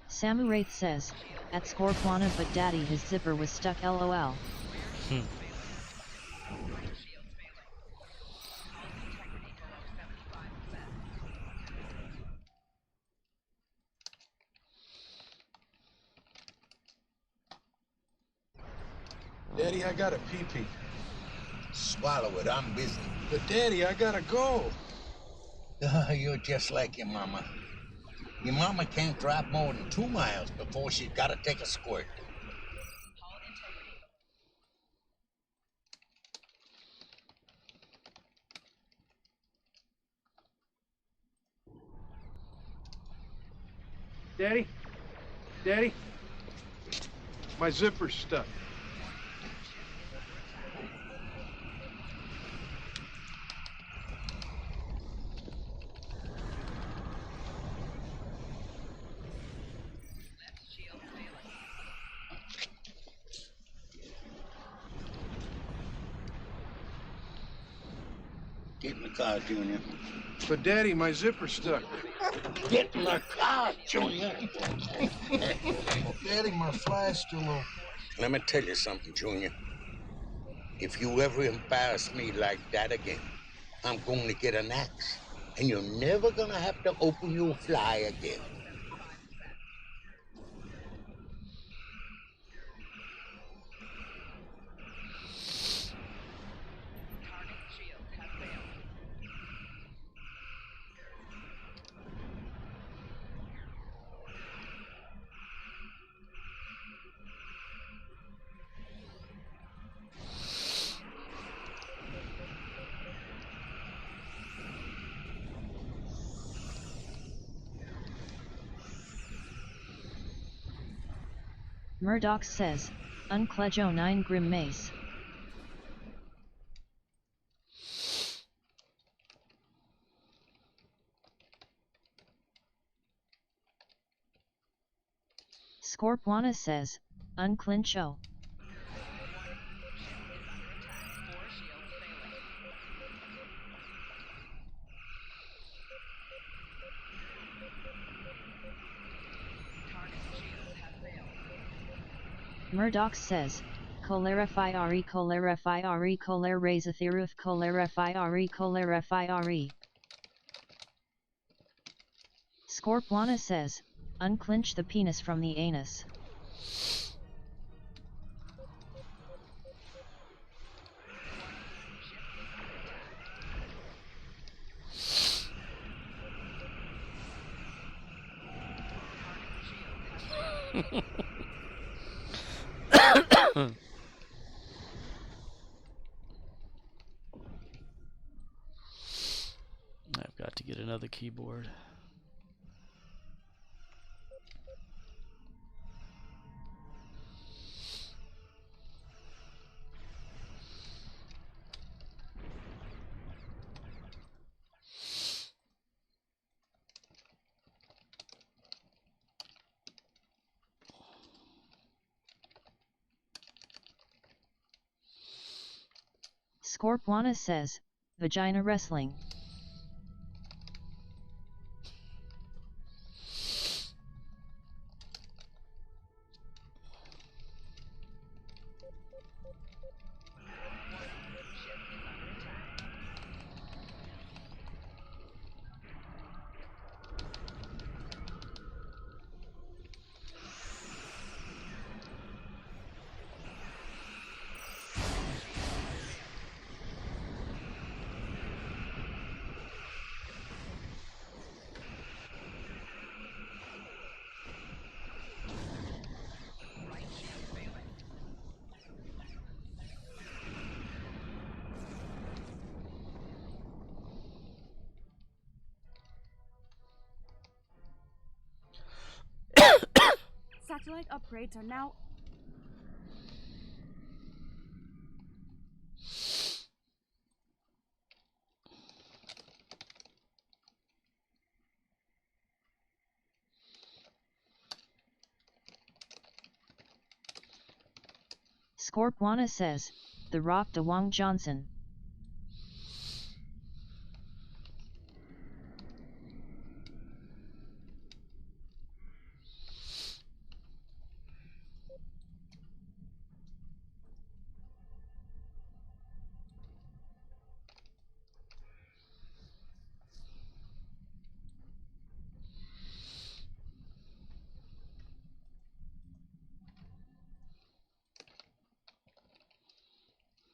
Samuraith says, at Scorpwana but daddy his zipper was stuck lol. Daddy, I got a pee-pee. Swallow it, I'm busy. But Daddy, I gotta go. You're just like your mama. Your mama can't drive more than 2 miles before she's gotta take a squirt. Daddy? Daddy? My zipper's stuck. Get in the car, Junior. But Daddy, my zipper's stuck. Get in the car, Junior. Daddy, my fly's still open. Let me tell you something, Junior. If you ever embarrass me like that again, I'm going to get an axe. And you're never going to have to open your fly again. Murdoch says, Unclejo 9 Grim Mace. Scorpwana says, Unclincho. Murdoch says, Colerify-Ari Colerify-Ari Coler-Razathiruth Colerify-Ari Colerify-Ari. Scorpwana says, unclinch the penis from the anus. I've got to get another keyboard. Scorpwana says, vagina wrestling. Electronic upgrades are now... Scorpwana says, The Rock DeWong Johnson.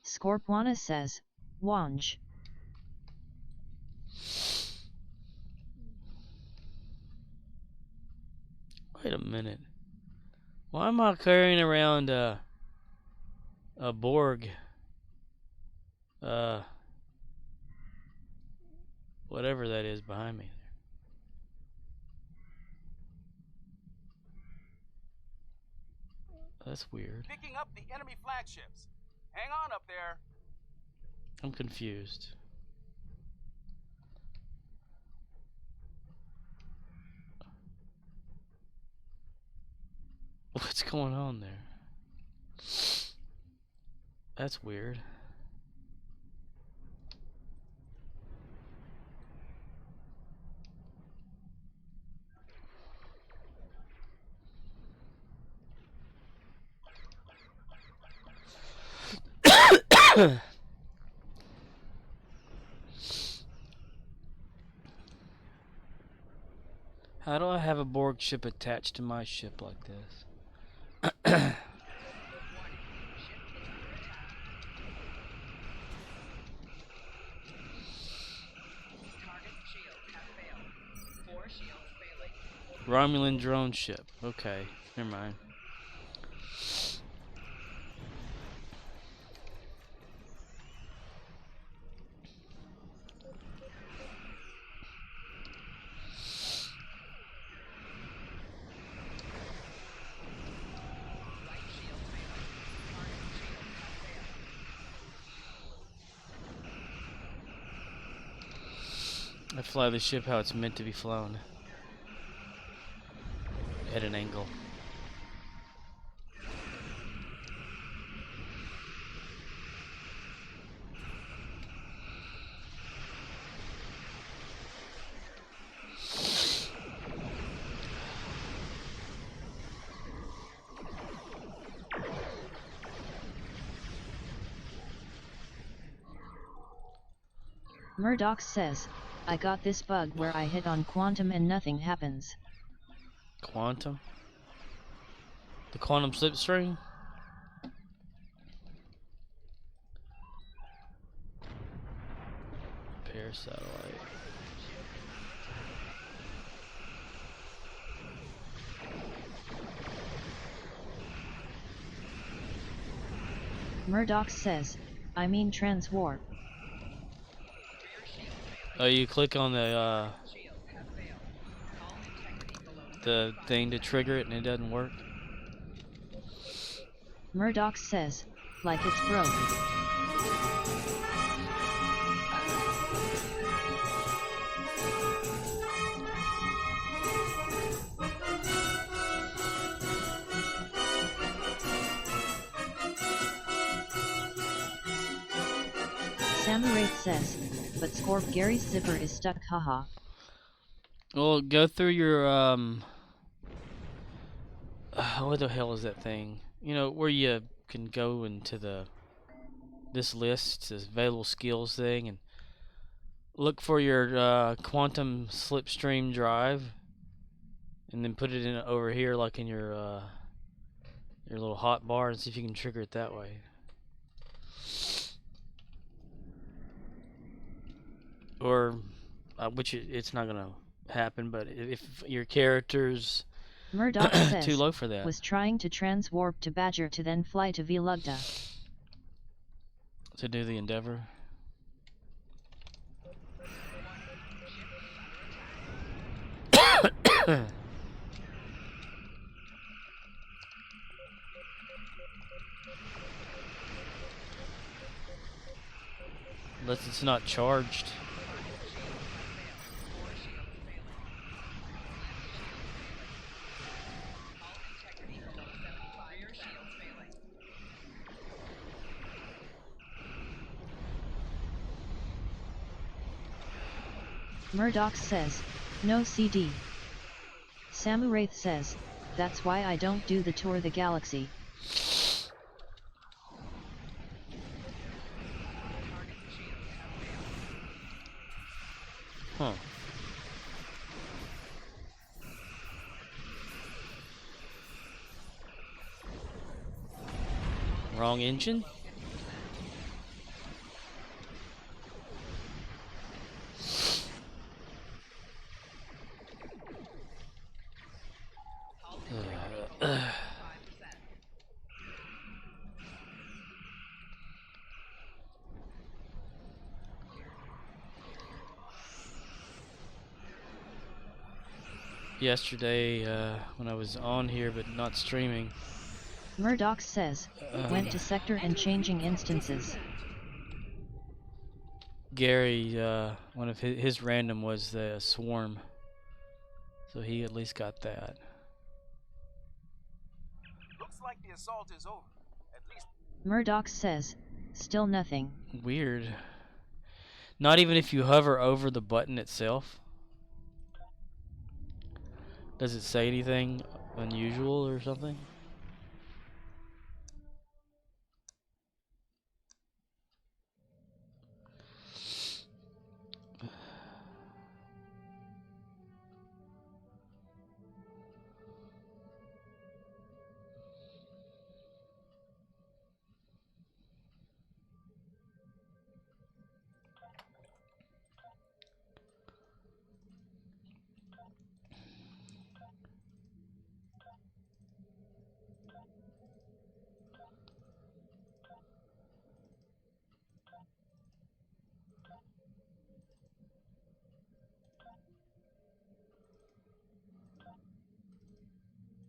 Scorpwana says, Wanj. Wait a minute. Why am I carrying around a Borg? Whatever that is behind me. That's weird. Picking up the enemy flagships. Hang on up there. I'm confused. What's going on there? That's weird. How do I have a Borg ship attached to my ship like this? Romulan drone ship. Okay, never mind. I fly the ship how it's meant to be flown. At an angle. Murdoch says, I got this bug where I hit on quantum and nothing happens. Quantum? The quantum slipstream? Repair satellite. Murdoch says, I mean transwarp. Oh, you click on the thing to trigger it and it doesn't work? Murdoch says, like it's broke. Samurai says, but Scorp Gary's zipper is stuck, haha. Well, go through your, what the hell is that thing? You know, where you can go into this list, this available skills thing, and look for your, quantum slipstream drive, and then put it in over here, like in your little hot bar, and see if you can trigger it that way. Or, which it's not gonna happen, but if your character's Murdoch says, too low for that. Was trying to transwarp to Badger to then fly to Vilugda. To do the Endeavor. Unless it's not charged. Murdoch says, no CD. Samuraith says, that's why I don't do the tour the galaxy. Huh. Wrong engine? Yesterday, when I was on here but not streaming. Murdoch says, went to sector and changing instances. Gary, one of his random was the swarm. So he at least got that. Looks like the assault is over. At least Murdoch says, still nothing. Weird. Not even if you hover over the button itself? Does it say anything unusual or something?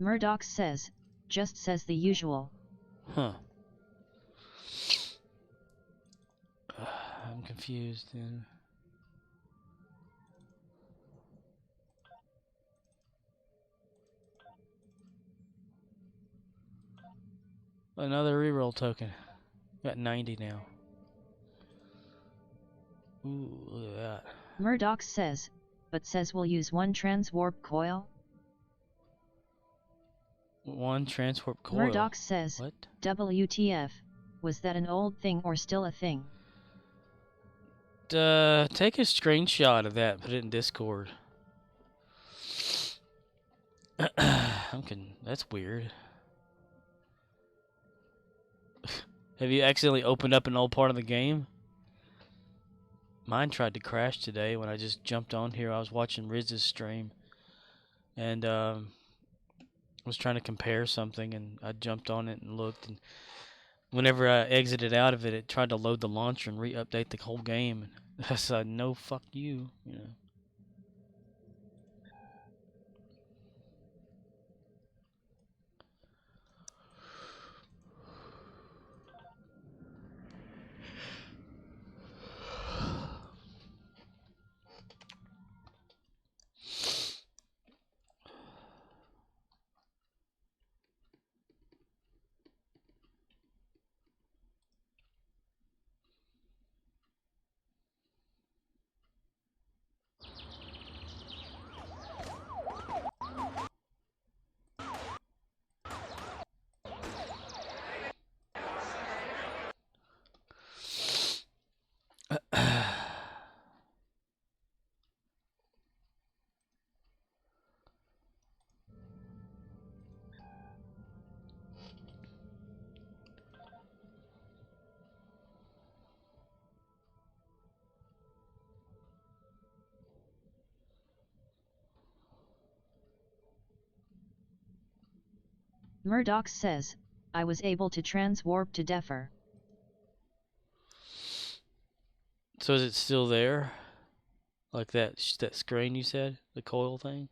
Murdoch says, just says the usual. Huh. I'm confused. Dude. Another reroll token. Got 90 now. Ooh, look at that. Murdoch says, but says we'll use one transwarp coil. One transwarp coil. Murdoch says, what? WTF, was that an old thing or still a thing? Take a screenshot of that, put it in Discord. That's weird. Have you accidentally opened up an old part of the game? Mine tried to crash today when I just jumped on here. I was watching Riz's stream. And, was trying to compare something, and I jumped on it and looked, and whenever I exited out of it, it tried to load the launcher and re-update the whole game. And I said, no, fuck you, you know. Murdoch says, I was able to transwarp to Defer. So is it still there? Like that screen you said? The coil thing?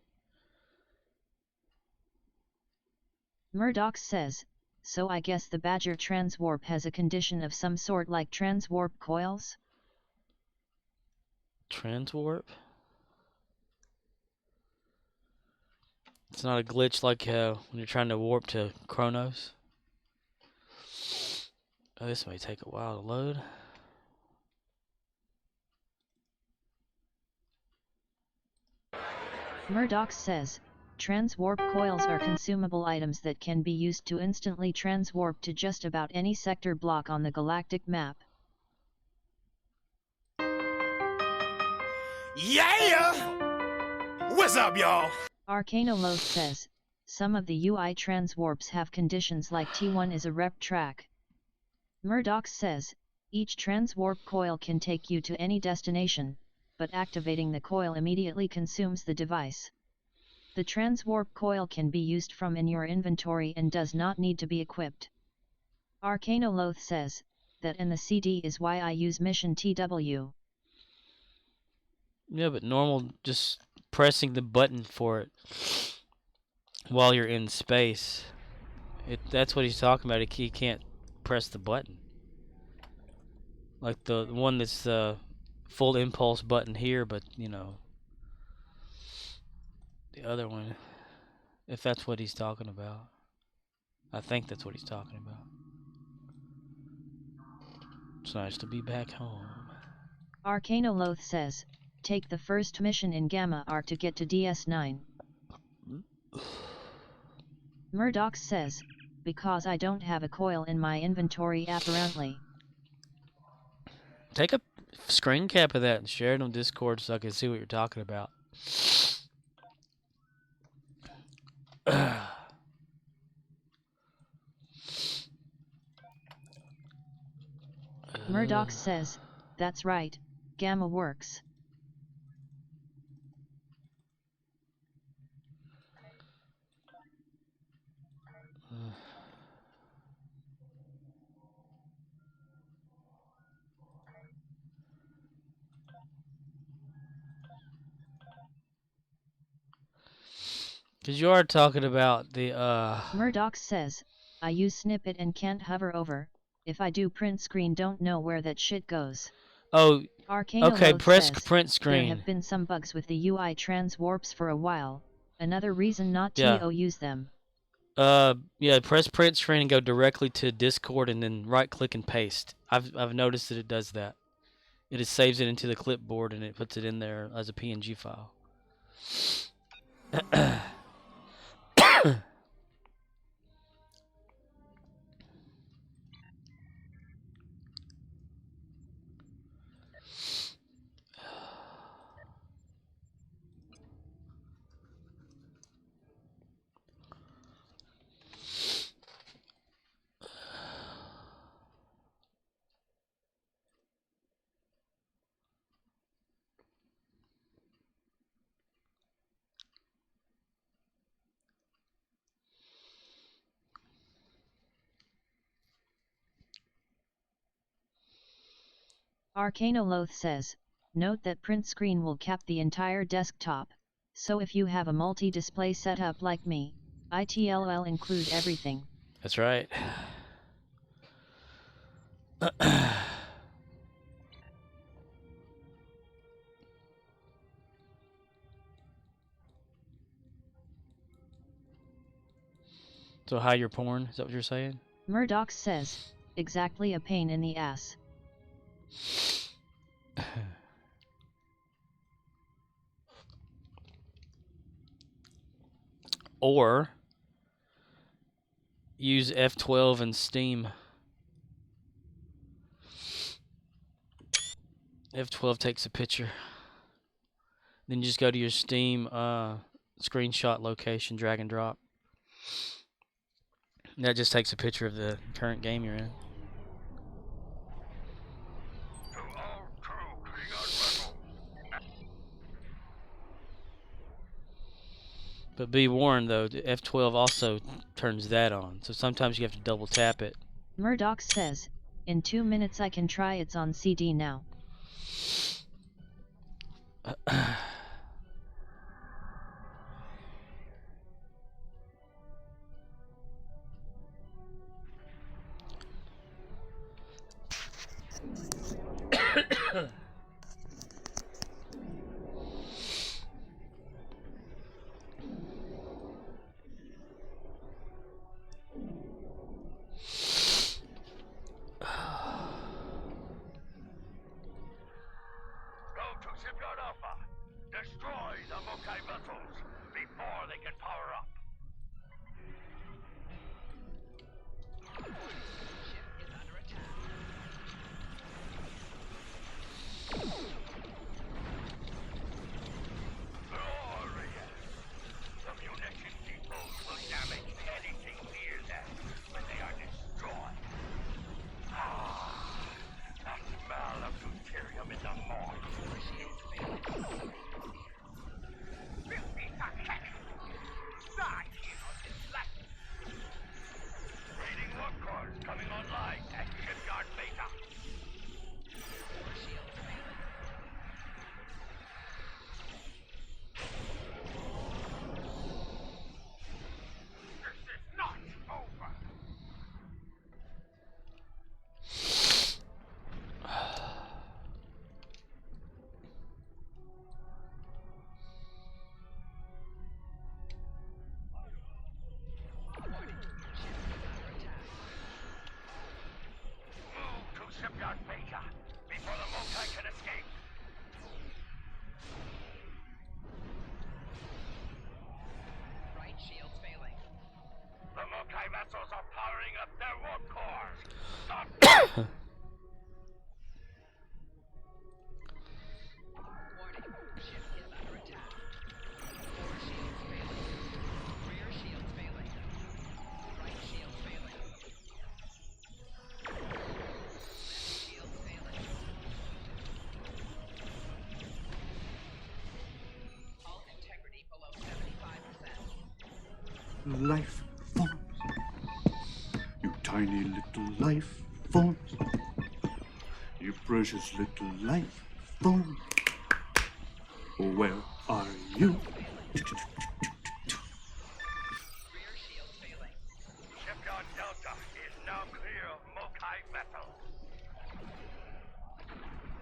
Murdoch says, so I guess the Badger transwarp has a condition of some sort like transwarp coils? Transwarp? It's not a glitch like when you're trying to warp to Kronos. Oh, this may take a while to load. Murdoch says, transwarp coils are consumable items that can be used to instantly transwarp to just about any sector block on the galactic map. Yeah! What's up, y'all? Arcanoloth says, some of the UI transwarps have conditions like T1 is a rep track. Murdoch says, each transwarp coil can take you to any destination, but activating the coil immediately consumes the device. The transwarp coil can be used from in your inventory and does not need to be equipped. Arcanoloth says, that in the CD is why I use Mission TW. Yeah, but normal, just pressing the button for it while you're in space. That's what he's talking about. He can't press the button. Like the one that's full impulse button here, but you know, the other one, if that's what he's talking about. I think that's what he's talking about. It's nice to be back home. Arcanoloth says, take the first mission in Gamma Arc to get to DS9. Murdoch says, because I don't have a coil in my inventory apparently. Take a screen cap of that and share it on Discord so I can see what you're talking about. Murdoch says, that's right, Gamma works. Because you are talking about the Murdoch says, I use snippet and can't hover over. If I do print screen, don't know where that shit goes. Oh, okay, press says, print screen. There have been some bugs with the UI transwarps for a while. Another reason not Yeah. to use them. Yeah, press print screen and go directly to Discord and then right click and paste. I've noticed that it does that. It just saves it into the clipboard and it puts it in there as a PNG file. Arcanoloth says, note that print screen will cap the entire desktop, so if you have a multi-display setup like me, ITLL include everything. That's right. So hide your porn, is that what you're saying? Murdoch says, exactly a pain in the ass. Or use F12 in Steam. F12 takes a picture. Then you just go to your Steam screenshot location, drag and drop. That just takes a picture of the current game you're in. But be warned though, the F12 also turns that on, so sometimes you have to double tap it. Murdoch says, in 2 minutes I can try, it's on CD now. little life forms. You tiny little life forms. You precious little life forms. Where are you? Shipyard Delta is now clear of Mokai vessel.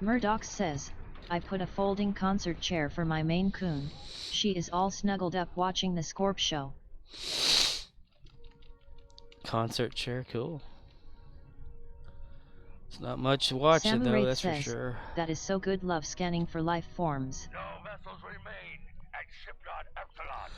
Murdoch says, I put a folding concert chair for my Maine Coon. She is all snuggled up watching the Scorp show. Concert chair, cool. It's not much watching though, Samurai that's for says, sure. that is so good, love scanning for life forms. No vessels remain at Shipyard Epsilon.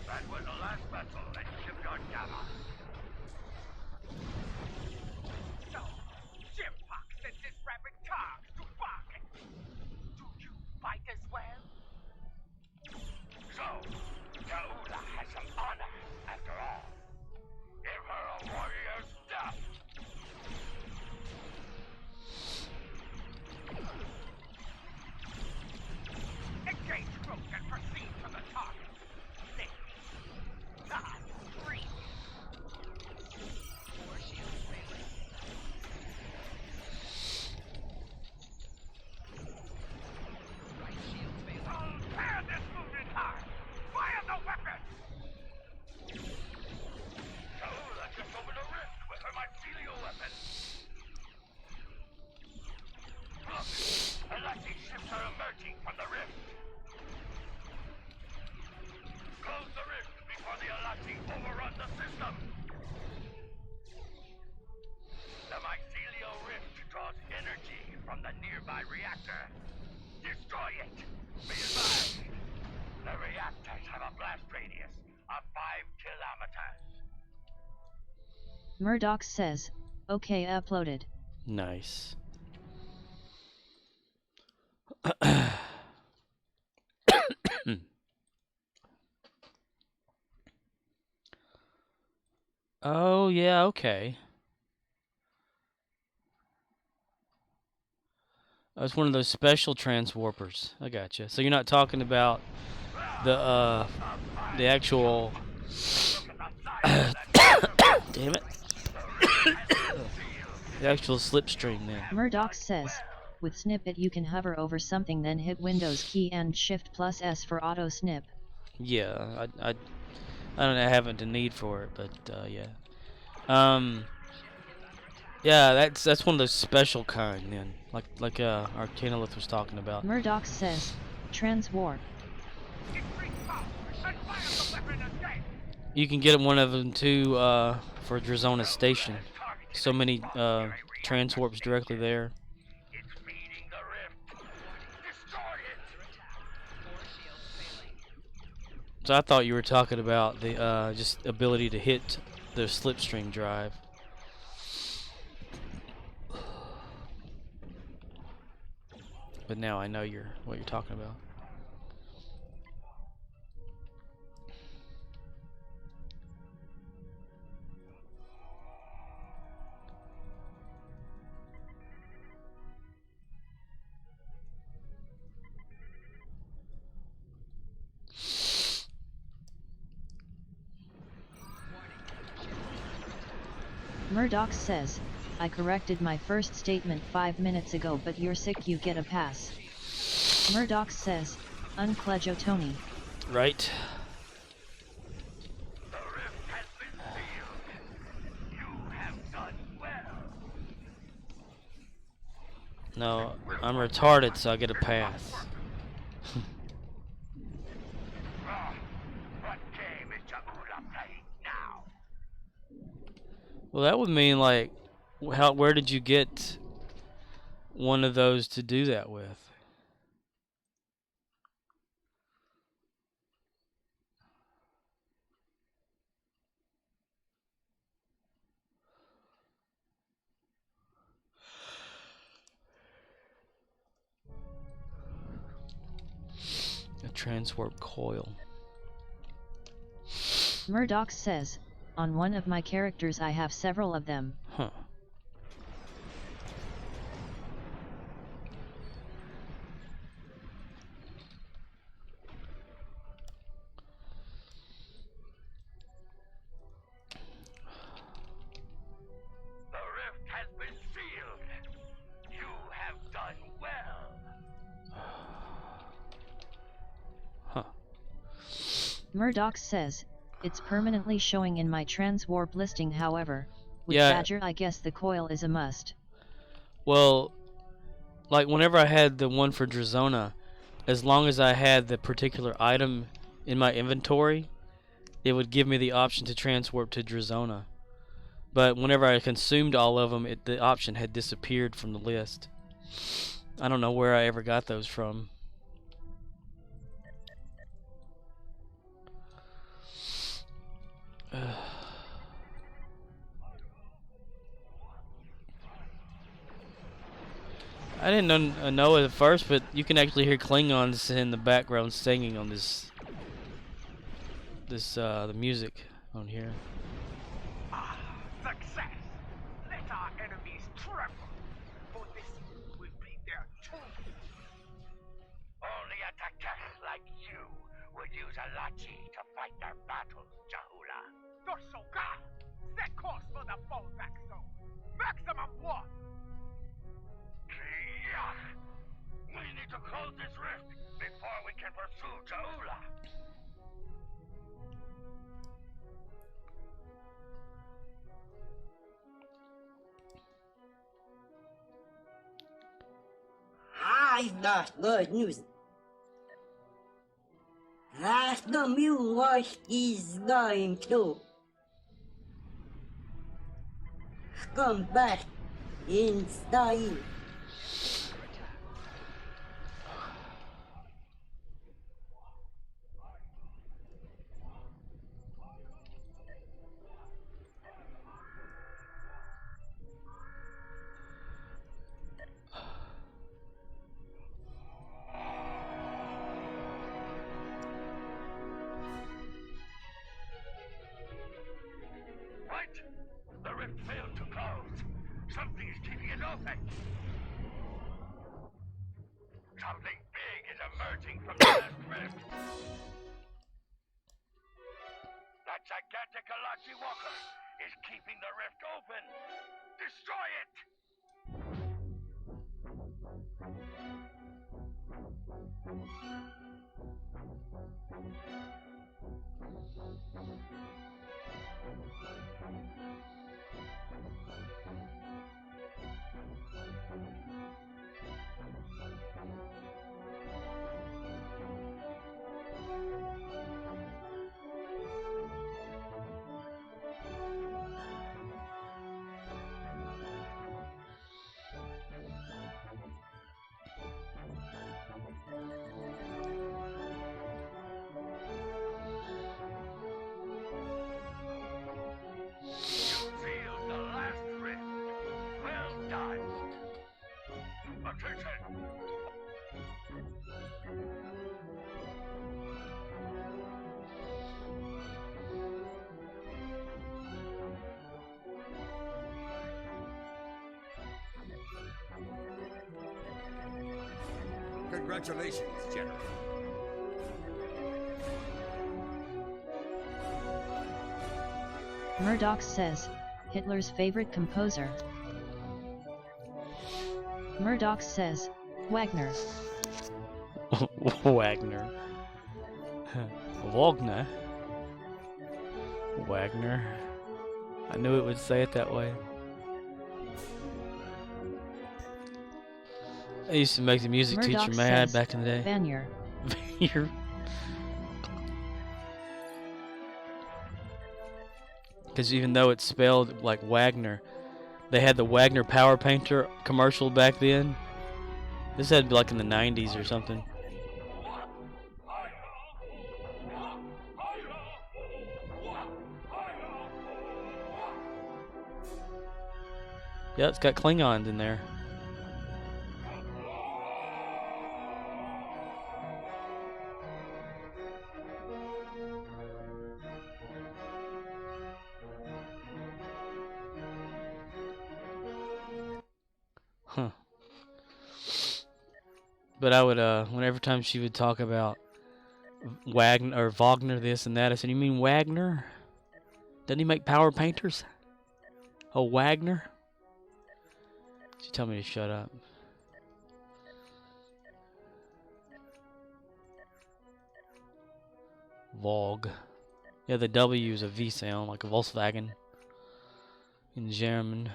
That was the last vessel at Shipyard Gamma. So, Jim Fox sent this rapid car to Barkin. Do you fight as well? So, Kaula has some honor, after all. Give her a warrior's death. Engage group and proceed to the target. 6, 9, 3. 4 shields failing. Right shields failing. Prepare this moving car. Fire the weapon. Kaula just opened a rift with her mycelial weapon. Look, Alati ships are emerging from the rift. Close the rift before the Alati overrun the system. The mycelial rift draws energy from the nearby reactor. Destroy it. Be advised, the reactors have a blast radius of 5 kilometers. Murdoch says, okay, uploaded. Nice. Oh, yeah, okay. That's one of those special transwarpers. I gotcha. So you're not talking about the actual damn it. The actual slipstream then. Murdoch says, with snippet you can hover over something then hit Windows key and Shift plus S for auto snip. Yeah, I don't have the need for it, but yeah. Yeah, that's one of those special kind then, like Arcanolith was talking about. Murdoch says, transwarp. You can get one of them too for Drazona Station. So many transwarps directly there. So I thought you were talking about the just ability to hit the slipstream drive. But now I know what you're talking about. Murdoch says, I corrected my first statement 5 minutes ago, but you're sick, you get a pass. Murdoch says, Unclejo Tony. Right. No, I'm retarded, so I get a pass. Well, that would mean like Where did you get one of those to do that with? A transwarp coil. Murdoch says, on one of my characters I have several of them. Huh. The rift has been sealed. You have done well. Huh. Murdoch says, it's permanently showing in my transwarp listing. However, with Yeah. Badger I guess the coil is a must. Well, like whenever I had the one for Drazona, as long as I had the particular item in my inventory, it would give me the option to transwarp to Drazona. But whenever I consumed all of them, the option had disappeared from the list. I don't know where I ever got those from. I didn't know it at first, but you can actually hear Klingons in the background singing on the music on here. Success! Let our enemies tremble, for this will be their tomb. Only a Takech like you would use a Lachi to fight their battles, Jahula. Doshoka! Set course for the fallback zone. Maximum 1! We need to close this rift before we can pursue Jahula. I've got good news. Rastomilwash is going to come back in style. What? The rift failed to close. Something is keeping it open. Something big is emerging from the last rift. That gigantic Alachi Walker is keeping the rift open. Destroy it! Sealed the last rift. Well done. Attention! Congratulations, General. Murdoch says, Hitler's favorite composer. Murdoch says, Wagner. Wagner. Wagner. Wagner. I knew it would say it that way. I used to make the music Murdoch teacher mad says, back in the day. Vanier. Vanier. Because even though it's spelled like Wagner, they had the Wagner Power Painter commercial back then. This had to be like in the 90s or something. Yeah, it's got Klingons in there. Huh. But I would, whenever time she would talk about Wagner or Wagner this and that, I said, "You mean Wagner? Doesn't he make power painters? Oh, Wagner?" She told me to shut up. Vogue. Yeah, the W is a V sound, like a Volkswagen in German.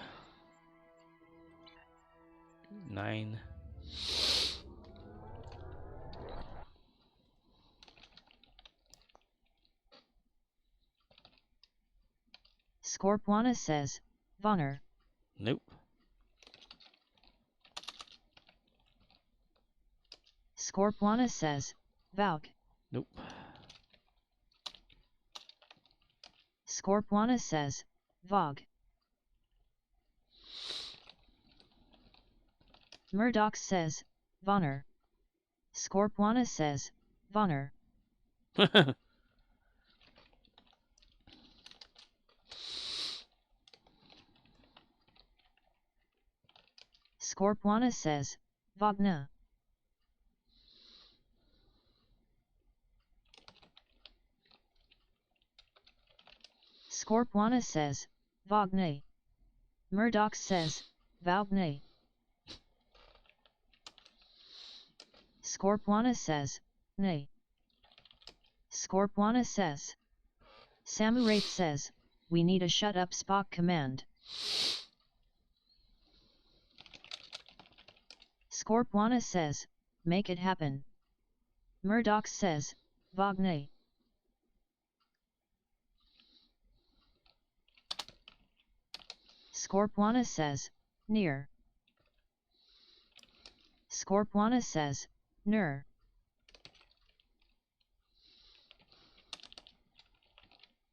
9. Scorpwana says, Vonner. Nope. Scorpwana says, Valk. Nope. Scorpwana says, Vog. Murdoch says, Vonner. Scorpwana says, Vonner. Scorpwana says, Vogna. Scorpwana says, Vogne. Murdoch says, Valgne. Scorpwana says, Nay. Scorpwana says. Samurath says, we need a shut up Spock command. Scorpwana says, make it happen. Murdoch says, Vogne. Scorpwana says, near. Scorpwana says, ner.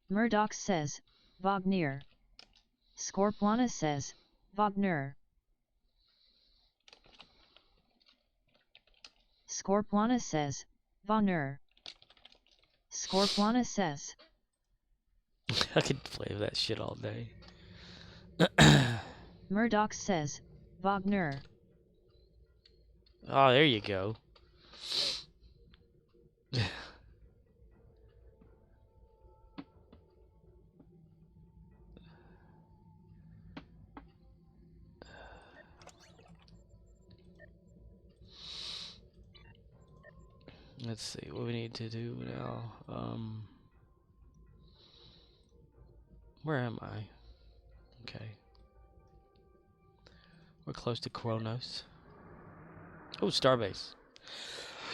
Murdoch says, Wagner. Scorpwana says, Wagner. Scorpwana says, Wagner. Scorpwana says. I could play that shit all day. Murdoch says, Wagner. Oh, there you go. Let's see what we need to do now. Where am I? Okay. We're close to Kronos. Oh, Starbase.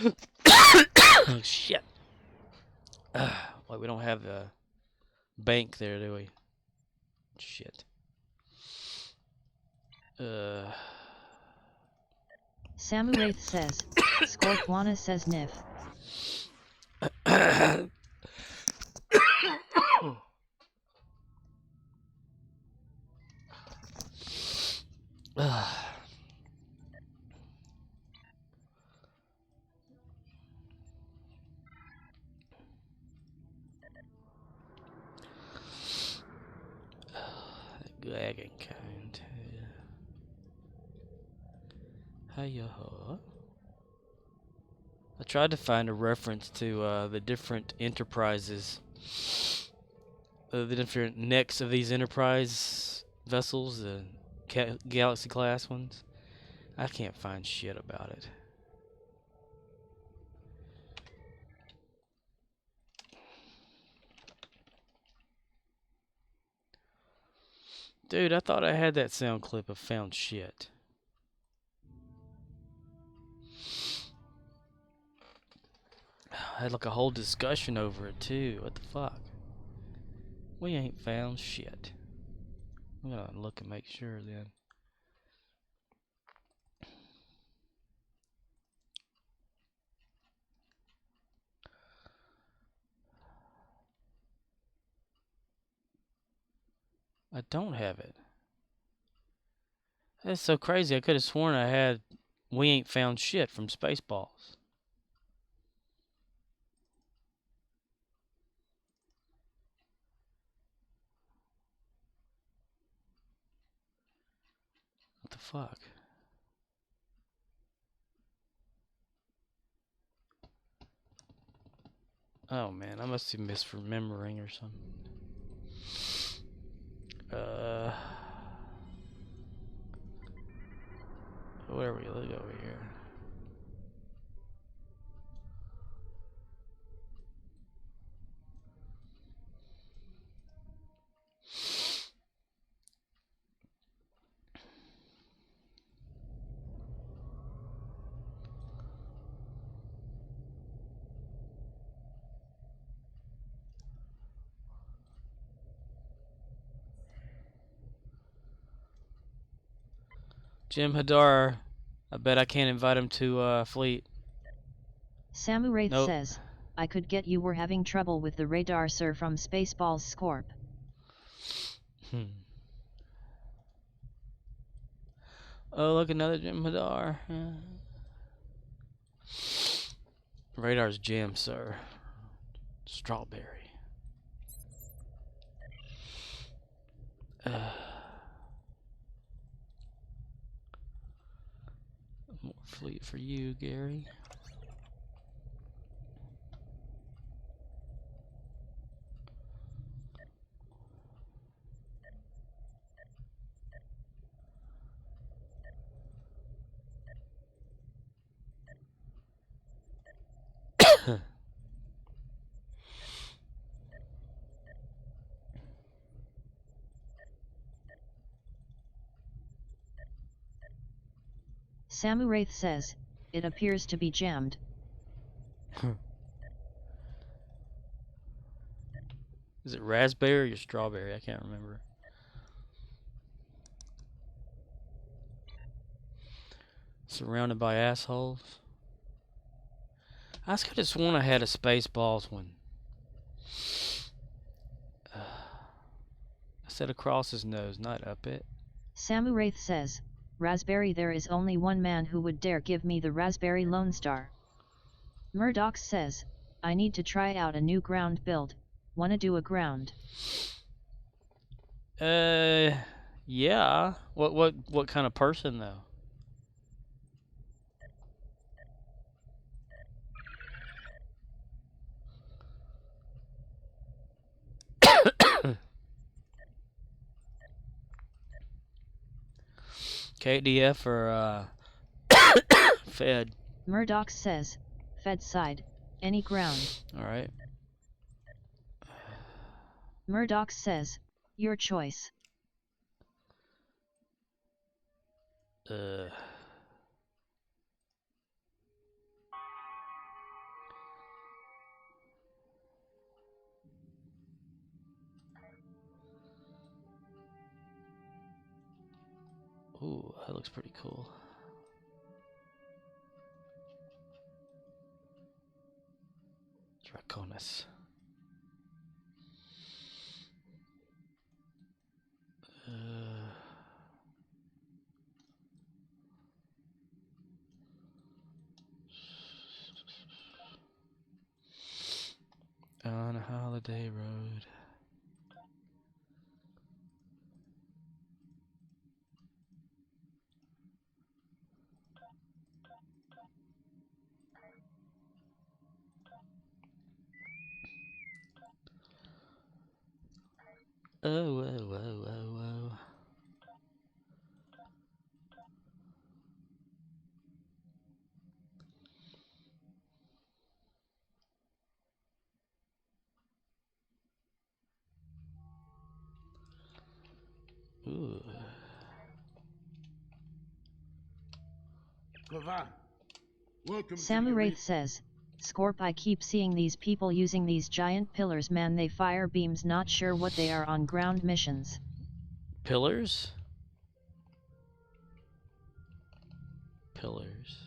Oh, shit. Well, we don't have a bank there, do we? Shit. Samurath says, Scorpwana says Nif. Dragon kind. Hi-yo-ho. I tried to find a reference to the different enterprises, the different necks of these Enterprise vessels, the Galaxy class ones. I can't find shit about it. Dude, I thought I had that sound clip of found shit. I had like a whole discussion over it too. What the fuck? We ain't found shit. I'm gonna look and make sure then. I don't have it. That's so crazy. I could have sworn I had We Ain't Found Shit from Spaceballs. What the fuck? Oh man, I must be misremembering or something. Where are we? Look over here. Jim Hadar, I bet I can't invite him to Fleet. Samu Wraith Nope. says, I could get you were having trouble with the radar sir from Spaceballs Scorp. Oh, look, another Jim Hadar. Radar's Jim, sir. Strawberry. More Fleet for you, Gary. Samu Wraith says, it appears to be jammed. Is it raspberry or strawberry? I can't remember. Surrounded by assholes. I could have sworn I had a Spaceballs one. I said across his nose, not up it. Samu Wraith says, Raspberry, there is only one man who would dare give me the Raspberry Lone Star. Murdoch says, I need to try out a new ground build. Wanna do a ground? Yeah. What kind of person though? KDF or Fed? Murdoch says, Fed side, any ground. Alright. Murdoch says, your choice. Ooh, that looks pretty cool. Draconis. On a holiday road. Oh, whoa, whoa, whoa, whoa. Ooh. Samu Wraith says, Scorp, I keep seeing these people using these giant pillars, man, they fire beams, not sure what they are on ground missions. Pillars? Pillars.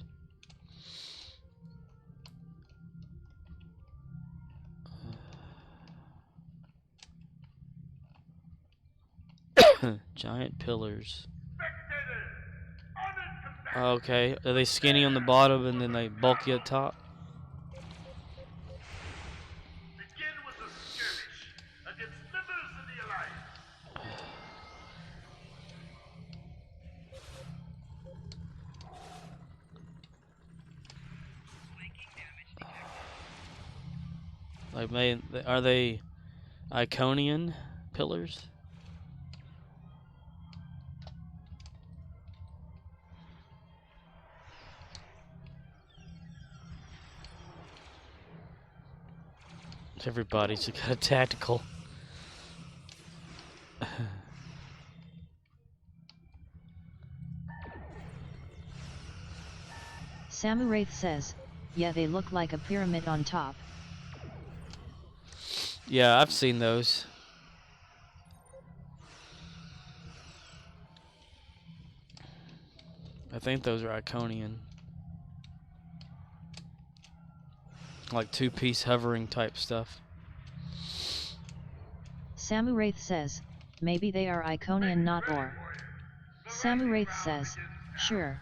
Giant pillars. Okay, are they skinny on the bottom and then they bulky at top? Like, are they Iconian pillars? Everybody's got a tactical. Samuraith says, yeah, they look like a pyramid on top. Yeah, I've seen those. I think those are Iconian. Like two-piece hovering type stuff. Samuraith says, maybe they are Iconian not or. Samuraith says, sure.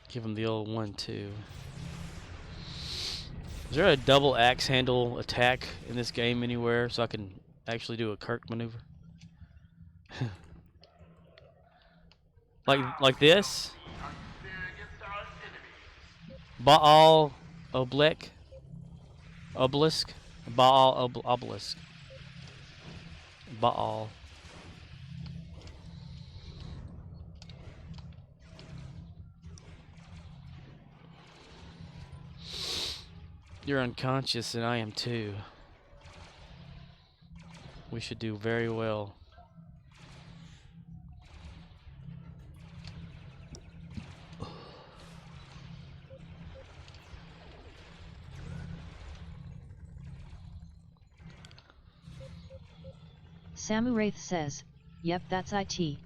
Give him the old 1-2. Is there a double axe handle attack in this game anywhere so I can actually do a Kirk maneuver? like this? Baal Obelisk? Baal Obelisk. Baal. You're unconscious and I am too. We should do very well. Samuraith says, yep, that's IT.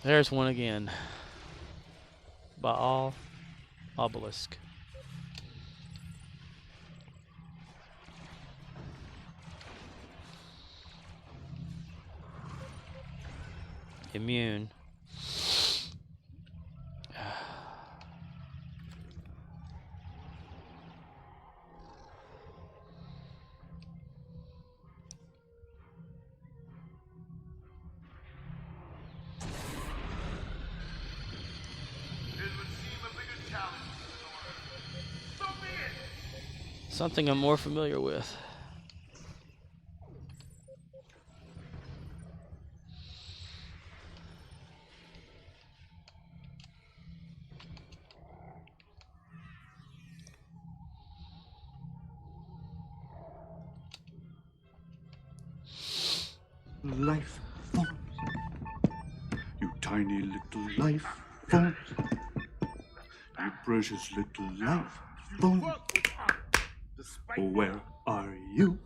There's one again. Baal Obelisk. Immune. Something I'm more familiar with. Life forms. You tiny little life forms. You precious little life forms. Where are you?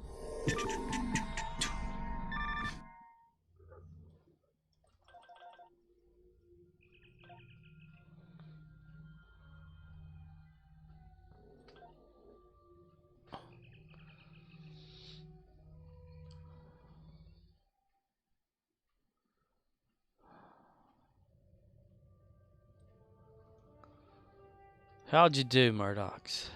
How'd you do, Murdochs?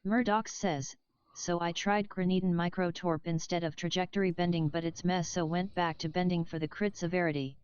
Murdoch says, so I tried Grenadine Microtorp instead of trajectory bending, but it's mess, so went back to bending for the crit severity.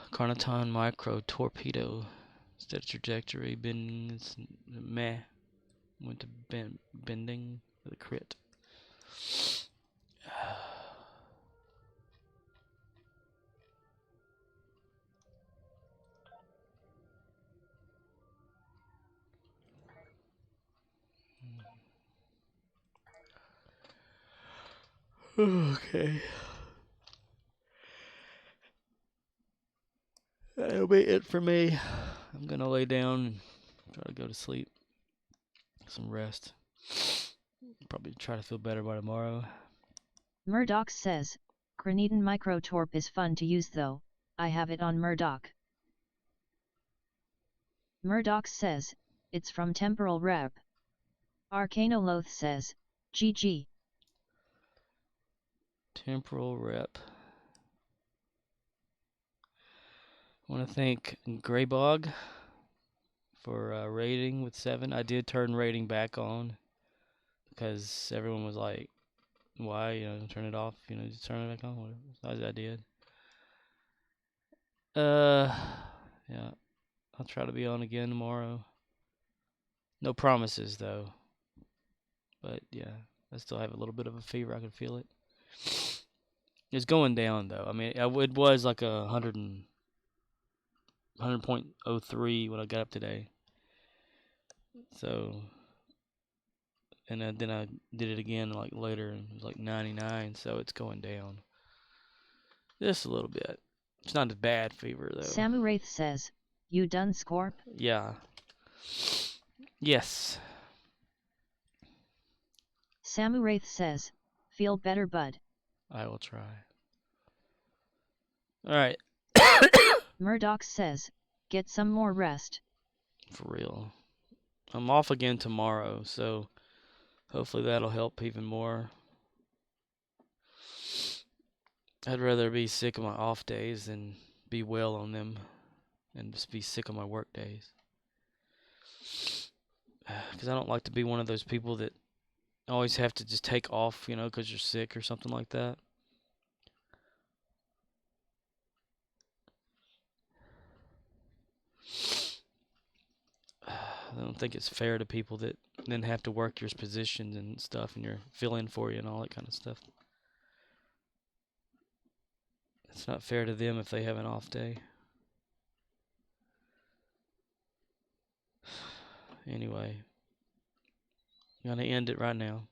Carnoton Micro Torpedo. Instead of trajectory bending, it's meh. Went to bending for the crit. Okay. That'll be it for me. I'm gonna lay down and try to go to sleep. Some rest. Probably try to feel better by tomorrow. Murdoch says, Grenadine Microtorp is fun to use though, I have it on Murdoch. Murdoch says, it's from Temporal Rep. Arcanoloth says, GG. Temporal Rep. I want to thank Greybog for rating with 7. I did turn rating back on because everyone was like, why, turn it off, just turn it back on, whatever. So I did. Yeah, I'll try to be on again tomorrow. No promises though, but yeah, I still have a little bit of a fever. I can feel it. It's going down though. I mean, it was like 100.03 when I got up today. So, and then I did it again like later, and it was like 99. So it's going down just a little bit. It's not a bad fever though. Samuraith says, you done Scorp? Yeah. Yes. Samuraith says, feel better, bud. I will try. Alright. Murdoch says, get some more rest. For real. I'm off again tomorrow, so hopefully that'll help even more. I'd rather be sick of my off days than be well on them and just be sick on my work days. Because I don't like to be one of those people that always have to just take off, because you're sick or something like that. I don't think it's fair to people that then have to work your positions and stuff, and you're filling for you and all that kind of stuff. It's not fair to them if they have an off day. Anyway, I'm gonna end it right now.